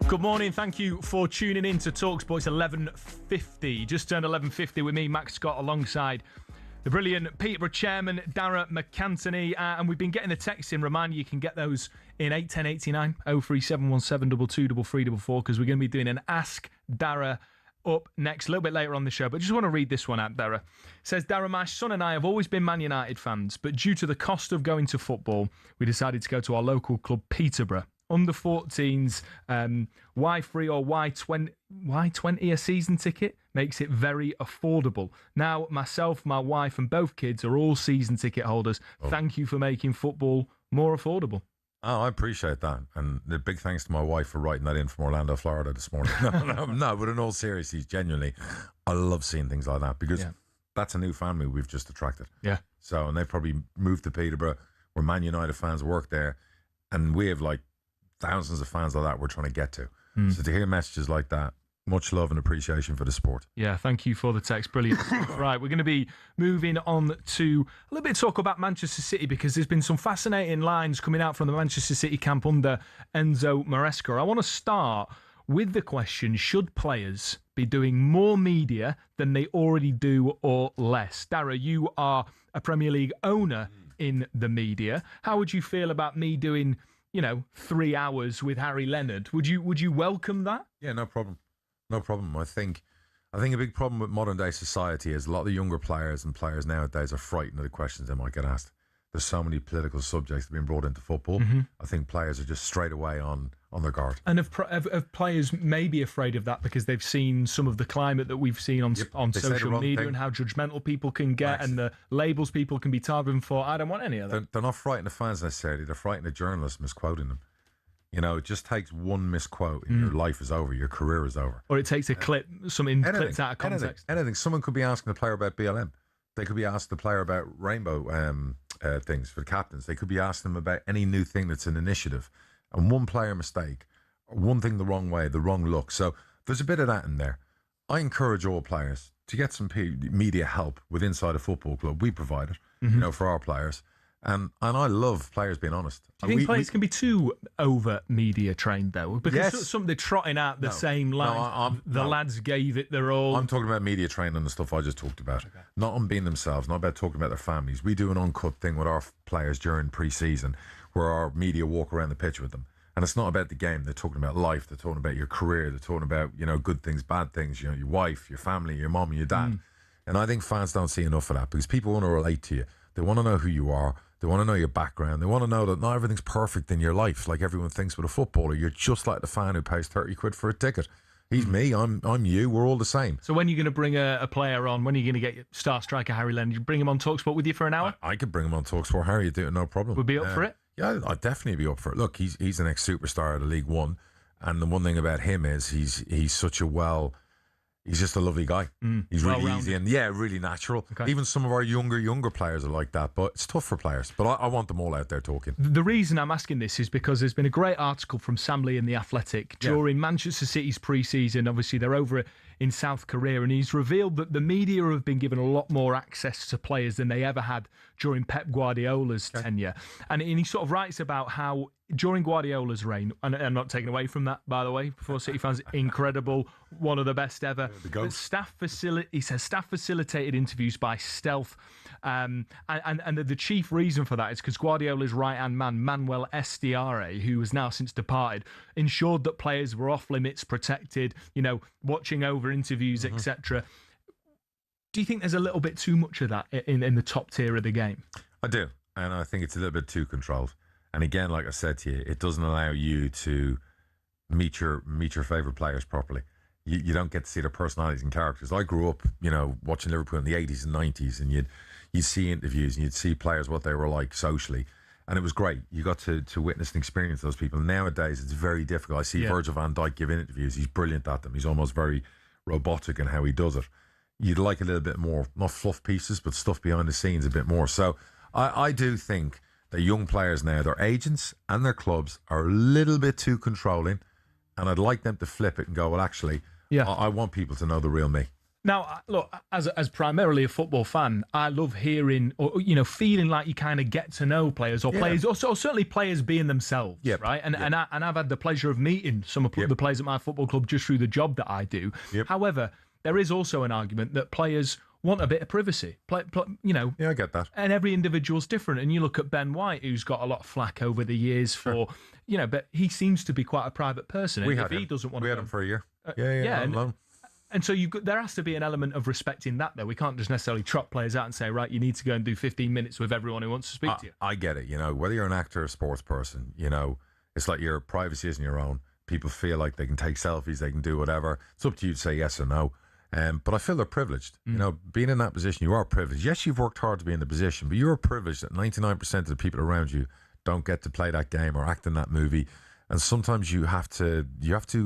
Good morning. Thank you for tuning in to talkSPORT. It's 11:50. Just turned 11:50 with me, Max Scott, alongside The brilliant Peterborough chairman, Darragh MacAnthony. And we've been getting the texts in. Remind you can get those in 81089 03717 223344 because we're going to be doing an Ask Darragh up next, a little bit later on the show. But I just want to read this one out, Darragh. It says, Darragh, my son and I have always been Man United fans, but due to the cost of going to football, we decided to go to our local club, Peterborough. Under 14s, Y3 or Y20 a season ticket makes it very affordable. Now, myself, my wife and both kids are all season ticket holders. Thank you for making football more affordable. Oh, I appreciate that. And a big thanks to my wife for writing that in from Orlando, Florida this morning. No, but in all seriousness, genuinely, I love seeing things like that because that's a new family we've just attracted. Yeah. So, and they probably moved to Peterborough where Man United fans work there. And we have like thousands of fans like that we're trying to get to. So to hear messages like that, much love and appreciation for the sport. Yeah, thank you for the text. Brilliant. Right, we're going to be moving on to a little bit of talk about Manchester City because there's been some fascinating lines coming out from the Manchester City camp under Enzo Maresca. I want to start with the question, should players be doing more media than they already do or less? Darragh, you are a Premier League owner in the media. How would you feel about me doing 3 hours with Harry Leonard? Would you welcome that? Yeah, no problem. No problem. I think a big problem with modern day society is a lot of the younger players and players nowadays are frightened of the questions they might get asked. There's so many political subjects being brought into football. I think players are just straight away on their guard. And if players may be afraid of that because they've seen some of the climate that we've seen on social media and how judgmental people can get and the labels people can be targeted for. I don't want any of that. They're not frightened of fans necessarily. They're frightened of journalists misquoting them. It just takes one misquote and your life is over, your career is over. Or it takes a clip, something clipped out of context. Anything. Someone could be asking the player about BLM. They could be asking the player about rainbow things for the captains. They could be asking them about any new thing that's an initiative. And one player mistake, or one thing the wrong way, the wrong look. So there's a bit of that in there. I encourage all players to get some media help with inside a football club. We provide it, for our players. And I love players being honest. Do you think players can be too over media trained though? Because they're trotting out the same line. The lads gave it their all. I'm talking about media training and the stuff I just talked about. Okay. Not on being themselves, not about talking about their families. We do an uncut thing with our players during pre-season where our media walk around the pitch with them. And it's not about the game. They're talking about life. They're talking about your career. They're talking about, good things, bad things, your wife, your family, your mom and your dad. And I think fans don't see enough of that because people want to relate to you. They want to know who you are. They want to know your background. They want to know that not everything's perfect in your life like everyone thinks with a footballer. You're just like the fan who pays 30 quid for a ticket. He's me, I'm you, we're all the same. So when are you going to bring a player on? When are you going to get your star striker Harry Leonard? You bring him on talkSPORT with you for an hour? I could bring him on talkSPORT. Harry, you do it, no problem. Would be up for it? Yeah, I'd definitely be up for it. Look, he's the next superstar of the League One. And the one thing about him is he's such a he's just a lovely guy. He's really easy and really natural. Okay. Even some of our younger players are like that, but it's tough for players. But I want them all out there talking. The reason I'm asking this is because there's been a great article from Sam Lee in The Athletic during Manchester City's pre-season. Obviously, they're over in South Korea, and he's revealed that the media have been given a lot more access to players than they ever had during Pep Guardiola's tenure. And he sort of writes about how during Guardiola's reign, and I'm not taking away from that, by the way, before City fans, incredible, one of the best ever. He says staff facilitated interviews by stealth. And the chief reason for that is because Guardiola's right-hand man, Manuel Estiare, who has now since departed, ensured that players were off limits, protected, watching over interviews, etc. Do you think there's a little bit too much of that in the top tier of the game? I do, and I think it's a little bit too controlled. And again, like I said to you, it doesn't allow you to meet your favourite players properly. You don't get to see their personalities and characters. I grew up, watching Liverpool in the 80s and 90s, and you'd see interviews and you'd see players, what they were like socially. And it was great. You got to witness and experience those people. Nowadays, it's very difficult. I see Virgil van Dijk giving interviews. He's brilliant at them. He's almost very robotic in how he does it. You'd like a little bit more, not fluff pieces, but stuff behind the scenes a bit more. So I do think the young players now, their agents and their clubs are a little bit too controlling, and I'd like them to flip it and go, well, actually, I want people to know the real me. Now, look, as primarily a football fan, I love hearing or feeling like you kind of get to know players or players, or certainly players being themselves, right? And I've had the pleasure of meeting some of the players at my football club just through the job that I do. However, there is also an argument that players want a bit of privacy. Yeah, I get that. And every individual's different. And you look at Ben White, who's got a lot of flack over the years for, but he seems to be quite a private person. We and had if him. he doesn't want We to had him for a year. And so there has to be an element of respecting that, though. We can't just necessarily trot players out and say, right, you need to go and do 15 minutes with everyone who wants to speak to you. I get it. Whether you're an actor or a sports person, it's like your privacy isn't your own. People feel like they can take selfies, they can do whatever. It's up to you to say yes or no. But I feel they're privileged. Being in that position, you are privileged. Yes, you've worked hard to be in the position, but you're privileged that 99% of the people around you don't get to play that game or act in that movie. And sometimes you have to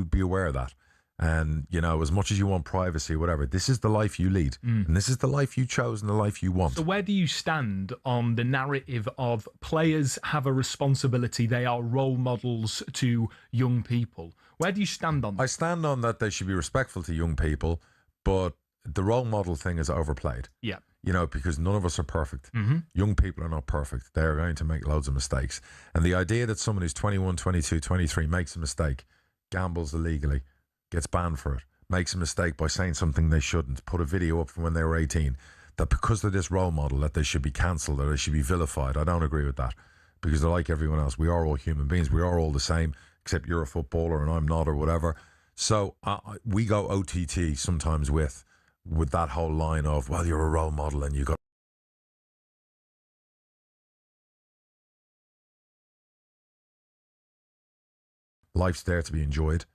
be aware of that. And, as much as you want privacy or whatever, this is the life you lead. And this is the life you chose and the life you want. So where do you stand on the narrative of players have a responsibility, they are role models to young people? Where do you stand on that? I stand on that they should be respectful to young people, but the role model thing is overplayed. Yeah. Because none of us are perfect. Mm-hmm. Young people are not perfect. They are going to make loads of mistakes. And the idea that someone who's 21, 22, 23 makes a mistake, gambles illegally, gets banned for it, makes a mistake by saying something they shouldn't, put a video up from when they were 18, that because they're this role model that they should be cancelled or they should be vilified. I don't agree with that, because they're like everyone else. We are all human beings. We are all the same, except you're a footballer and I'm not, or whatever. So we go OTT sometimes with that whole line of, well, you're a role model and you got life's there to be enjoyed,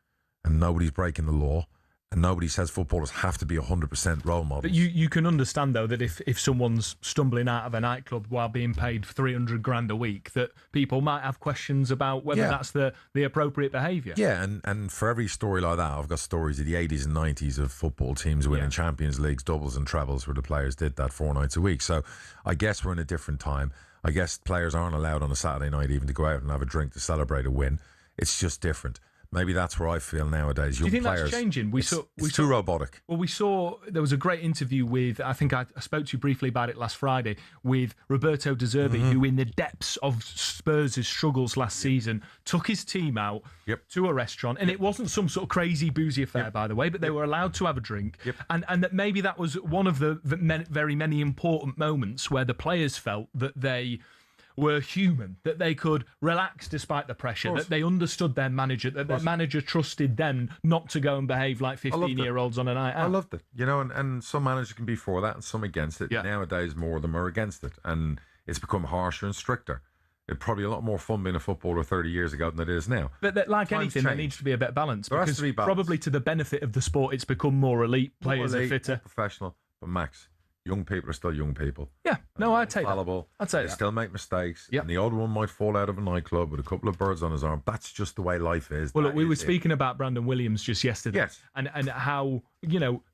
and nobody's breaking the law, and nobody says footballers have to be 100% role models. But you can understand, though, that if someone's stumbling out of a nightclub while being paid 300 grand a week, that people might have questions about whether that's the appropriate behaviour. Yeah, and for every story like that, I've got stories of the 80s and 90s of football teams winning Champions Leagues, doubles and trebles, where the players did that 4 nights a week. So I guess we're in a different time. I guess players aren't allowed on a Saturday night even to go out and have a drink to celebrate a win. It's just different. Maybe that's where I feel nowadays. Do you think players, that's changing? It's too robotic. Well, we saw there was a great interview with, I think I spoke to you briefly about it last Friday, with Roberto De Zerbi, who in the depths of Spurs' struggles last season took his team out to a restaurant, and it wasn't some sort of crazy boozy affair, by the way, but they were allowed to have a drink, and that maybe that was one of the very many important moments where the players felt that they were human, that they could relax despite the pressure, that they understood their manager, that their manager trusted them not to go and behave like 15-year-olds on a night out. I loved it, and some managers can be for that and some against it. Nowadays, more of them are against it, and it's become harsher and stricter. It's probably a lot more fun being a footballer 30 years ago than it is now. But like anything, there needs to be a bit of balance. There has to be balance. Probably to the benefit of the sport, it's become more elite, players are fitter. More professional. But Max, young people are still young people. Yeah, no, I'd take that. I'd say they that. still make mistakes. And the old one might fall out of a nightclub with a couple of birds on his arm. That's just the way life is. Well, look, we were speaking about Brandon Williams just yesterday. And how,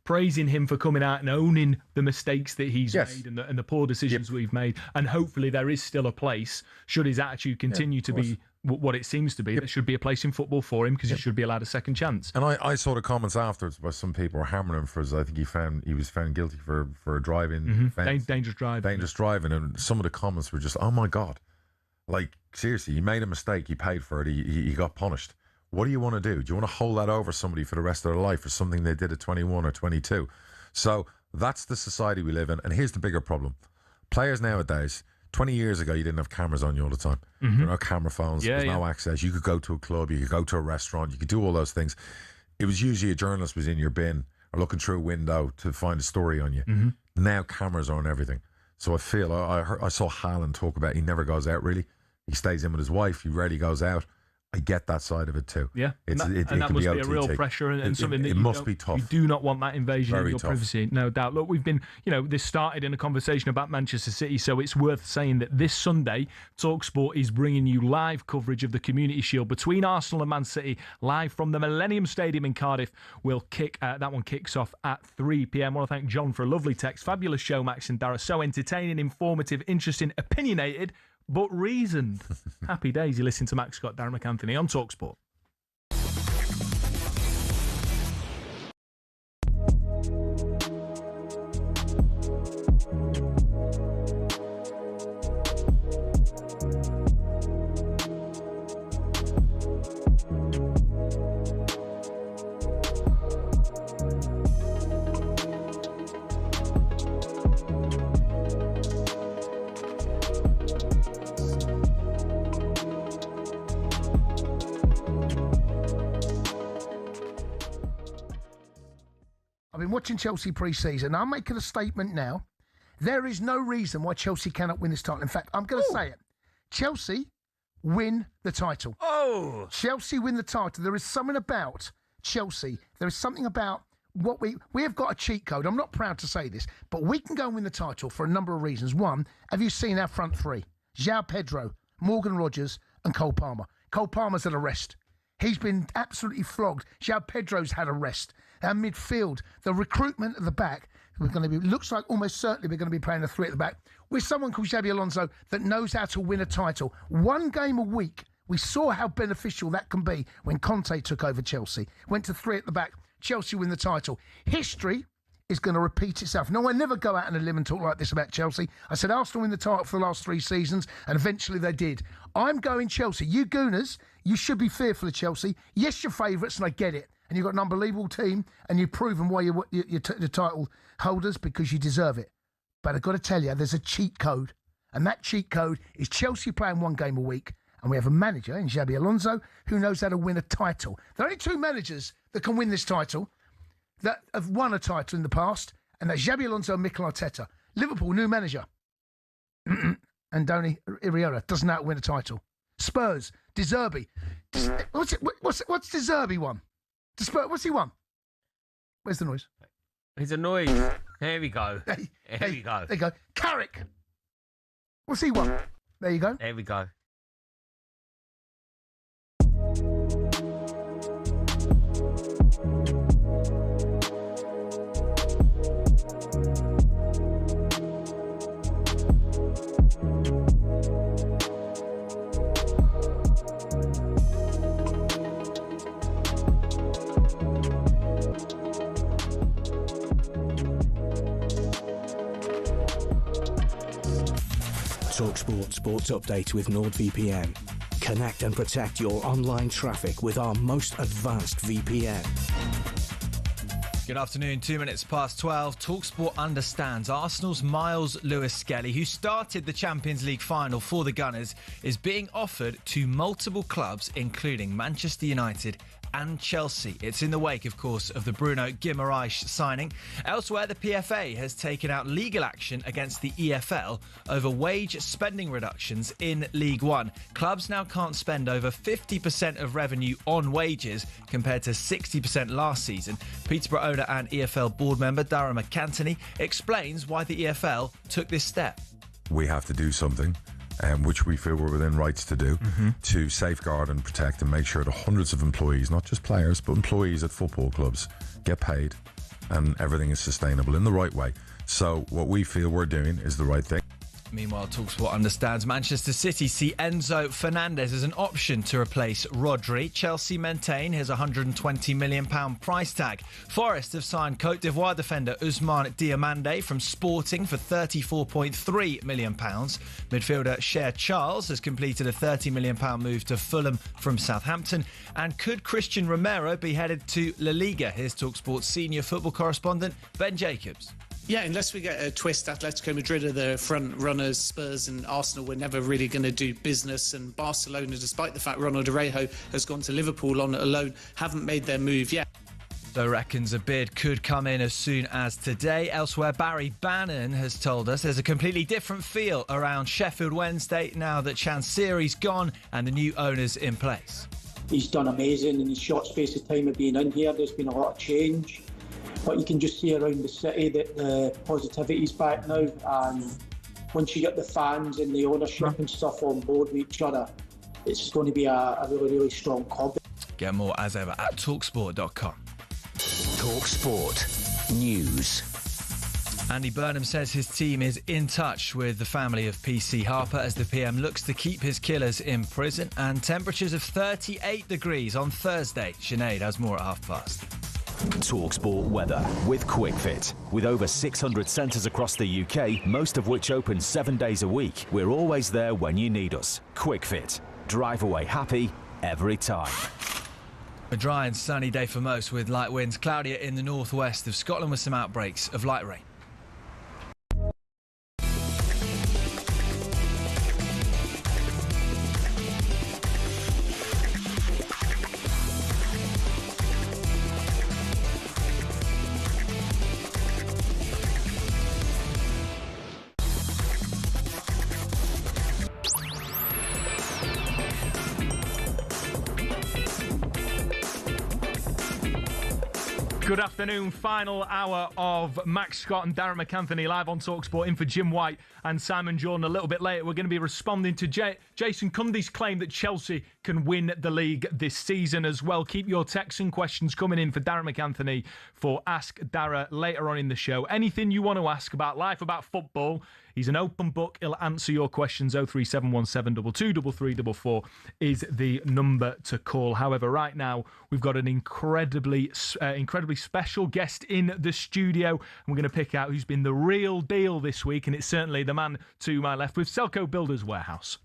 praising him for coming out and owning the mistakes that he's made and the poor decisions we've made. And hopefully there is still a place, should his attitude continue to be what it seems to be, there should be a place in football for him, because he should be allowed a second chance. And I saw the comments afterwards by some people were hammering him for his, I think he was found guilty for driving. Dangerous driving. And some of the comments were just, oh my God. Like, seriously, he made a mistake, he paid for it, he got punished. What do you want to do? Do you want to hold that over somebody for the rest of their life for something they did at 21 or 22? So that's the society we live in. And here's the bigger problem. Players nowadays, 20 years ago, you didn't have cameras on you all the time. There were no camera phones. There was no access. You could go to a club. You could go to a restaurant. You could do all those things. It was usually a journalist was in your bin or looking through a window to find a story on you. Now cameras are on everything. So I feel, I saw Haaland talk about he never goes out really. He stays in with his wife. He rarely goes out. I get that side of it too. Yeah, it that must be a real pressure and something that must be tough. You do not want that invasion of your tough. privacy, no doubt. Look, we've been, this started in a conversation about Manchester City, so it's worth saying that this Sunday, talkSPORT is bringing you live coverage of the Community Shield between Arsenal and Man City, live from the Millennium Stadium in Cardiff. That one kicks off at 3 p.m. I want to thank John for a lovely text. Fabulous show, Max and Darragh. So entertaining, informative, interesting, opinionated, but reasoned. Happy days. You listen to Max Scott, Darragh MacAnthony on talkSPORT. I've been watching Chelsea pre-season. I'm making a statement now. There is no reason why Chelsea cannot win this title. In fact, I'm going to say it. Chelsea win the title. Oh! Chelsea win the title. There is something about Chelsea. There is something about what we have got a cheat code. I'm not proud to say this, but we can go and win the title for a number of reasons. One, have you seen our front three? João Pedro, Morgan Rogers and Cole Palmer. Cole Palmer's at a rest. He's been absolutely flogged. João Pedro's had a rest. Our midfield, the recruitment at the back, looks like almost certainly we're going to be playing a three at the back with someone called Xabi Alonso that knows how to win a title. One game a week. We saw how beneficial that can be when Conte took over Chelsea. Went to three at the back. Chelsea win the title. History is going to repeat itself. No, I never go out on a limb and talk like this about Chelsea. I said Arsenal win the title for the last 3 seasons, and eventually they did. I'm going Chelsea. You Gooners, you should be fearful of Chelsea. Yes, you're favourites, and I get it. And you've got an unbelievable team, and you've proven why you're the title holders because you deserve it. But I've got to tell you, there's a cheat code, and that cheat code is Chelsea playing 1 game a week, and we have a manager in Xabi Alonso who knows how to win a title. There are only 2 managers that can win this title that have won a title in the past, and that's Xabi Alonso and Mikel Arteta. Liverpool, new manager. Andoni Iraola doesn't know how to win a title. Spurs, De Zerbi. What's De Zerbi won? What's he won? Where's the noise? He's annoyed. There we go. There we go. There you go. Carrick. What's he won? There you go. There we go. talkSPORT Sports Update with NordVPN. Connect and protect your online traffic with our most advanced VPN. Good afternoon, 2 minutes past 12. talkSPORT understands Arsenal's Miles Lewis-Skelly, who started the Champions League final for the Gunners, is being offered to multiple clubs, including Manchester United and Chelsea. It's in the wake, of course, of the Bruno Guimaraes signing. Elsewhere, the PFA has taken out legal action against the EFL over wage spending reductions in League One. Clubs now can't spend over 50% of revenue on wages compared to 60% last season. Peterborough owner and EFL board member Darragh MacAnthony explains why the EFL took this step. We have to do something, which we feel we're within rights to do, to safeguard and protect and make sure that hundreds of employees, not just players, but employees at football clubs, get paid and everything is sustainable in the right way. So what we feel we're doing is the right thing. Meanwhile, talkSPORT understands Manchester City see Enzo Fernandez as an option to replace Rodri. Chelsea maintain his £120 million price tag. Forest have signed Côte d'Ivoire defender Ousmane Diomande from Sporting for £34.3 million. Midfielder Cher Charles has completed a £30 million move to Fulham from Southampton. And could Christian Romero be headed to La Liga? Here's talkSPORT senior football correspondent Ben Jacobs. Yeah, unless we get a twist, Atletico Madrid are the front runners. Spurs and Arsenal were never really going to do business. And Barcelona, despite the fact Ronald Araujo has gone to Liverpool on a loan, haven't made their move yet. So reckons a bid could come in as soon as today. Elsewhere, Barry Bannon has told us there's a completely different feel around Sheffield Wednesday now that Chansiri's gone and the new owner's in place. He's done amazing in his short space of time of being in here. There's been a lot of change. But you can just see around the city that the positivity's back now, and once you get the fans and the ownership and stuff on board with each other, it's going to be a really, really strong club. Get more as ever at talksport.com. talkSPORT News. Andy Burnham says his team is in touch with the family of PC Harper as the PM looks to keep his killers in prison. And temperatures of 38 degrees on Thursday. Sinead has more at past. talkSPORT weather with QuickFit. With over 600 centres across the UK, most of which open 7 days a week, we're always there when you need us. QuickFit. Drive away happy every time. A dry and sunny day for most with light winds. Cloudier in the northwest of Scotland with some outbreaks of light rain. Good afternoon. Final hour of Max Scott and Darragh MacAnthony live on talkSPORT, in for Jim White and Simon Jordan. A little bit later, we're going to be responding to Jason Cundy's claim that Chelsea can win the league this season as well. Keep your texts and questions coming in for Darragh MacAnthony for Ask Darragh later on in the show. Anything you want to ask about life, about football, he's an open book. He'll answer your questions. 03717223344 is the number to call. However, right now, we've got an incredibly special guest in the studio. And we're going to pick out who's been the real deal this week. And it's certainly the man to my left with Selco Builders Warehouse.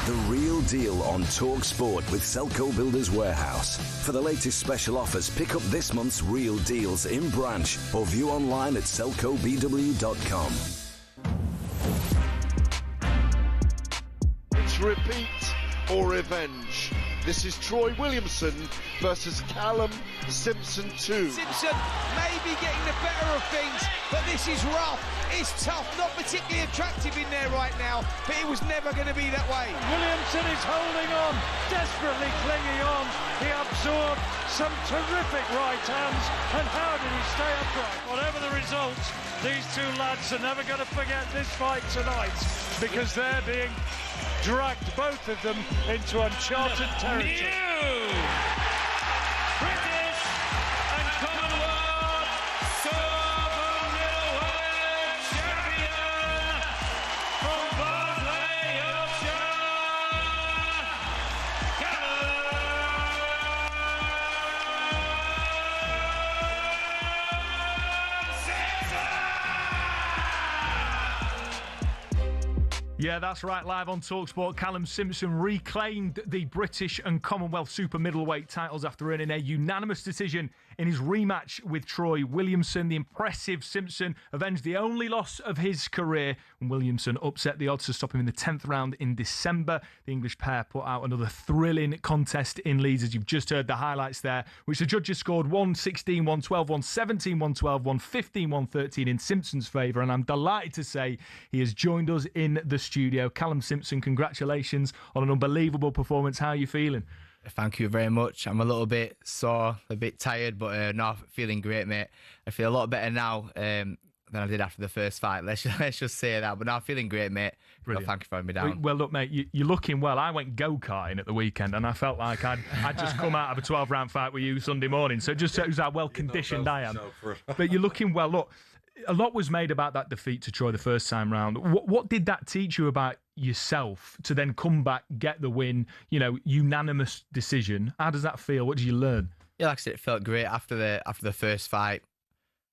The Real Deal on talkSPORT with Selco Builders Warehouse. For the latest special offers, pick up this month's Real Deals in branch or view online at selcobw.com. It's repeat or revenge. This is Troy Williamson versus Callum Simpson 2. Simpson may be getting the better of things, but this is rough. It's tough, not particularly attractive in there right now, but it was never going to be that way. Williamson is holding on, desperately clinging on. He absorbed some terrific right hands, and how did he stay upright? Whatever the result, these two lads are never going to forget this fight tonight, because they're being dragged, both of them, into uncharted territory. British and Commonwealth Super Middleweight Champion from Barnsley, Yorkshire, Yeah, that's right. Live on talkSPORT, Callum Simpson reclaimed the British and Commonwealth Super Middleweight titles after earning a unanimous decision in his rematch with Troy Williamson. The impressive Simpson avenged the only loss of his career when Williamson upset the odds to stop him in the 10th round in December. The English pair put out another thrilling contest in Leeds, as you've just heard the highlights there, which the judges scored 1-16, 1-12, 1-17, 1-12, 1-15, 1-13 in Simpson's favour. And I'm delighted to say he has joined us in the studio. Callum Simpson, congratulations on an unbelievable performance. How are you feeling? Thank you very much. I'm a little bit sore, a bit tired, but no, feeling great, mate. I feel a lot better now than I did after the first fight. Let's just say that. But now, feeling great, mate. Well, thank you for having me down. Well, look, mate, you're looking well. I went go-karting at the weekend, and I felt like I'd just come out of a 12-round fight with you Sunday morning. So it just shows how well-conditioned I am. But you're looking well. Look, a lot was made about that defeat to Troy the first time round. What did that teach you about yourself to then come back, get the win, unanimous decision? How does that feel? What did you learn? Yeah, like I said, it felt great after the first fight.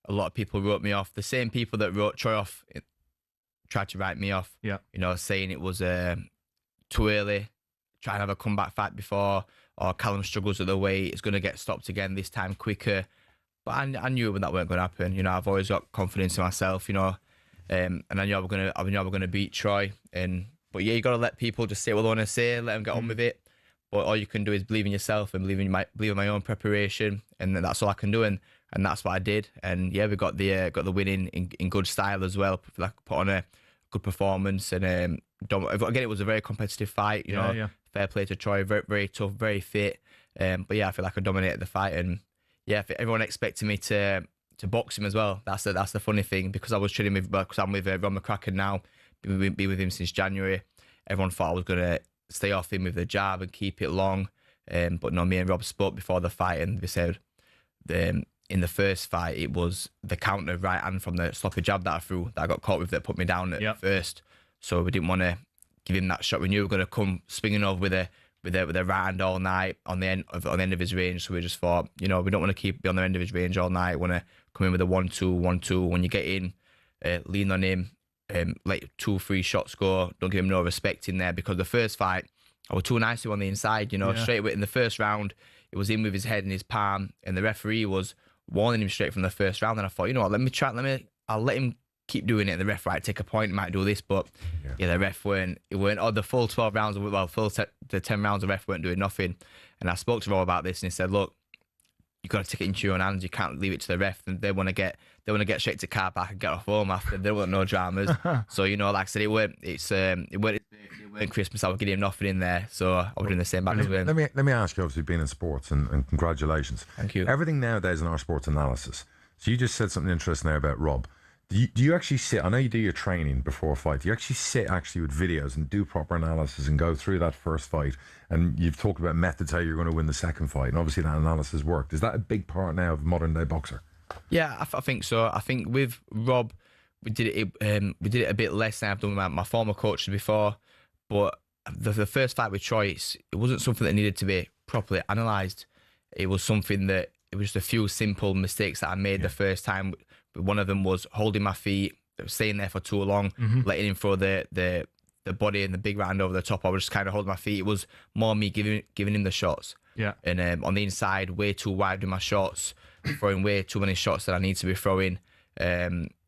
A lot of people wrote me off. The same people that wrote Troy off tried to write me off. Yeah, saying it was too early, trying to have a comeback fight before, or Callum struggles at the weight, it's going to get stopped again this time quicker. But I knew when that weren't going to happen. I've always got confidence in myself. And I knew we were going to beat Troy. But yeah, you got to let people just say what they want to say, let them get on with it. But all you can do is believe in yourself and believe in my own preparation, and that's all I can do. And that's what I did. And yeah, we got the win in good style as well. Like, put on a good performance, and again, it was a very competitive fight. Yeah. Fair play to Troy, very, very tough, very fit. But yeah, I feel like I dominated the fight, and yeah, everyone expected me to box him as well. That's the funny thing, because I was training because I'm with Ron McCracken now, been with him since January. Everyone thought I was going to stay off him with the jab and keep it long. But no, me and Rob spoke before the fight, and they said in the first fight, it was the counter right hand from the sloppy jab that I threw that I got caught with that put me down at first. So we didn't want to give him that shot. We knew we were going to come swinging over with a right hand all night on the end of his range. So we just thought, we don't want to be on the end of his range all night. We want to come in with a 1-2, 1-2. When you get in, lean on him, let 2-3 shots go. Don't give him no respect in there, because the first fight, I was too nice to him on the inside. Straight away in the first round, it was in with his head in his palm, and the referee was warning him straight from the first round. And I thought, I'll let him keep doing it. The ref take a point, might do this, but the ref weren't. The full 12 rounds, the 10 rounds, the ref weren't doing nothing. And I spoke to Rob about this, and he said, look, you got to take it into your own hands. You can't leave it to the ref. And they want to get straight to car park and get off home after. They don't want no dramas. So like I said, it weren't Christmas. I was getting nothing in there, so I was doing the same back to him. Let me ask you, obviously being in sports, and congratulations. Thank you. Everything nowadays in our sports analysis. So you just said something interesting there about Rob. Do you actually sit? I know you do your training before a fight. Do you actually sit with videos and do proper analysis and go through that first fight? And you've talked about methods how you're going to win the second fight, and obviously that analysis worked. Is that a big part now of modern day boxer? Yeah, I think so. I think with Rob, we did it a bit less than I've done with my former coaches before. But the first fight with Troy, it wasn't something that needed to be properly analysed. It was something that it was just a few simple mistakes that I made the first time. One of them was holding my feet, staying there for too long, letting him throw the body and the big round over the top. I was just kind of holding my feet. It was more me giving him the shots. Yeah. And on the inside, way too wide with my shots, throwing way too many shots that I need to be throwing.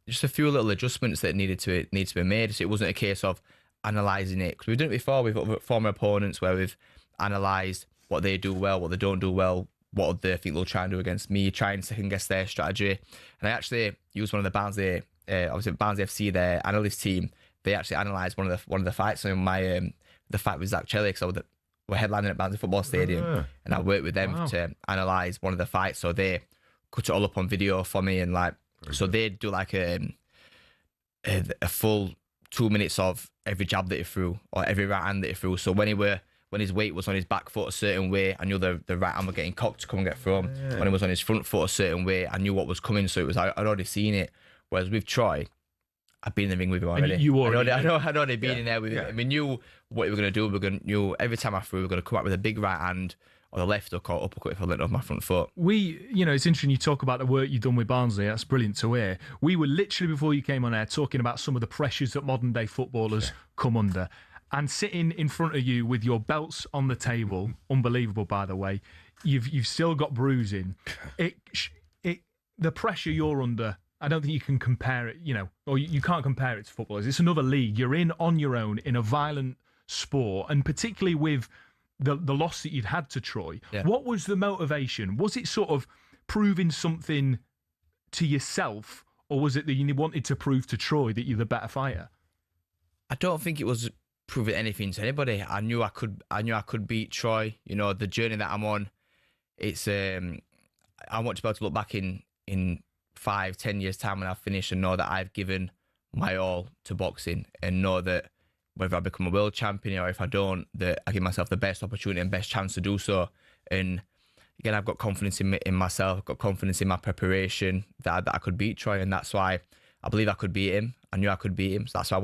Just a few little adjustments that needed to be made. So it wasn't a case of analysing it, because we've done it before with other former opponents where we've analysed what they do well, what they don't do well, what they think they'll try and do against me, try and second guess their strategy. And I actually used one of the Barnsley, obviously Barnsley FC, their analyst team. They actually analysed one of the fights. So the fight with Zach Chelly, because we're headlining at Barnsley Football Stadium, and I worked with them to analyse one of the fights. So they cut it all up on video for me, and they do like a full 2 minutes of every jab that he threw or every right hand that he threw. So when his weight was on his back foot a certain way, I knew the right hand was getting cocked to come and get thrown. Yeah. When it was on his front foot a certain way, I knew what was coming. So I'd already seen it. Whereas with Troy, I'd been in the ring with him already. I'd already been in there with him. We knew what we were going to do. We knew every time I threw, we were going to come out with a big right hand or the left hook or uppercut if I let off my front foot. It's interesting you talk about the work you've done with Barnsley. That's brilliant to hear. We were literally, before you came on air, talking about some of the pressures that modern day footballers come under. And sitting in front of you with your belts on the table, unbelievable, by the way. You've still got bruising. The pressure you're under, I don't think you can compare it. Or you can't compare it to footballers. It's another league. You're in on your own in a violent sport, and particularly with the loss that you'd had to Troy. Yeah. What was the motivation? Was it sort of proving something to yourself, or was it that you wanted to prove to Troy that you're the better fighter? I don't think it was proving anything to anybody. I knew I could beat Troy. The journey that I'm on, it's I want to be able to look back in 5-10 years time when I've finished and know that I've given my all to boxing, and know that whether I become a world champion or if I don't, that I give myself the best opportunity and best chance to do so. And again, I've got confidence in myself. I've got confidence in my preparation that I could beat Troy, and that's why I believe I could beat him. I knew I could beat him, so that's why I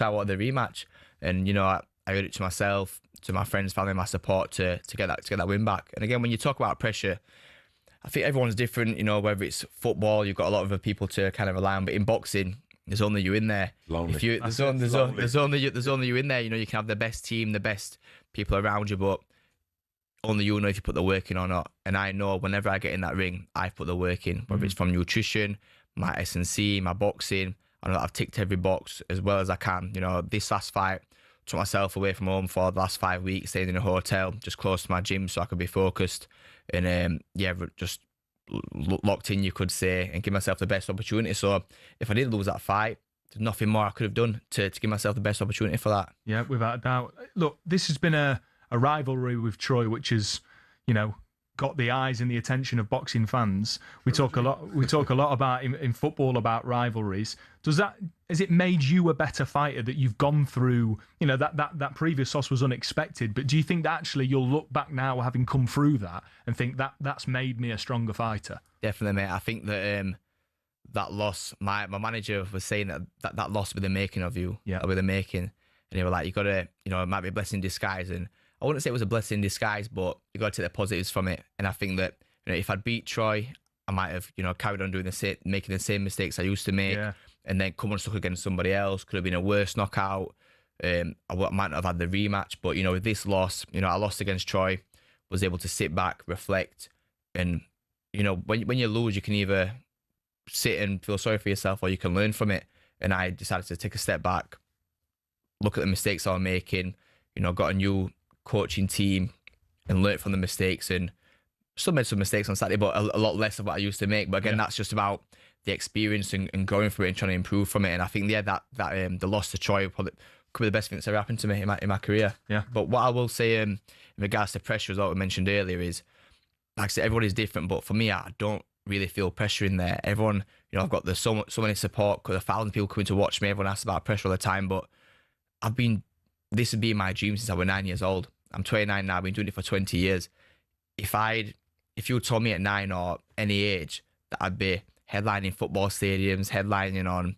wanted the rematch. And I owe it to myself, to my friends, family, my support to get that win back. And again, when you talk about pressure, I think everyone's different. Whether it's football, you've got a lot of other people to kind of rely on, but in boxing, there's only you in there. Lonely. There's only you in there. You can have the best team, the best people around you, but only you know if you put the work in or not. And I know whenever I get in that ring, I've put the work in, whether it's from nutrition, my S&C, my boxing. I know that I've ticked every box as well as I can. This last fight, took myself away from home for the last 5 weeks, staying in a hotel just close to my gym so I could be focused. And just locked in, you could say, and give myself the best opportunity. So if I did lose that fight, there's nothing more I could have done to give myself the best opportunity for that. Yeah, without a doubt. Look, this has been a rivalry with Troy, which has, got the eyes and the attention of boxing fans. We talk a lot about in football about rivalries. Has it made you a better fighter that you've gone through? That previous loss was unexpected, but do you think that actually you'll look back now, having come through that, and think that's made me a stronger fighter? Definitely, mate. I think that that loss, my manager was saying that loss with the making of you, with the making, and he was like, you got to, it might be a blessing in disguise. And I wouldn't say it was a blessing in disguise, but you got to take the positives from it. And I think that if I'd beat Troy, I might have carried on doing making the same mistakes I used to make, and then come unstuck against somebody else. Could have been a worse knockout. I might not have had the rematch, but with this loss, I lost against Troy, was able to sit back, reflect, and when you lose, you can either sit and feel sorry for yourself or you can learn from it. And I decided to take a step back, look at the mistakes I was making. Got a new coaching team and learn from the mistakes and still made some mistakes on Saturday, but a lot less of what I used to make. But again, that's just about the experience and going through it and trying to improve from it. And I think, that the loss to Troy probably could be the best thing that's ever happened to me in my career. Yeah. But what I will say in regards to pressure, as what we mentioned earlier, is, like I said, everybody's different. But for me, I don't really feel pressure in there. Everyone, I've got so many support, 1,000 people coming to watch me. Everyone asks about pressure all the time. But this has been my dream since I was 9 years old. I'm 29 now. I've been doing it for 20 years. If you told me at 9 or any age that I'd be headlining football stadiums, headlining on,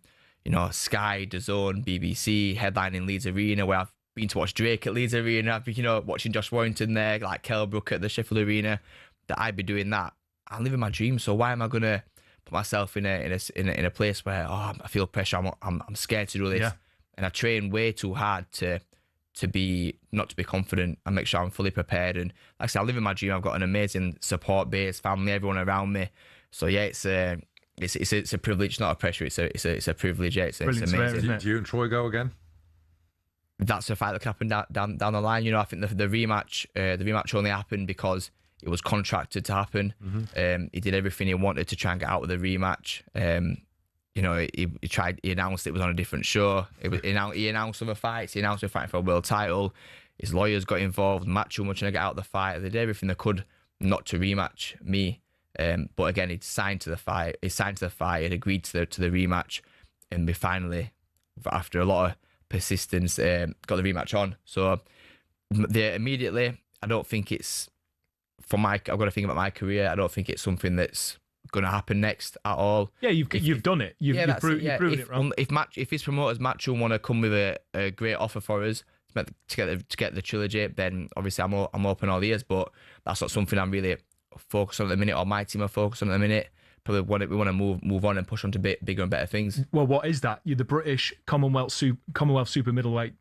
Sky, DAZN, BBC, headlining Leeds Arena, where I've been to watch Drake at Leeds Arena, I've been, watching Josh Warrington there, like Kelbrook at the Sheffield Arena, that I'd be doing that. I'm living my dream. So why am I gonna put myself in a place where I feel pressure? I'm scared to do this, and I train way too hard to be not to be confident and make sure I'm fully prepared. And like I said, I live in my dream. I've got an amazing support base, family, everyone around me. So yeah, it's a privilege, not a pressure. It's a privilege. Yeah, it's amazing. Do you and Troy go again? That's a fight that can happen down the line. I think the rematch only happened because it was contracted to happen. Mm-hmm. He did everything he wanted to try and get out with the rematch. He announced it was on a different show. He announced other fights. He announced a fight for a world title. His lawyers got involved. Matchroom were trying to get out of the fight. They did everything they could not to rematch me. But again, he'd signed to the fight. He signed to the fight. He'd agreed to the rematch, and we finally, after a lot of persistence, got the rematch on. So immediately, I don't think it's I've got to think about my career. I don't think it's something that's going to happen next at all. Yeah, you've done it. You've proven it, right? If his promoters Matchroom want to come with a great offer for us to get the trilogy, then obviously I'm open all ears. But that's not something I'm really focused on at the minute, or my team are focused on at the minute. Probably we want to move on and push on to bigger and better things. Well, what is that? You're the British Commonwealth super middleweight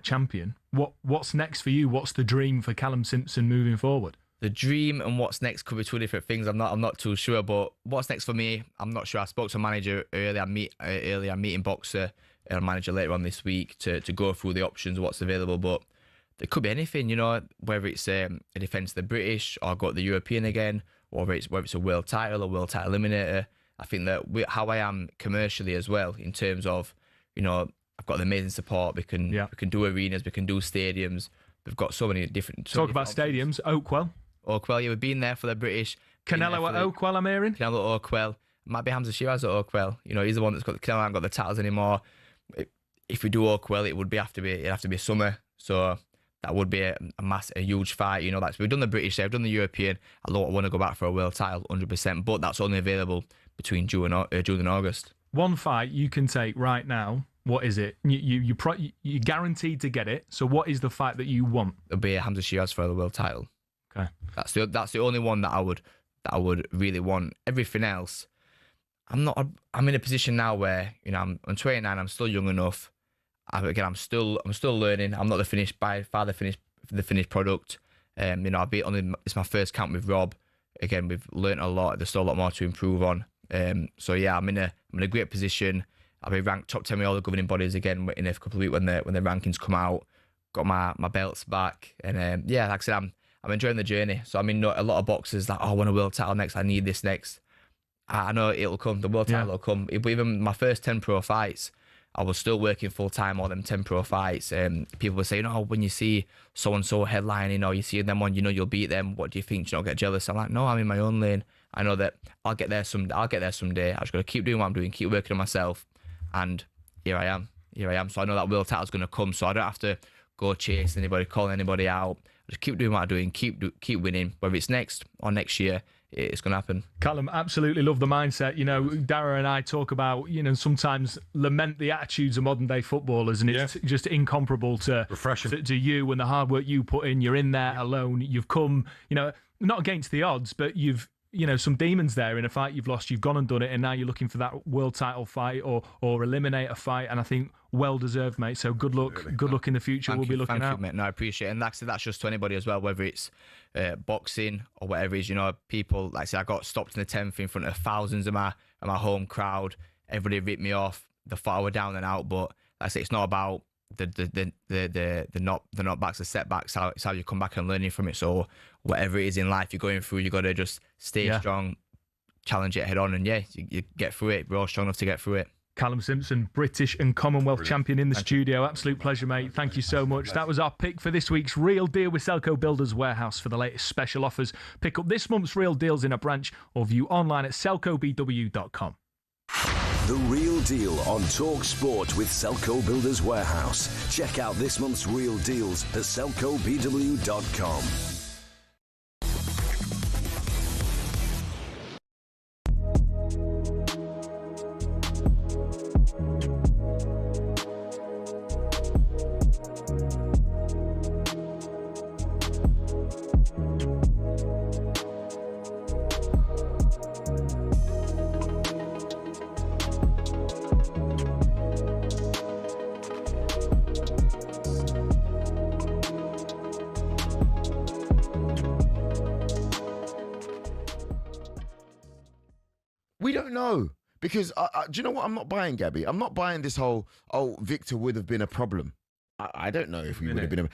champion. What's next for you? What's the dream for Callum Simpson moving forward? The dream and what's next could be two different things. I'm not too sure, but what's next for me, I'm not sure. I spoke to a manager earlier. I'm meeting Boxer and manager later on this week to go through the options, what's available. But there could be anything, whether it's a defence of the British or go to the European again, or whether it's a world title or world title eliminator. I think that how I am commercially as well, in terms of, I've got the amazing support. We can do arenas, we can do stadiums. We've got so many different. Talk about stadiums. Oakwell, yeah, we've been there for the British. Canelo at Oakwell, I'm hearing. Canelo at Oakwell. Might be Hamza Shiraz at Oakwell. He's the one that's got Canelo. Hasn't got the titles anymore. If we do Oakwell, it'd have to be summer. So that would be a huge fight. We've done the British there, we've done the European. I want to go back for a world title, 100%. But that's only available between June and August. One fight you can take right now. What is it? You're guaranteed to get it. So what is the fight that you want? It'll be Hamza Shiraz for the world title. Okay. That's the only one that I would really want. Everything else, I'm in a position now where I'm 29. I'm still young enough. I'm still learning. I'm not the finished product. It's my first camp with Rob. Again, we've learned a lot. There's still a lot more to improve on. So yeah, I'm in a great position. I'll be ranked top 10 with all the governing bodies again in a couple of weeks when the rankings come out. Got my belts back, and like I said, I'm enjoying the journey. So a lot of boxers that I want a world title next. I need this next. I know it'll come. The world title will come. Even my first 10 pro fights, I was still working full time on them 10 pro fights. People were saying, when you see so and so headlining, or you see them on, you'll beat them. What do you think? Do you not get jealous? I'm like, no, I'm in my own lane. I know that I'll get there someday. I just got to keep doing what I'm doing, keep working on myself, and here I am. So I know that world title's going to come. So I don't have to go chase anybody, call anybody out. I just keep doing what I'm doing, keep winning. Whether it's next or next year, it's going to happen. Callum, absolutely love the mindset. Darragh and I talk about, sometimes lament the attitudes of modern day footballers, and it's just incomparable to you and the hard work you put in. You're in there alone. You've come, not against the odds, but you've, some demons there in a fight you've lost. You've gone and done it, and now you're looking for that world title fight or eliminate a fight. And I think well deserved, mate. So good luck. Good luck in the future. We'll be looking out. Thank you, mate. No, I appreciate it. And that's just to anybody as well, whether it's boxing or whatever it is. People, like I said, I got stopped in the 10th in front of thousands of my home crowd. Everybody ripped me off. The thought I were down and out. But like I say, it's not about the knockbacks, the setbacks, it's how you come back and learning from it. So whatever it is in life you're going through, you got to just stay strong, challenge it head on, and you get through it. We're all strong enough to get through it. Callum Simpson, British and Commonwealth champion in the studio. Absolute pleasure, mate. Thank you so much. That was our pick for this week's Real Deal with Selco Builders Warehouse. For the latest special offers, pick up this month's Real Deals in a branch or view online at selcobw.com. The Real Deal on talkSPORT with Selco Builders Warehouse. Check out this month's Real Deals at selcobw.com. We don't know. Because, do you know what I'm not buying, Gabby? I'm not buying this whole, Victor would have been a problem. I don't know if we would have been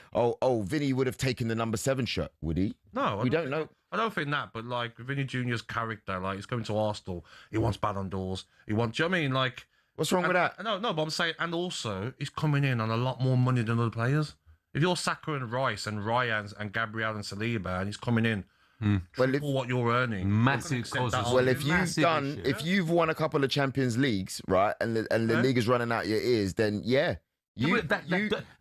Vinny would have taken the number 7 shirt, would he? No. We don't know. I don't think that, but like Vinny Jr.'s character, like he's coming to Arsenal, he wants Ballon d'Ors, do you know what I mean? Like, what's wrong with that? No, but I'm saying, and also he's coming in on a lot more money than other players. If you're Saka and Rice and Ryan and Gabriel and Saliba, and he's coming in, well, what you're earning, massive causes. Well, if you've won a couple of Champions Leagues, right, and the league is running out your ears, then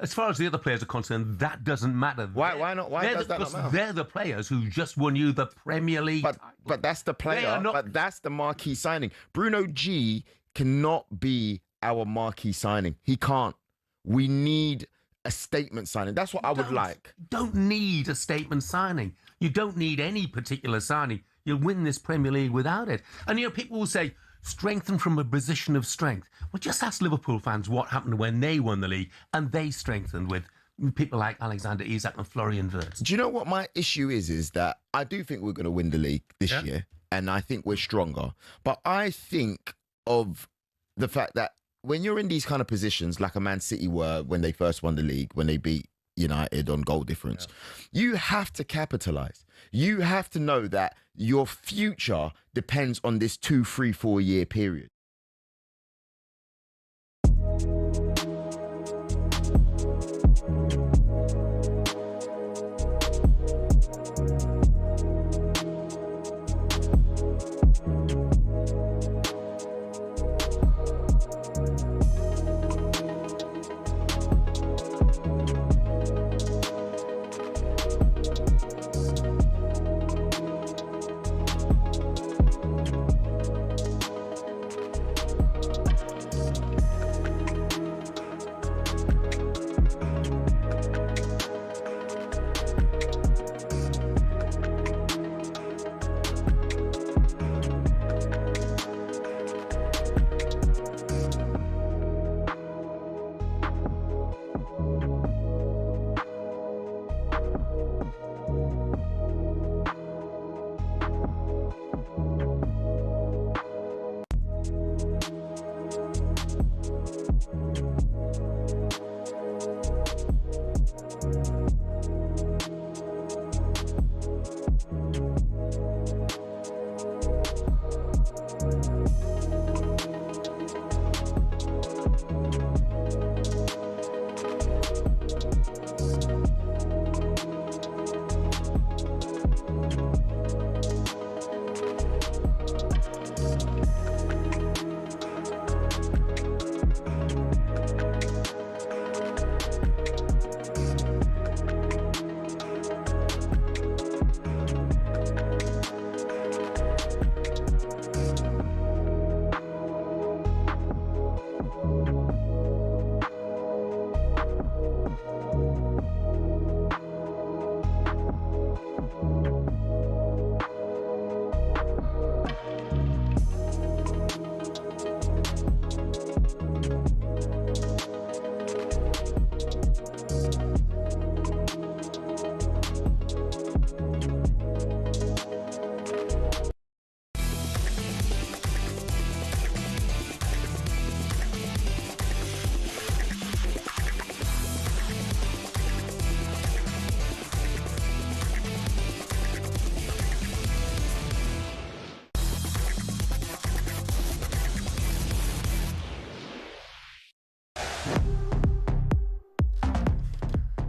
as far as the other players are concerned, that doesn't matter. Why not? Why does that not matter? They're the players who just won you the Premier League. But that's the player. But that's the marquee signing. Bruno G cannot be our marquee signing. He can't. We need a statement signing. That's what I would like. You don't need a statement signing. You don't need any particular signing. You'll win this Premier League without it. And people will say, strengthen from a position of strength. Well, just ask Liverpool fans what happened when they won the league, and they strengthened with people like Alexander Isak and Florian Wirtz. Do you know what my issue is that I do think we're going to win the league this year, and I think we're stronger. But I think of the fact that when you're in these kind of positions, like a Man City were when they first won the league, when they beat United on goal difference, you have to capitalise. You have to know that your future depends on this 2, 3, 4 year period.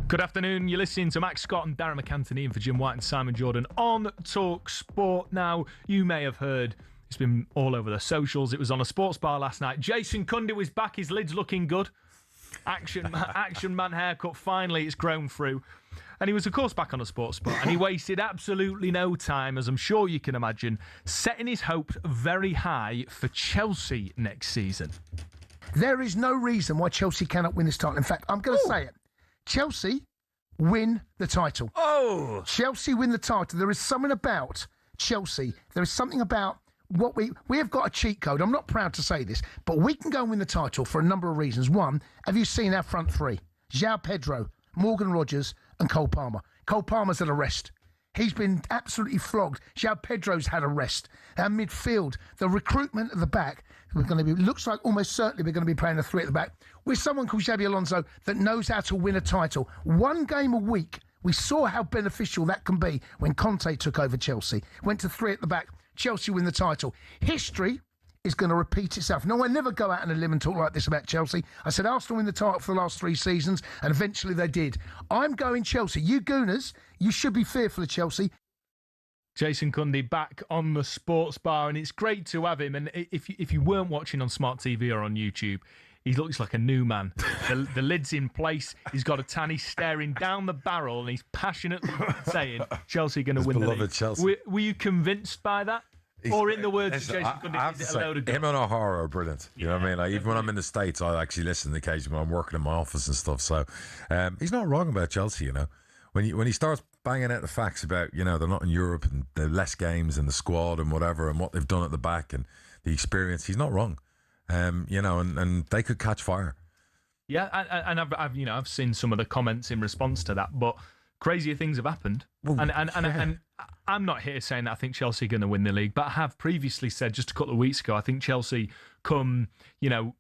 Good afternoon. You're listening to Max Scott and Darragh MacAnthony in for Jim White and Simon Jordan on talkSPORT. Now, you may have heard, it's been all over the socials. It was on a sports bar last night. Jason Cundy was back. His lid's looking good. Action man haircut. Finally, it's grown through. And he was, of course, back on a sports bar. And he wasted absolutely no time, as I'm sure you can imagine, setting his hopes very high for Chelsea next season. There is no reason why Chelsea cannot win this title. In fact, I'm going to say it. Chelsea win the title. Oh! Chelsea win the title. There is something about Chelsea. There is something about what we have got a cheat code. I'm not proud to say this, but we can go and win the title for a number of reasons. One, have you seen our front three? João Pedro, Morgan Rogers and Cole Palmer. Cole Palmer's at a rest. He's been absolutely flogged. João Pedro's had a rest. Our midfield, the recruitment at the back, looks like almost certainly we're going to be playing a three at the back with someone called Xabi Alonso that knows how to win a title. One game a week. We saw how beneficial that can be when Conte took over Chelsea. Went to three at the back. Chelsea win the title. History is going to repeat itself. No, I never go out on a limb and talk like this about Chelsea. I said Arsenal win the title for the last 3 seasons, and eventually they did. I'm going Chelsea. You Gooners, you should be fearful of Chelsea. Jason Cundy back on the sports bar, and it's great to have him. And if you weren't watching on Smart TV or on YouTube, he looks like a new man. The lid's in place. He's got a tan. He's staring down the barrel, and he's passionately saying Chelsea are going to win the league. Chelsea. Were you convinced by that? Or in the words of Jason Cundy, is it a load of him and O'Hara are brilliant. You know what I mean? Like, even when I'm in the States, I actually listen occasionally when I'm working in my office and stuff. So he's not wrong about Chelsea, you know. When he starts banging out the facts about, you know, they're not in Europe and the less games and the squad and whatever and what they've done at the back and the experience, he's not wrong. You know, and they could catch fire. Yeah, and I've seen some of the comments in response to that, but crazier things have happened. Well, and I'm not here saying that I think Chelsea are going to win the league, but I have previously said just a couple of weeks ago, I think Chelsea come, you know,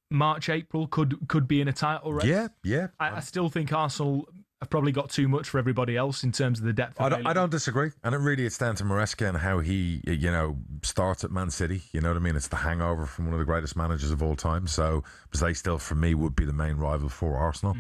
March, April could be in a title race. Yeah. I still think Arsenal have probably got too much for everybody else in terms of the depth. I don't disagree. And it's down to Maresca and how he, you know, starts at Man City. You know what I mean? It's the hangover from one of the greatest managers of all time. So, because they still, for me, would be the main rival for Arsenal.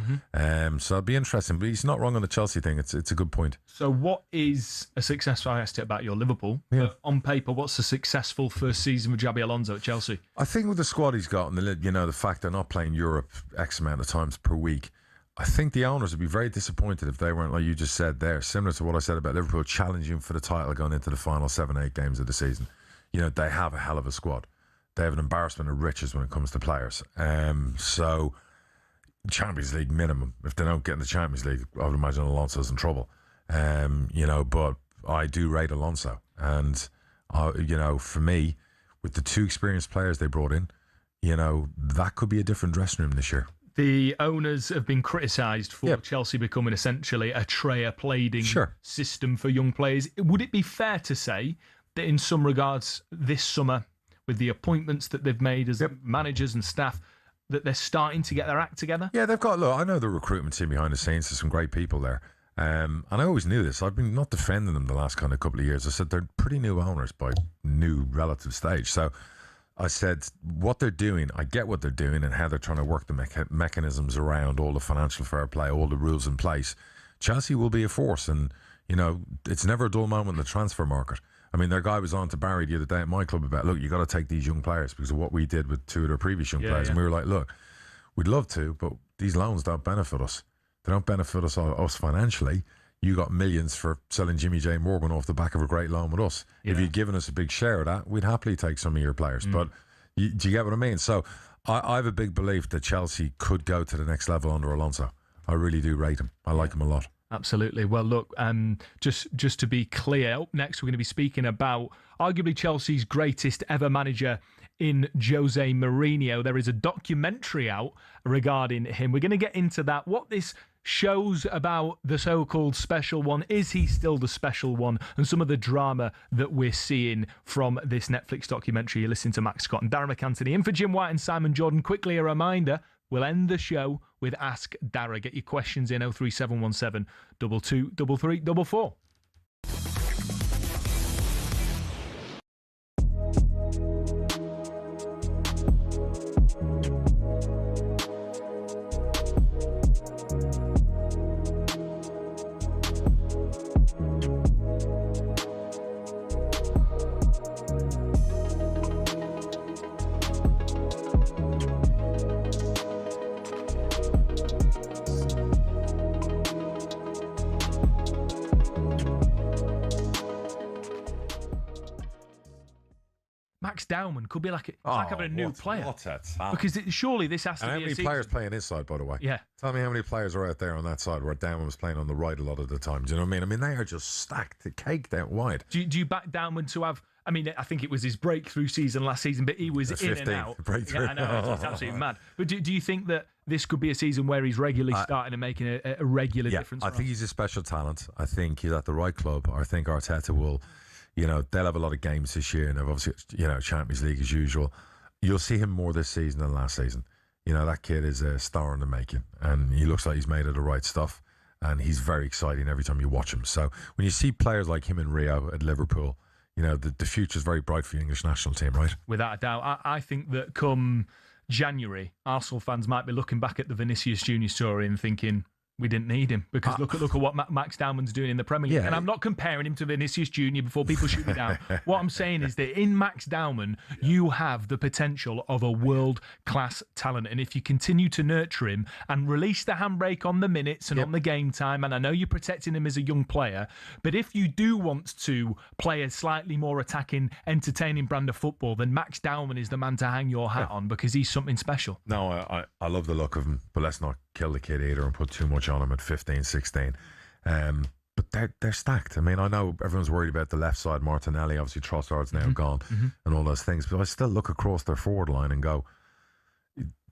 So it'd be interesting. But he's not wrong on the Chelsea thing. It's a good point. So what is a successful, I asked it about your Liverpool. Yeah. On paper, what's a successful first season with Xabi Alonso at Chelsea? I think with the squad he's got and the fact they're not playing Europe X amount of times per week, I think the owners would be very disappointed if they weren't, like you just said there, similar to what I said about Liverpool, challenging for the title going into the final 7-8 games of the season. You know, they have a hell of a squad. They have an embarrassment of riches when it comes to players. So, Champions League minimum. If they don't get in the Champions League, I would imagine Alonso's in trouble. You know, but I do rate Alonso. And, you know, for me, with the 2 experienced players they brought in, you know, that could be a different dressing room this year. The owners have been criticised for Chelsea becoming essentially a Trayer-plading system for young players. Would it be fair to say that in some regards this summer, with the appointments that they've made as managers and staff, that they're starting to get their act together? Yeah, they've got, look, I know the recruitment team behind the scenes. There's some great people there. And I always knew this. I've been not defending them the last kind of couple of years. I said they're pretty new owners by new relative stage. So I said, what they're doing, I get what they're doing and how they're trying to work the mechanisms around all the financial fair play, all the rules in place. Chelsea will be a force, and, you know, it's never a dull moment in the transfer market. I mean, their guy was on to Barry the other day at my club about, look, you got to take these young players because of what we did with 2 of their previous young players. And we were like, look, we'd love to, but these loans don't benefit us. They don't benefit us financially. You got millions for selling Jimmy J. Morgan off the back of a great loan with us. Yeah. If you'd given us a big share of that, we'd happily take some of your players. But do you get what I mean? So I have a big belief that Chelsea could go to the next level under Alonso. I really do rate him. I like him a lot. Absolutely. Well, look, just to be clear, up next we're going to be speaking about arguably Chelsea's greatest ever manager in Jose Mourinho. There is a documentary out regarding him. We're going to get into that. What this shows about the so-called special one. Is he still the special one? And some of the drama that we're seeing from this Netflix documentary. You're listening to Max Scott and Darragh MacAnthony. In for Jim White and Simon Jordan. Quickly a reminder, we'll end the show with Ask Darragh. Get your questions in 03717 223344. Max Dowman could be like it's like having a new player. What's that? Because surely this has to And be how many a season. players playing this side, by the way? Yeah. Tell me how many players are out there on that side where Downman was playing on the right a lot of the time. Do you know what I mean? I mean, they are just stacked, caked out wide. Do you back Dowman to have... I mean, I think it was his breakthrough season last season, but he was in and out. Breakthrough. Yeah, I know, it's absolutely mad. But do you think that this could be a season where he's regularly starting and making a regular difference? I think he's a special talent. I think he's at the right club. I think Arteta will... You know, they'll have a lot of games this year, and they've obviously, Champions League as usual. You'll see him more this season than last season. You know, that kid is a star in the making, and he looks like he's made of the right stuff, and he's very exciting every time you watch him. So when you see players like him in Rio at Liverpool, you know, the future's very bright for the English national team, right? Without a doubt. I think that come January, Arsenal fans might be looking back at the Vinicius Junior story and thinking... We didn't need him because look at what Max Dowman's doing in the Premier League. And I'm not comparing him to Vinicius Junior before people shoot me down. What I'm saying is that in Max Dowman, you have the potential of a world-class talent. And if you continue to nurture him and release the handbrake on the minutes and on the game time, and I know you're protecting him as a young player, but if you do want to play a slightly more attacking, entertaining brand of football, then Max Dowman is the man to hang your hat on because he's something special. No, I love the look of him, but let's not kill the kid either and put too much on him at 15, 16. But they're stacked. I mean, I know everyone's worried about the left side, Martinelli, obviously Trossard's now gone and all those things, but I still look across their forward line and go,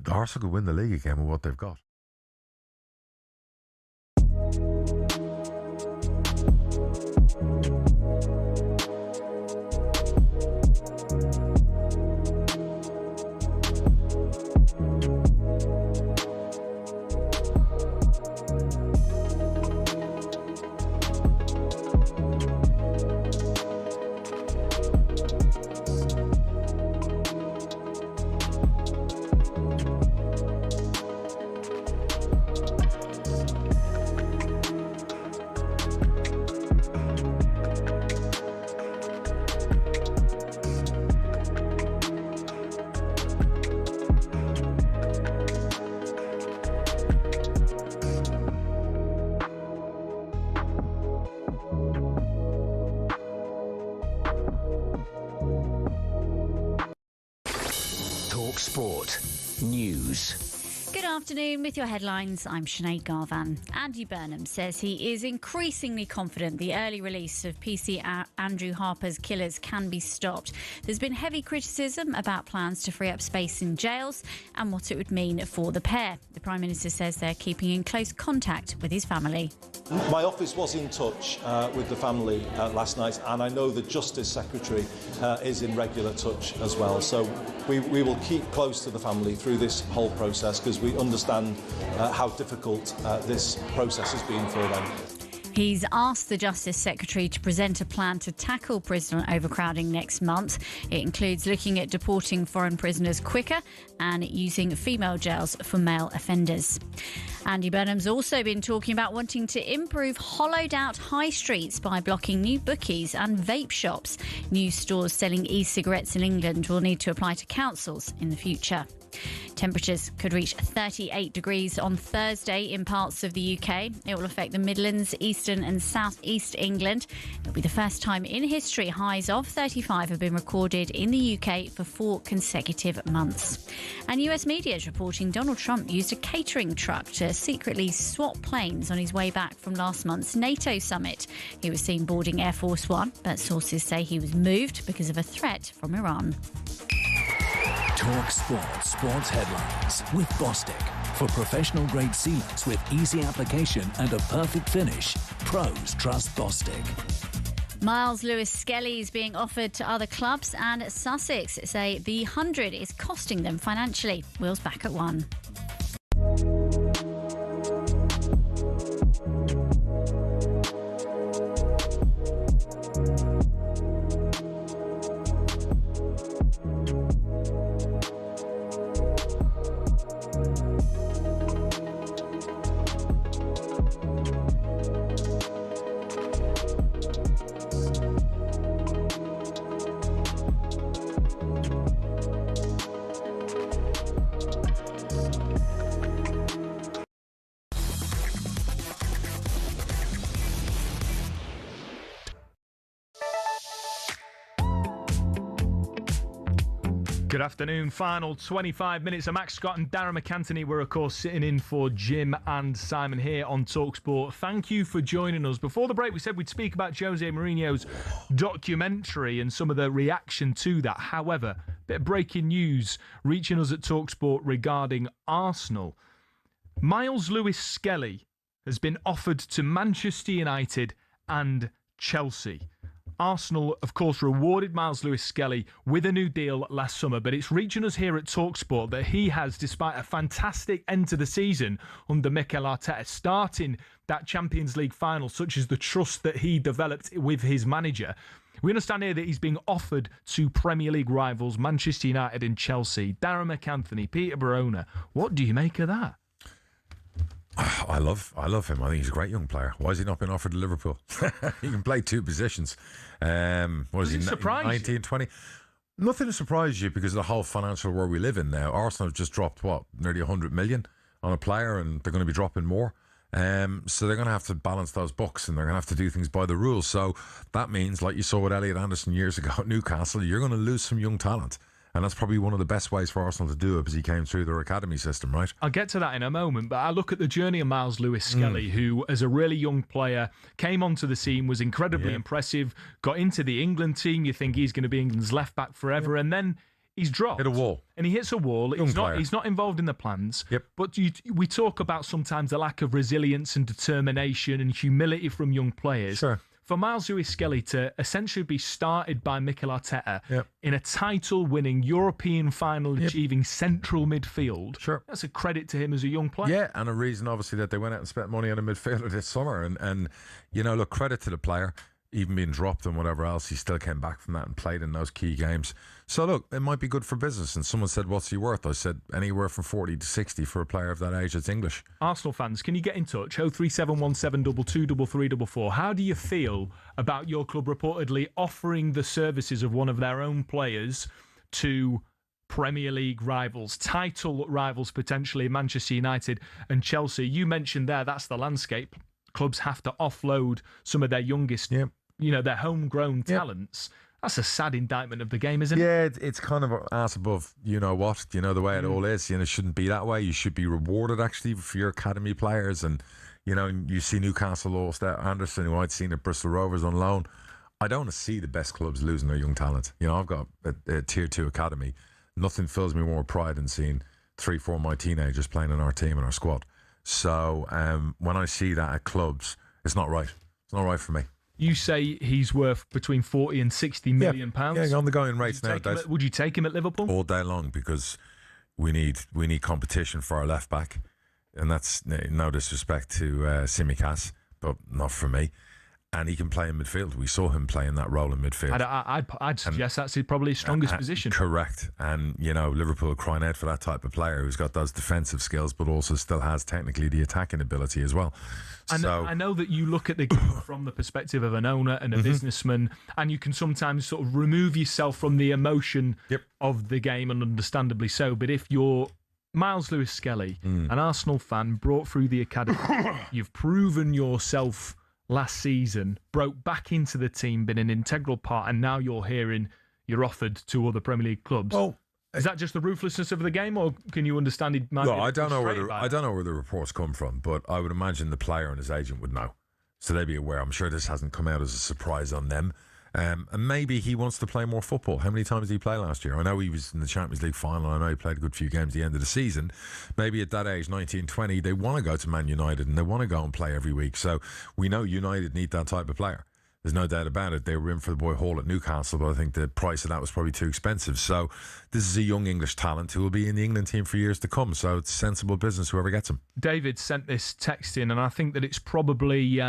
Arsenal could win the league again with what they've got. talkSPORT News. Good afternoon. With your headlines, I'm Sinead Garvan. Andy Burnham says he is increasingly confident the early release of PC Andrew Harper's killers can be stopped. There's been heavy criticism about plans to free up space in jails and what it would mean for the pair. The Prime Minister says they're keeping in close contact with his family. My office was in touch with the family last night, and I know the Justice Secretary is in regular touch as well. So we will keep close to the family through this whole process because we understand how difficult this process has been for them. He's asked the Justice Secretary to present a plan to tackle prisoner overcrowding next month. It includes looking at deporting foreign prisoners quicker and using female jails for male offenders. Andy Burnham's also been talking about wanting to improve hollowed-out high streets by blocking new bookies and vape shops. New stores selling e-cigarettes in England will need to apply to councils in the future. Temperatures could reach 38 degrees on Thursday in parts of the UK. It will affect the Midlands, Eastern and South East England. It will be the first time in history highs of 35 have been recorded in the UK for 4 consecutive months. And US media is reporting Donald Trump used a catering truck to secretly swap planes on his way back from last month's NATO summit. He was seen boarding Air Force One, but sources say he was moved because of a threat from Iran. talkSPORT Sports Headlines with Bostik. For professional-grade sealants with easy application and a perfect finish, pros trust Bostik. Miles Lewis-Skelly is being offered to other clubs, and Sussex say the 100 is costing them financially. Will's back at 1. Good afternoon. Final 25 minutes of Max Scott and Darragh MacAnthony. We're, of course, sitting in for Jim and Simon here on talkSPORT. Thank you for joining us. Before the break, we said we'd speak about Jose Mourinho's documentary and some of the reaction to that. However, a bit of breaking news reaching us at talkSPORT regarding Arsenal. Miles Lewis-Skelly has been offered to Manchester United and Chelsea. Arsenal, of course, rewarded Miles Lewis-Skelly with a new deal last summer, but it's reaching us here at talkSPORT that he has, despite a fantastic end to the season under Mikel Arteta, starting that Champions League final, such as the trust that he developed with his manager. We understand here that he's being offered to Premier League rivals Manchester United and Chelsea. Darragh MacAnthony, Peter Barona, what do you make of that? I love him. I think he's a great young player. Why has he not been offered to Liverpool? He can play two positions. What is he? 19, 20? Nothing to surprise you because of the whole financial world we live in now. Arsenal have just dropped, nearly 100 million on a player, and they're going to be dropping more. So they're going to have to balance those books, and they're going to have to do things by the rules. So that means, like you saw with Elliot Anderson years ago at Newcastle, you're going to lose some young talent. And that's probably one of the best ways for Arsenal to do it because he came through their academy system, right? I'll get to that in a moment, but I look at the journey of Miles Lewis-Skelly, who, as a really young player, came onto the scene, was incredibly impressive, got into the England team. You think he's going to be England's left-back forever, and then he's dropped. Hit a wall. And he hits a wall. He's not involved in the plans. But we talk about sometimes the lack of resilience and determination and humility from young players. Sure. For Miles Lewis-Skelly to essentially be started by Mikel Arteta in a title-winning, European final-achieving central midfield, that's a credit to him as a young player. Yeah, and a reason, obviously, that they went out and spent money on a midfielder this summer. And you know, look, credit to the player. Even being dropped and whatever else, he still came back from that and played in those key games. So look, it might be good for business. And someone said, what's he worth? I said, anywhere from 40 to 60 for a player of that age that's English. Arsenal fans, can you get in touch? 03717223344. How do you feel about your club reportedly offering the services of one of their own players to Premier League rivals, title rivals potentially, Manchester United and Chelsea? You mentioned there, that's the landscape. Clubs have to offload some of their youngest, their homegrown talents. That's a sad indictment of the game, isn't it? Yeah, it's kind of ass above, you know what, the way it all is. It shouldn't be that way. You should be rewarded, actually, for your academy players. And, you see Newcastle lost Anderson, who I'd seen at Bristol Rovers on loan. I don't want to see the best clubs losing their young talent. I've got a Tier 2 academy. Nothing fills me more pride than seeing 3-4 of my teenagers playing in our team and our squad. So when I see that at clubs, it's not right. It's not right for me. You say he's worth between 40 and 60 million pounds? Yeah, on the going rates nowadays. Would you take him at Liverpool? All day long, because we need competition for our left back. And that's no disrespect to Tsimikas, but not for me. And he can play in midfield. We saw him play in that role in midfield. I'd suggest that's probably his strongest position. Correct. And, Liverpool are crying out for that type of player who's got those defensive skills, but also still has technically the attacking ability as well. And I know that you look at the game from the perspective of an owner and a businessman, and you can sometimes sort of remove yourself from the emotion of the game, and understandably so. But if you're Miles Lewis-Skelly, an Arsenal fan brought through the academy, you've proven yourself last season, broke back into the team, been an integral part, and now you're offered to other Premier League clubs. Oh, is that just the ruthlessness of the game, or can you understand it? I don't know where the reports come from, but I would imagine the player and his agent would know, so they'd be aware. I'm sure this hasn't come out as a surprise on them. And maybe he wants to play more football. How many times did he play last year? I know he was in the Champions League final. I know he played a good few games at the end of the season. Maybe at that age, 19, 20, they want to go to Man United and they want to go and play every week. So we know United need that type of player. There's no doubt about it. They were in for the boy Hall at Newcastle, but I think the price of that was probably too expensive. So this is a young English talent who will be in the England team for years to come. So it's sensible business, whoever gets him. David sent this text in, and I think that it's probably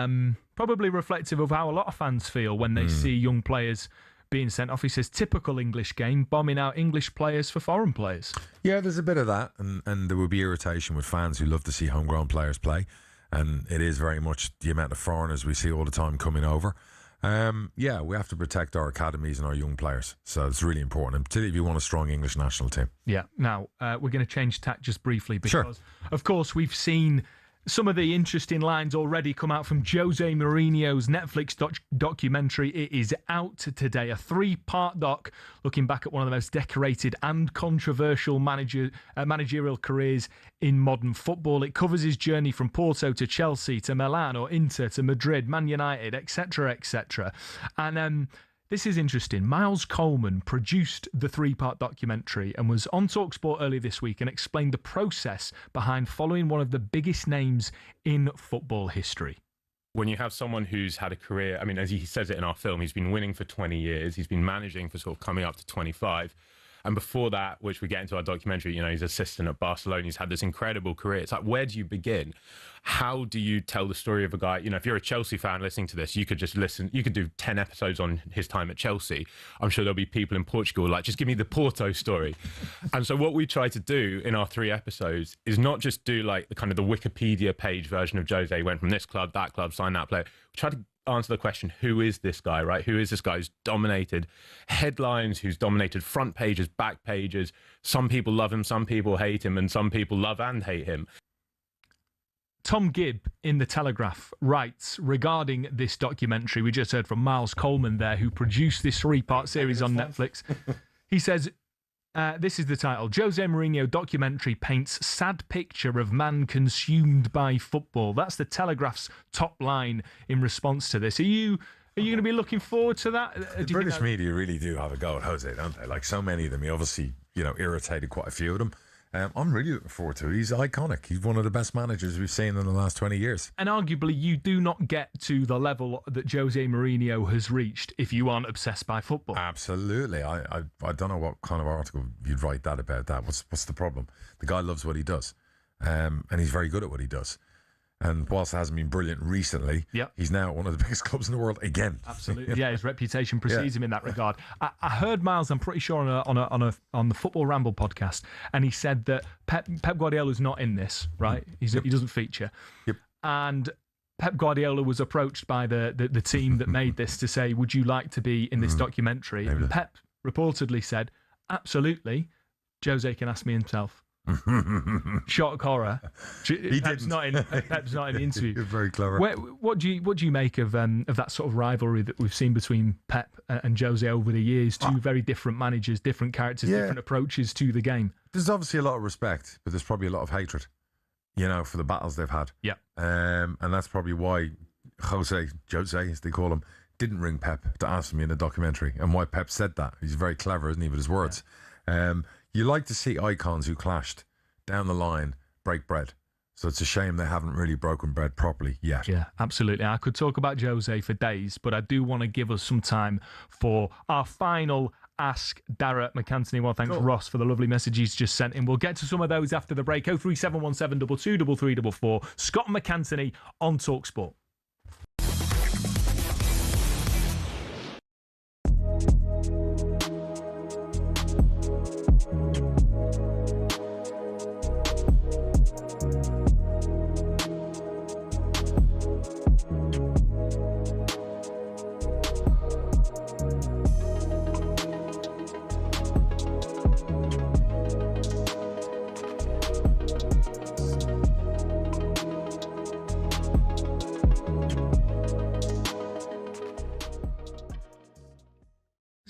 reflective of how a lot of fans feel when they see young players being sent off. He says, typical English game, bombing out English players for foreign players. Yeah, there's a bit of that, and there will be irritation with fans who love to see homegrown players play, and it is very much the amount of foreigners we see all the time coming over. Yeah, we have to protect our academies and our young players, so it's really important, and particularly if you want a strong English national team. Yeah. Now, we're going to change tack just briefly because, of course, we've seen some of the interesting lines already come out from Jose Mourinho's Netflix documentary. It is out today, a 3-part doc looking back at one of the most decorated and controversial managerial careers in modern football. It covers his journey from Porto to Chelsea to Milan or Inter to Madrid, Man United, etc., etc. And this is interesting. Miles Coleman produced the 3-part documentary and was on talkSPORT earlier this week and explained the process behind following one of the biggest names in football history. When you have someone who's had a career, I mean, as he says it in our film, he's been winning for 20 years. He's been managing for sort of coming up to 25. And before that, which we get into our documentary, you know, he's assistant at Barcelona. He's had this incredible career. It's like, where do you begin? How do you tell the story of a guy? You know, if you're a Chelsea fan listening to this, you could just listen. You could do 10 episodes on his time at Chelsea. I'm sure there'll be people in Portugal like, just give me the Porto story. And so what we try to do in our 3 episodes is not just do like the kind of the Wikipedia page version of Jose, went from this club, signed that player. We try to answer the question, who is this guy, right? Who is this guy who's dominated headlines, who's dominated front pages, back pages? Some people love him, some people hate him, and some people love and hate him. Tom Gibb in The Telegraph writes regarding this documentary, we just heard from Miles Coleman there, who produced this 3-part series on Netflix. He says, this is the title. Jose Mourinho documentary paints sad picture of man consumed by football. That's the Telegraph's top line in response to this. Are you going to be looking forward to that? The British media really do have a go at Jose, don't they? Like so many of them. He obviously, you know, irritated quite a few of them. I'm really looking forward to it. He's iconic. He's one of the best managers we've seen in the last 20 years. And arguably, you do not get to the level that Jose Mourinho has reached if you aren't obsessed by football. Absolutely. I don't know what kind of article you'd write that about that. What's the problem? The guy loves what he does, and he's very good at what he does. And whilst it hasn't been brilliant recently, he's now at one of the biggest clubs in the world again. Absolutely, yeah. His reputation precedes him in that regard. I heard Miles, I'm pretty sure, on the Football Ramble podcast, and he said that Pep Guardiola's not in this, right? He doesn't feature. And Pep Guardiola was approached by the team that made this to say, "Would you like to be in this documentary?" And Pep reportedly said, "Absolutely. Jose can ask me himself." Shock horror. Pep's not in the interview. You're very clever. What do you make of that sort of rivalry that we've seen between Pep and Jose over the years? Two very different managers, different characters, different approaches to the game. There's obviously a lot of respect, but there's probably a lot of hatred, you know, for the battles they've had. Yeah. And that's probably why Jose, as they call him, didn't ring Pep to ask me in the documentary, and why Pep said that. He's very clever, isn't he, with his words? You like to see icons who clashed down the line break bread. So it's a shame they haven't really broken bread properly yet. Yeah, absolutely. I could talk about Jose for days, but I do want to give us some time for our final Ask Darragh MacAnthony. Well, thanks, Ross, for the lovely message he's just sent in. We'll get to some of those after the break. 03717 22 3344. Scott McAnthony on talkSPORT.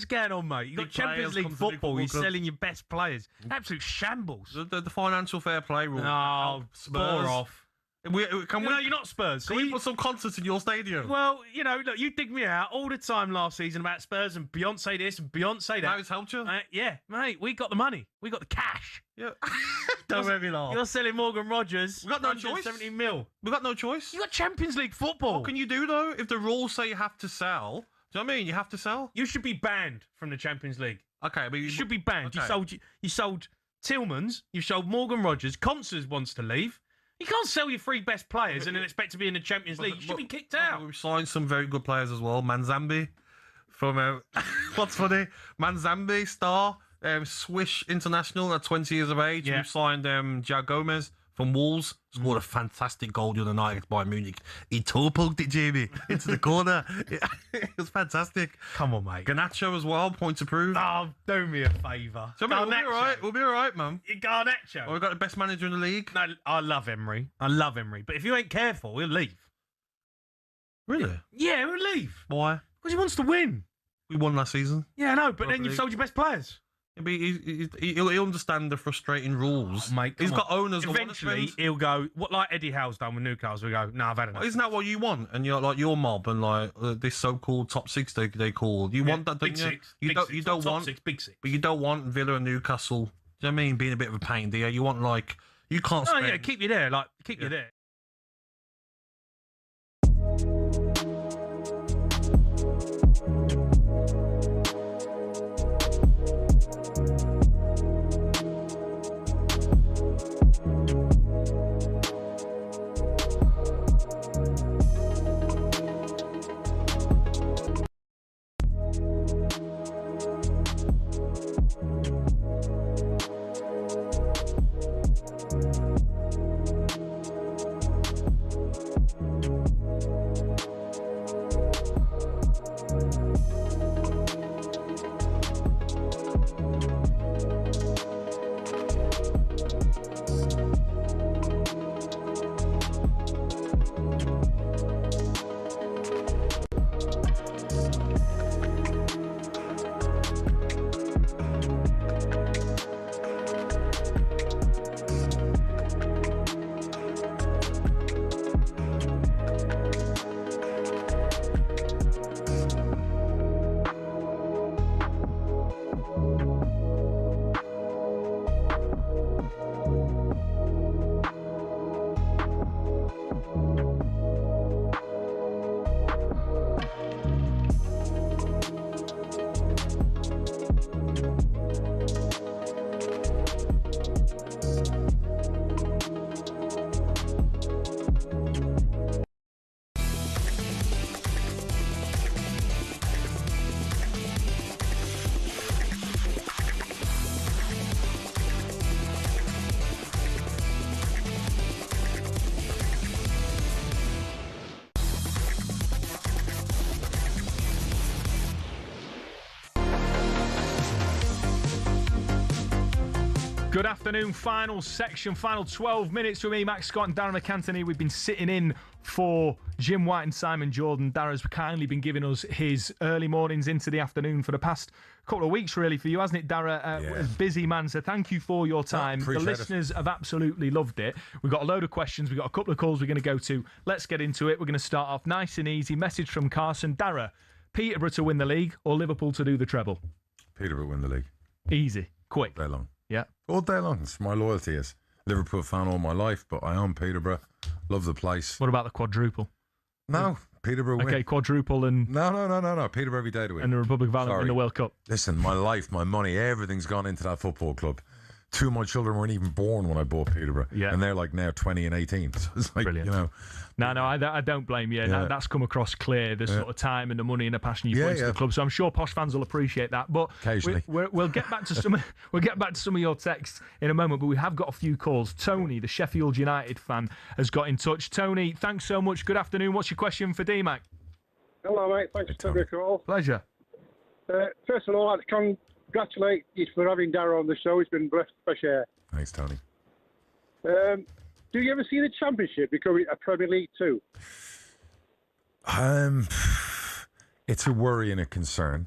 Going on, mate? You got Champions League football. You're selling your best players. Absolute shambles. The financial fair play rule. Oh, Spurs off. You're not Spurs. Can we put some concerts in your stadium? Well, you know, look, you dig me out all the time last season about Spurs and Beyonce this and Beyonce that. Now it's helped you? Yeah, mate. We got the money. We got the cash. Yeah. Don't make me laugh. You're selling Morgan Rogers. We got no choice. 70 mil. We got no choice. You got Champions League football. What can you do though if the rules say you have to sell? Do you know what I mean? You have to sell. You should be banned from the Champions League. Okay, but you should be banned. Okay. You sold Tillmans. You sold Morgan Rogers. Constance wants to leave. You can't sell your 3 best players and then expect to be in the Champions League. You should be kicked out. We've signed some very good players as well. Manzambi from what's funny? Manzambi, star, Swiss international at 20 years of age. Yeah. We've signed João Gomez from Wolves, scored a fantastic goal the other night against Bayern Munich. He toe-poked it, Jamie, into the corner. It was fantastic. Come on, mate. Garnacho as well, point to prove. Oh, do me a favour. So we'll be all right. We'll be all right, man. Garnacho. Well, we've got the best manager in the league. No, I love Emery. But if you ain't careful, he'll leave. Really? Yeah, he'll leave. Why? Because he wants to win. We won last season. Yeah, I know, but then you've sold your best players. He'll understand the frustrating rules. Mate, he's got owners. Eventually, he'll go, what like Eddie Howe's done with Newcastle, he'll go, no, I've had enough. Isn't that what you want? And you're like your mob and like this so-called top six they call. You want that, don't you? You don't want big six. But you don't want Villa and Newcastle. Do you know what I mean? Being a bit of a pain, do you? You want like you can't. Oh spend... yeah, keep you there. Keep you there. Good afternoon, final section, final 12 minutes for me, Max Scott and Darragh MacAnthony. We've been sitting in for Jim White and Simon Jordan. Darragh's kindly been giving us his early mornings into the afternoon for the past couple of weeks, really, for you, hasn't it, Darragh? A busy man, so thank you for your time. The listeners have absolutely loved it. We've got a load of questions. We've got a couple of calls we're going to go to. Let's get into it. We're going to start off nice and easy. Message from Carson. Darragh, Peterborough to win the league or Liverpool to do the treble? Peterborough win the league. Easy, quick. All day long. Yeah. All day long. It's my loyalty is. Liverpool fan all my life, but I own Peterborough. Love the place. What about the quadruple? No, Peterborough win. Okay, quadruple and... No. Peterborough every day to win. And the Republic of Ireland win the World Cup. Listen, my life, my money, everything's gone into that football club. Two of my children weren't even born when I bought Peterborough. Yeah. And they're like now 20 and 18. So it's like, brilliant. you know. No, I don't blame you. Yeah. That's come across clear, the sort of time and the money and the passion you put into the club. So I'm sure Posh fans will appreciate that. But occasionally. We'll get back to some of your texts in a moment, but we have got a few calls. Tony, the Sheffield United fan, has got in touch. Tony, thanks so much. Good afternoon. What's your question for D-Mac? Hello, mate. Thanks for taking the call. Pleasure. First of all, I'd congratulate you for having Darragh on the show. It's been blessed fresh air. Thanks, Tony. Do you ever see the Championship becoming a Premier League too? It's a worry and a concern,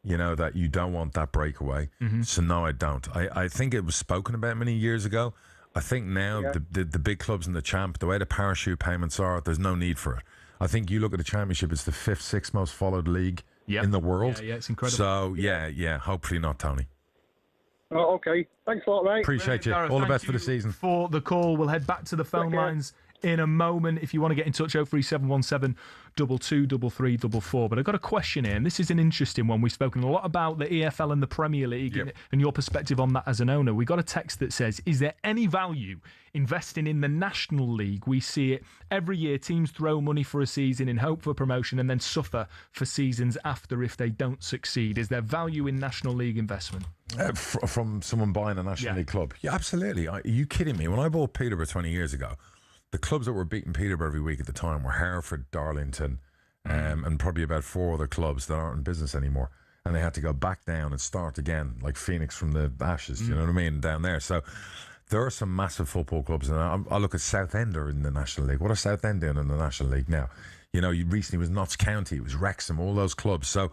you know, that you don't want that breakaway. Mm-hmm. So no, I don't. I think it was spoken about many years ago. I think now the big clubs in the Champ, the way the parachute payments are, there's no need for it. I think you look at the Championship, it's the 5th, 6th most followed league in the world. Yeah, it's incredible. So, yeah, hopefully not, Tony. Oh, okay. Thanks a lot, mate. Appreciate you. Darragh, All the thank best for the you season. For the call, we'll head back to the phone lines in a moment. If you want to get in touch, 03717 223344. But I've got a question here, and this is an interesting one. We've spoken a lot about the EFL and the Premier League and your perspective on that as an owner. We got a text that says, is there any value investing in the National League? We see it every year. Teams throw money for a season in hope for promotion and then suffer for seasons after if they don't succeed. Is there value in National League investment? From someone buying a National League club? Yeah, absolutely. Are you kidding me? When I bought Peterborough 20 years ago, the clubs that were beating Peterborough every week at the time were Hereford, Darlington, and probably about 4 other clubs that aren't in business anymore. And they had to go back down and start again, like Phoenix from the ashes, you know what I mean, down there. So there are some massive football clubs. And I look at Southend are in the National League. What are Southend doing in the National League now? You know, recently it was Notts County, it was Wrexham, all those clubs. So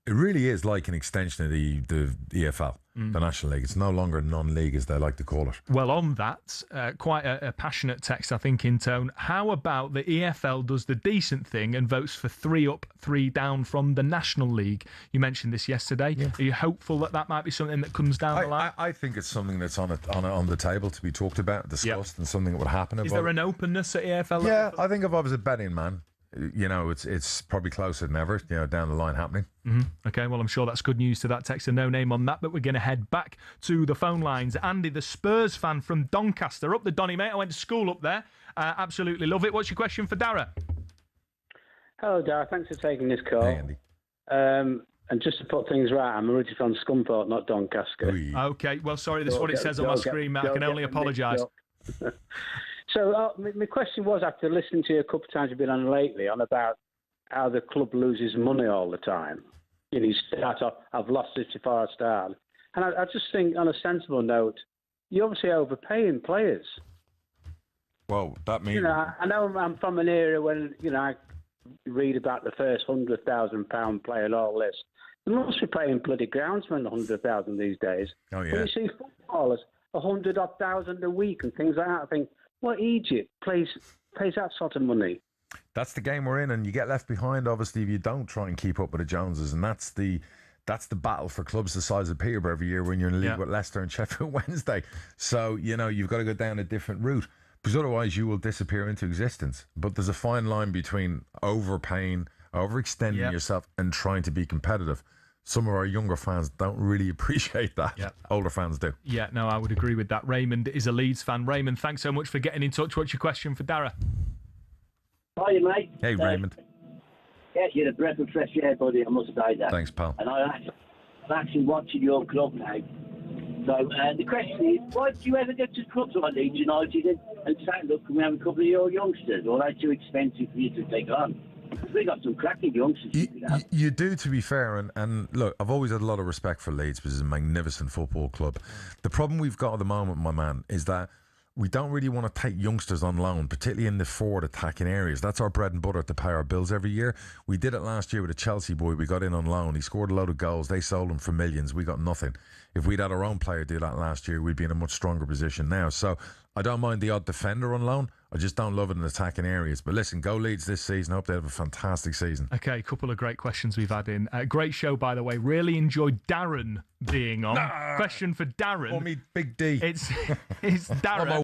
it really is like an extension of the EFL, the National League. It's no longer non-league, as they like to call it. Well, on that, quite a passionate text, I think, in tone. How about the EFL does the decent thing and votes for 3 up, 3 down from the National League? You mentioned this yesterday. Yeah. Are you hopeful that might be something that comes down the line? I think it's something that's on the table to be talked about, discussed, and something that would happen. Is there an openness at EFL? Yeah, I think if I was a betting man, you know, it's probably closer than ever, you know, down the line happening. Okay, well, I'm sure that's good news to that text, and no name on that, but we're going to head back to the phone lines. Andy, the Spurs fan from Doncaster. Up the Donny, mate. I went to school up there. Absolutely love it. What's your question for Darragh? Hello, Darragh. Thanks for taking this call. Hey, Andy. And just to put things right, I'm originally from Scunthorpe, not Doncaster. Okay, well, sorry, this is what it says on my screen, mate. I can only apologise. So my question was, after listening to you a couple of times you've been on lately, on about how the club loses money all the time. You know, you start off, I've lost it before I start. And I just think, on a sensible note, you're obviously overpaying players. Well, that means... You know, I know I'm from an era when, you know, I read about the first £100,000 player and all this. They must be paying bloody groundsmen 100,000 these days. Oh, yeah. When you see footballers 100,000 a week and things like that, I think, what Egypt pays that sort of money? That's the game we're in, and you get left behind, obviously, if you don't try and keep up with the Joneses, and that's the battle for clubs the size of Peterborough every year when you're in a league with Leicester and Sheffield Wednesday. So, you know, you've got to go down a different route, because otherwise you will disappear into existence. But there's a fine line between overpaying, overextending yourself, and trying to be competitive. Some of our younger fans don't really appreciate that. Yeah. Older fans do. Yeah, no, I would agree with that. Raymond is a Leeds fan. Raymond, thanks so much for getting in touch. What's your question for Darragh? Hi, mate. Hey, Raymond. Yes, you're a breath of fresh air, buddy. I must say that. Thanks, pal. And I'm actually watching your club now. So the question is, why do you ever get to clubs like Leeds United and say, look, can we have a couple of your youngsters? Or are they too expensive for you to take on? We got some cracking youngsters. You do, to be fair, and look, I've always had a lot of respect for Leeds, because it's a magnificent football club. The problem we've got at the moment, my man, is that we don't really want to take youngsters on loan, particularly in the forward attacking areas. That's our bread and butter to pay our bills every year. We did it last year with a Chelsea boy. We got in on loan. He scored a load of goals. They sold him for millions. We got nothing. If we'd had our own player do that last year, we'd be in a much stronger position now. So I don't mind the odd defender on loan. I just don't love it in attacking areas. But listen, go Leeds this season. I hope they have a fantastic season. Okay, a couple of great questions we've had in. Great show, by the way. Really enjoyed Darren being on. Question for Darren. Call me Big D. It's Darren.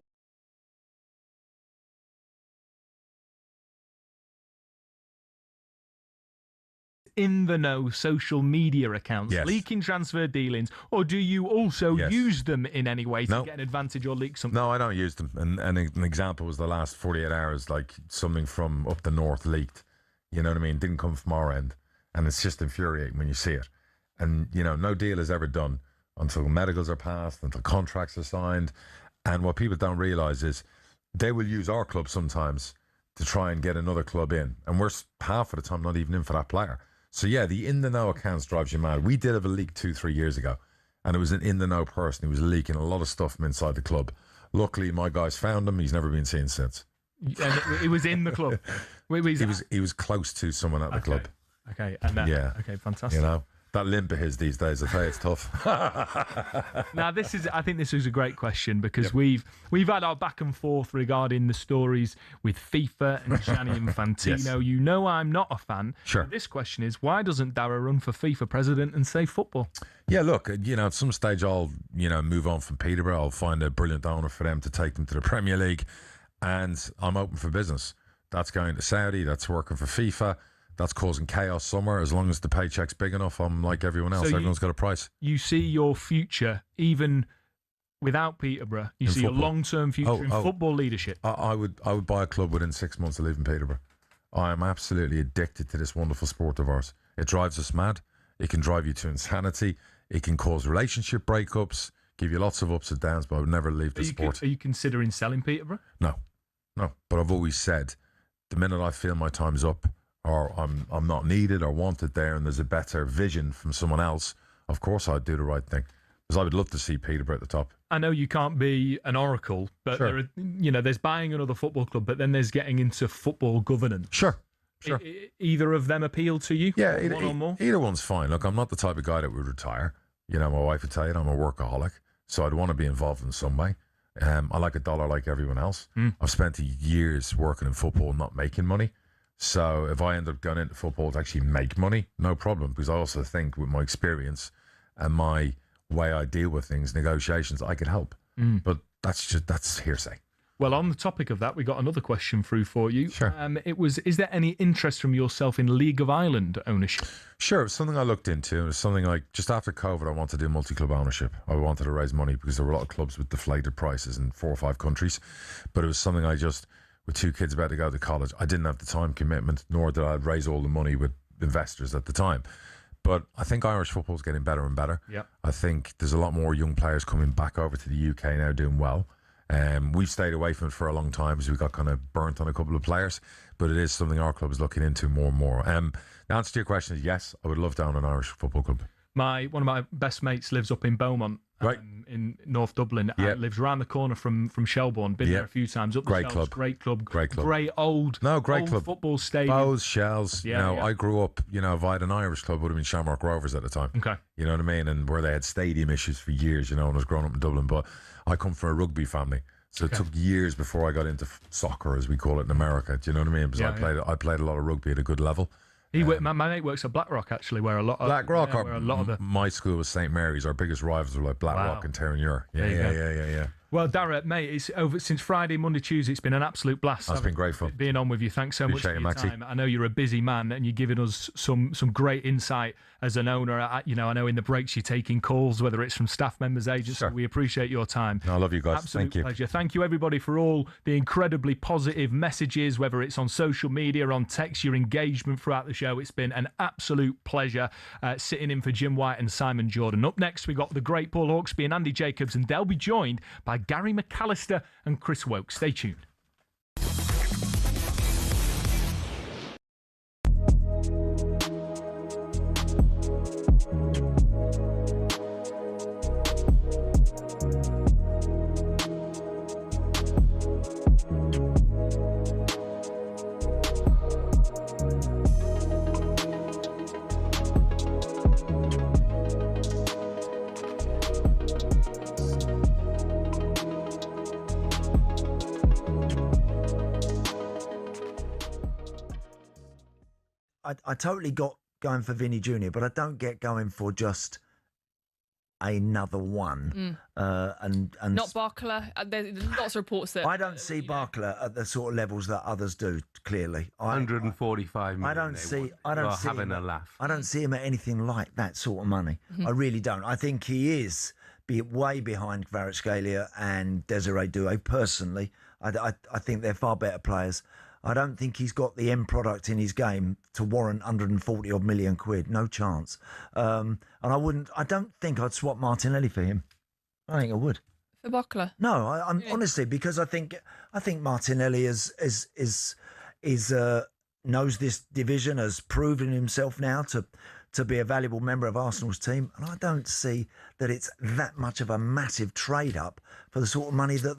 In the know social media accounts, leaking transfer dealings, or do you also use them in any way to get an advantage or leak something? No, I don't use them. And an example was the last 48 hours, like something from up the north leaked. You know what I mean? Didn't come from our end. And it's just infuriating when you see it. And, you know, no deal is ever done until medicals are passed, until contracts are signed. And what people don't realise is they will use our club sometimes to try and get another club in. And we're half of the time not even in for that player. So, yeah, the in-the-know accounts drives you mad. We did have a leak 2-3 years ago, and it was an in-the-know person who was leaking a lot of stuff from inside the club. Luckily, my guys found him. He's never been seen since. And he was in the club? He was close to someone at the club. Okay, and okay, fantastic. You know, that limp of his these days, I tell you, it's tough. Now, I think this is a great question, because we've had our back and forth regarding the stories with FIFA and Gianni Infantino. Yes. You know I'm not a fan. Sure. This question is, why doesn't Darragh run for FIFA president and save football? Yeah, look, you know, at some stage I'll, you know, move on from Peterborough. I'll find a brilliant owner for them to take them to the Premier League. and I'm open for business. That's going to Saudi, that's working for FIFA, that's causing chaos somewhere. As long as the paycheck's big enough, I'm like everyone else. Everyone's got a price. You see your future, even without Peterborough, you see football. your long-term future in football leadership. I would buy a club within 6 months of leaving Peterborough. I am absolutely addicted to this wonderful sport of ours. It drives us mad. It can drive you to insanity. It can cause relationship breakups, give you lots of ups and downs, but I would never leave the sport. Are you considering selling Peterborough? No. But I've always said, the minute I feel my time's up, or I'm not needed or wanted there, and there's a better vision from someone else, of course I'd do the right thing. Because I would love to see Peterborough at the top. I know you can't be an oracle, but Sure. there's buying another football club, but then there's getting into football governance. Sure. Either of them appeal to you? Yeah, one or more? either one's fine. Look, I'm not the type of guy that would retire. My wife would tell you I'm a workaholic, so I'd want to be involved in some way. I like a dollar like everyone else. I've spent years working in football, not making money. So if I end up going into football to actually make money, no problem. Because I also think with my experience and my way I deal with things, negotiations, I could help. But that's hearsay. Well, on the topic of that, we got another question through for you. Sure. Is there any interest from yourself in League of Ireland ownership? Sure, it was something I looked into. It was something like, just after COVID, I wanted to do multi-club ownership. I wanted to raise money because there were a lot of clubs with deflated prices in 4 or 5 countries. But it was something with 2 kids about to go to college, I didn't have the time commitment, nor did I raise all the money with investors at the time. But I think Irish football is getting better and better. Yep. I think there's a lot more young players coming back over to the UK now doing well. We've stayed away from it for a long time because we got kind of burnt on a couple of players, but it is something our club is looking into more and more. The answer to your question is yes, I would love to own an Irish football club. One of my best mates lives up in Beaumont, right, in North Dublin. Yep. Lives around the corner from Shelbourne. Been there a few times. Up the Great Shells, club. Great club. Great club. Great old club. football stadium. Bows, Shells. Yeah, I grew up, if I had an Irish club, it would have been Shamrock Rovers at the time. Okay. You know what I mean? And where they had stadium issues for years, when I was growing up in Dublin. But I come from a rugby family. So it took years before I got into soccer, as we call it in America. Do you know what I mean? Because I played a lot of rugby at a good level. My mate works at Blackrock, actually, where a lot of my school was St Mary's. Our biggest rivals were like Blackrock and Terenure. Yeah. Well, Darragh, mate, it's over since Friday, Monday, Tuesday. It's been an absolute blast. That's been great fun. Being on with you. Thanks so much for your time. I know you're a busy man and you're giving us some great insight as an owner. I know in the breaks you're taking calls, whether it's from staff members, agents. Sure. We appreciate your time. I love you guys. Absolute Thank you. Pleasure. Thank you, everybody, for all the incredibly positive messages, whether it's on social media, on text, your engagement throughout the show. It's been an absolute pleasure sitting in for Jim White and Simon Jordan. Up next, we got the great Paul Hawksby and Andy Jacobs, and they'll be joined by Gary McAllister and Chris Woke. Stay tuned. I totally got going for Vinny Jr., but I don't get going for just another one. And not Barkla. There's lots of reports that I don't see Barkla at the sort of levels that others do. Clearly, 145 million. I don't see having him a laugh. I don't see him at anything like that sort of money. I really don't. I think he is way behind Kvaratskhelia and Desiree Doué. Personally, I think they're far better players. I don't think he's got the end product in his game to warrant 140 odd million quid. No chance. And I don't think I'd swap Martinelli for him. I think I would. For Barkla? No, I'm honestly, because I think Martinelli knows this division, has proven himself now to be a valuable member of Arsenal's team. And I don't see that it's that much of a massive trade up for the sort of money that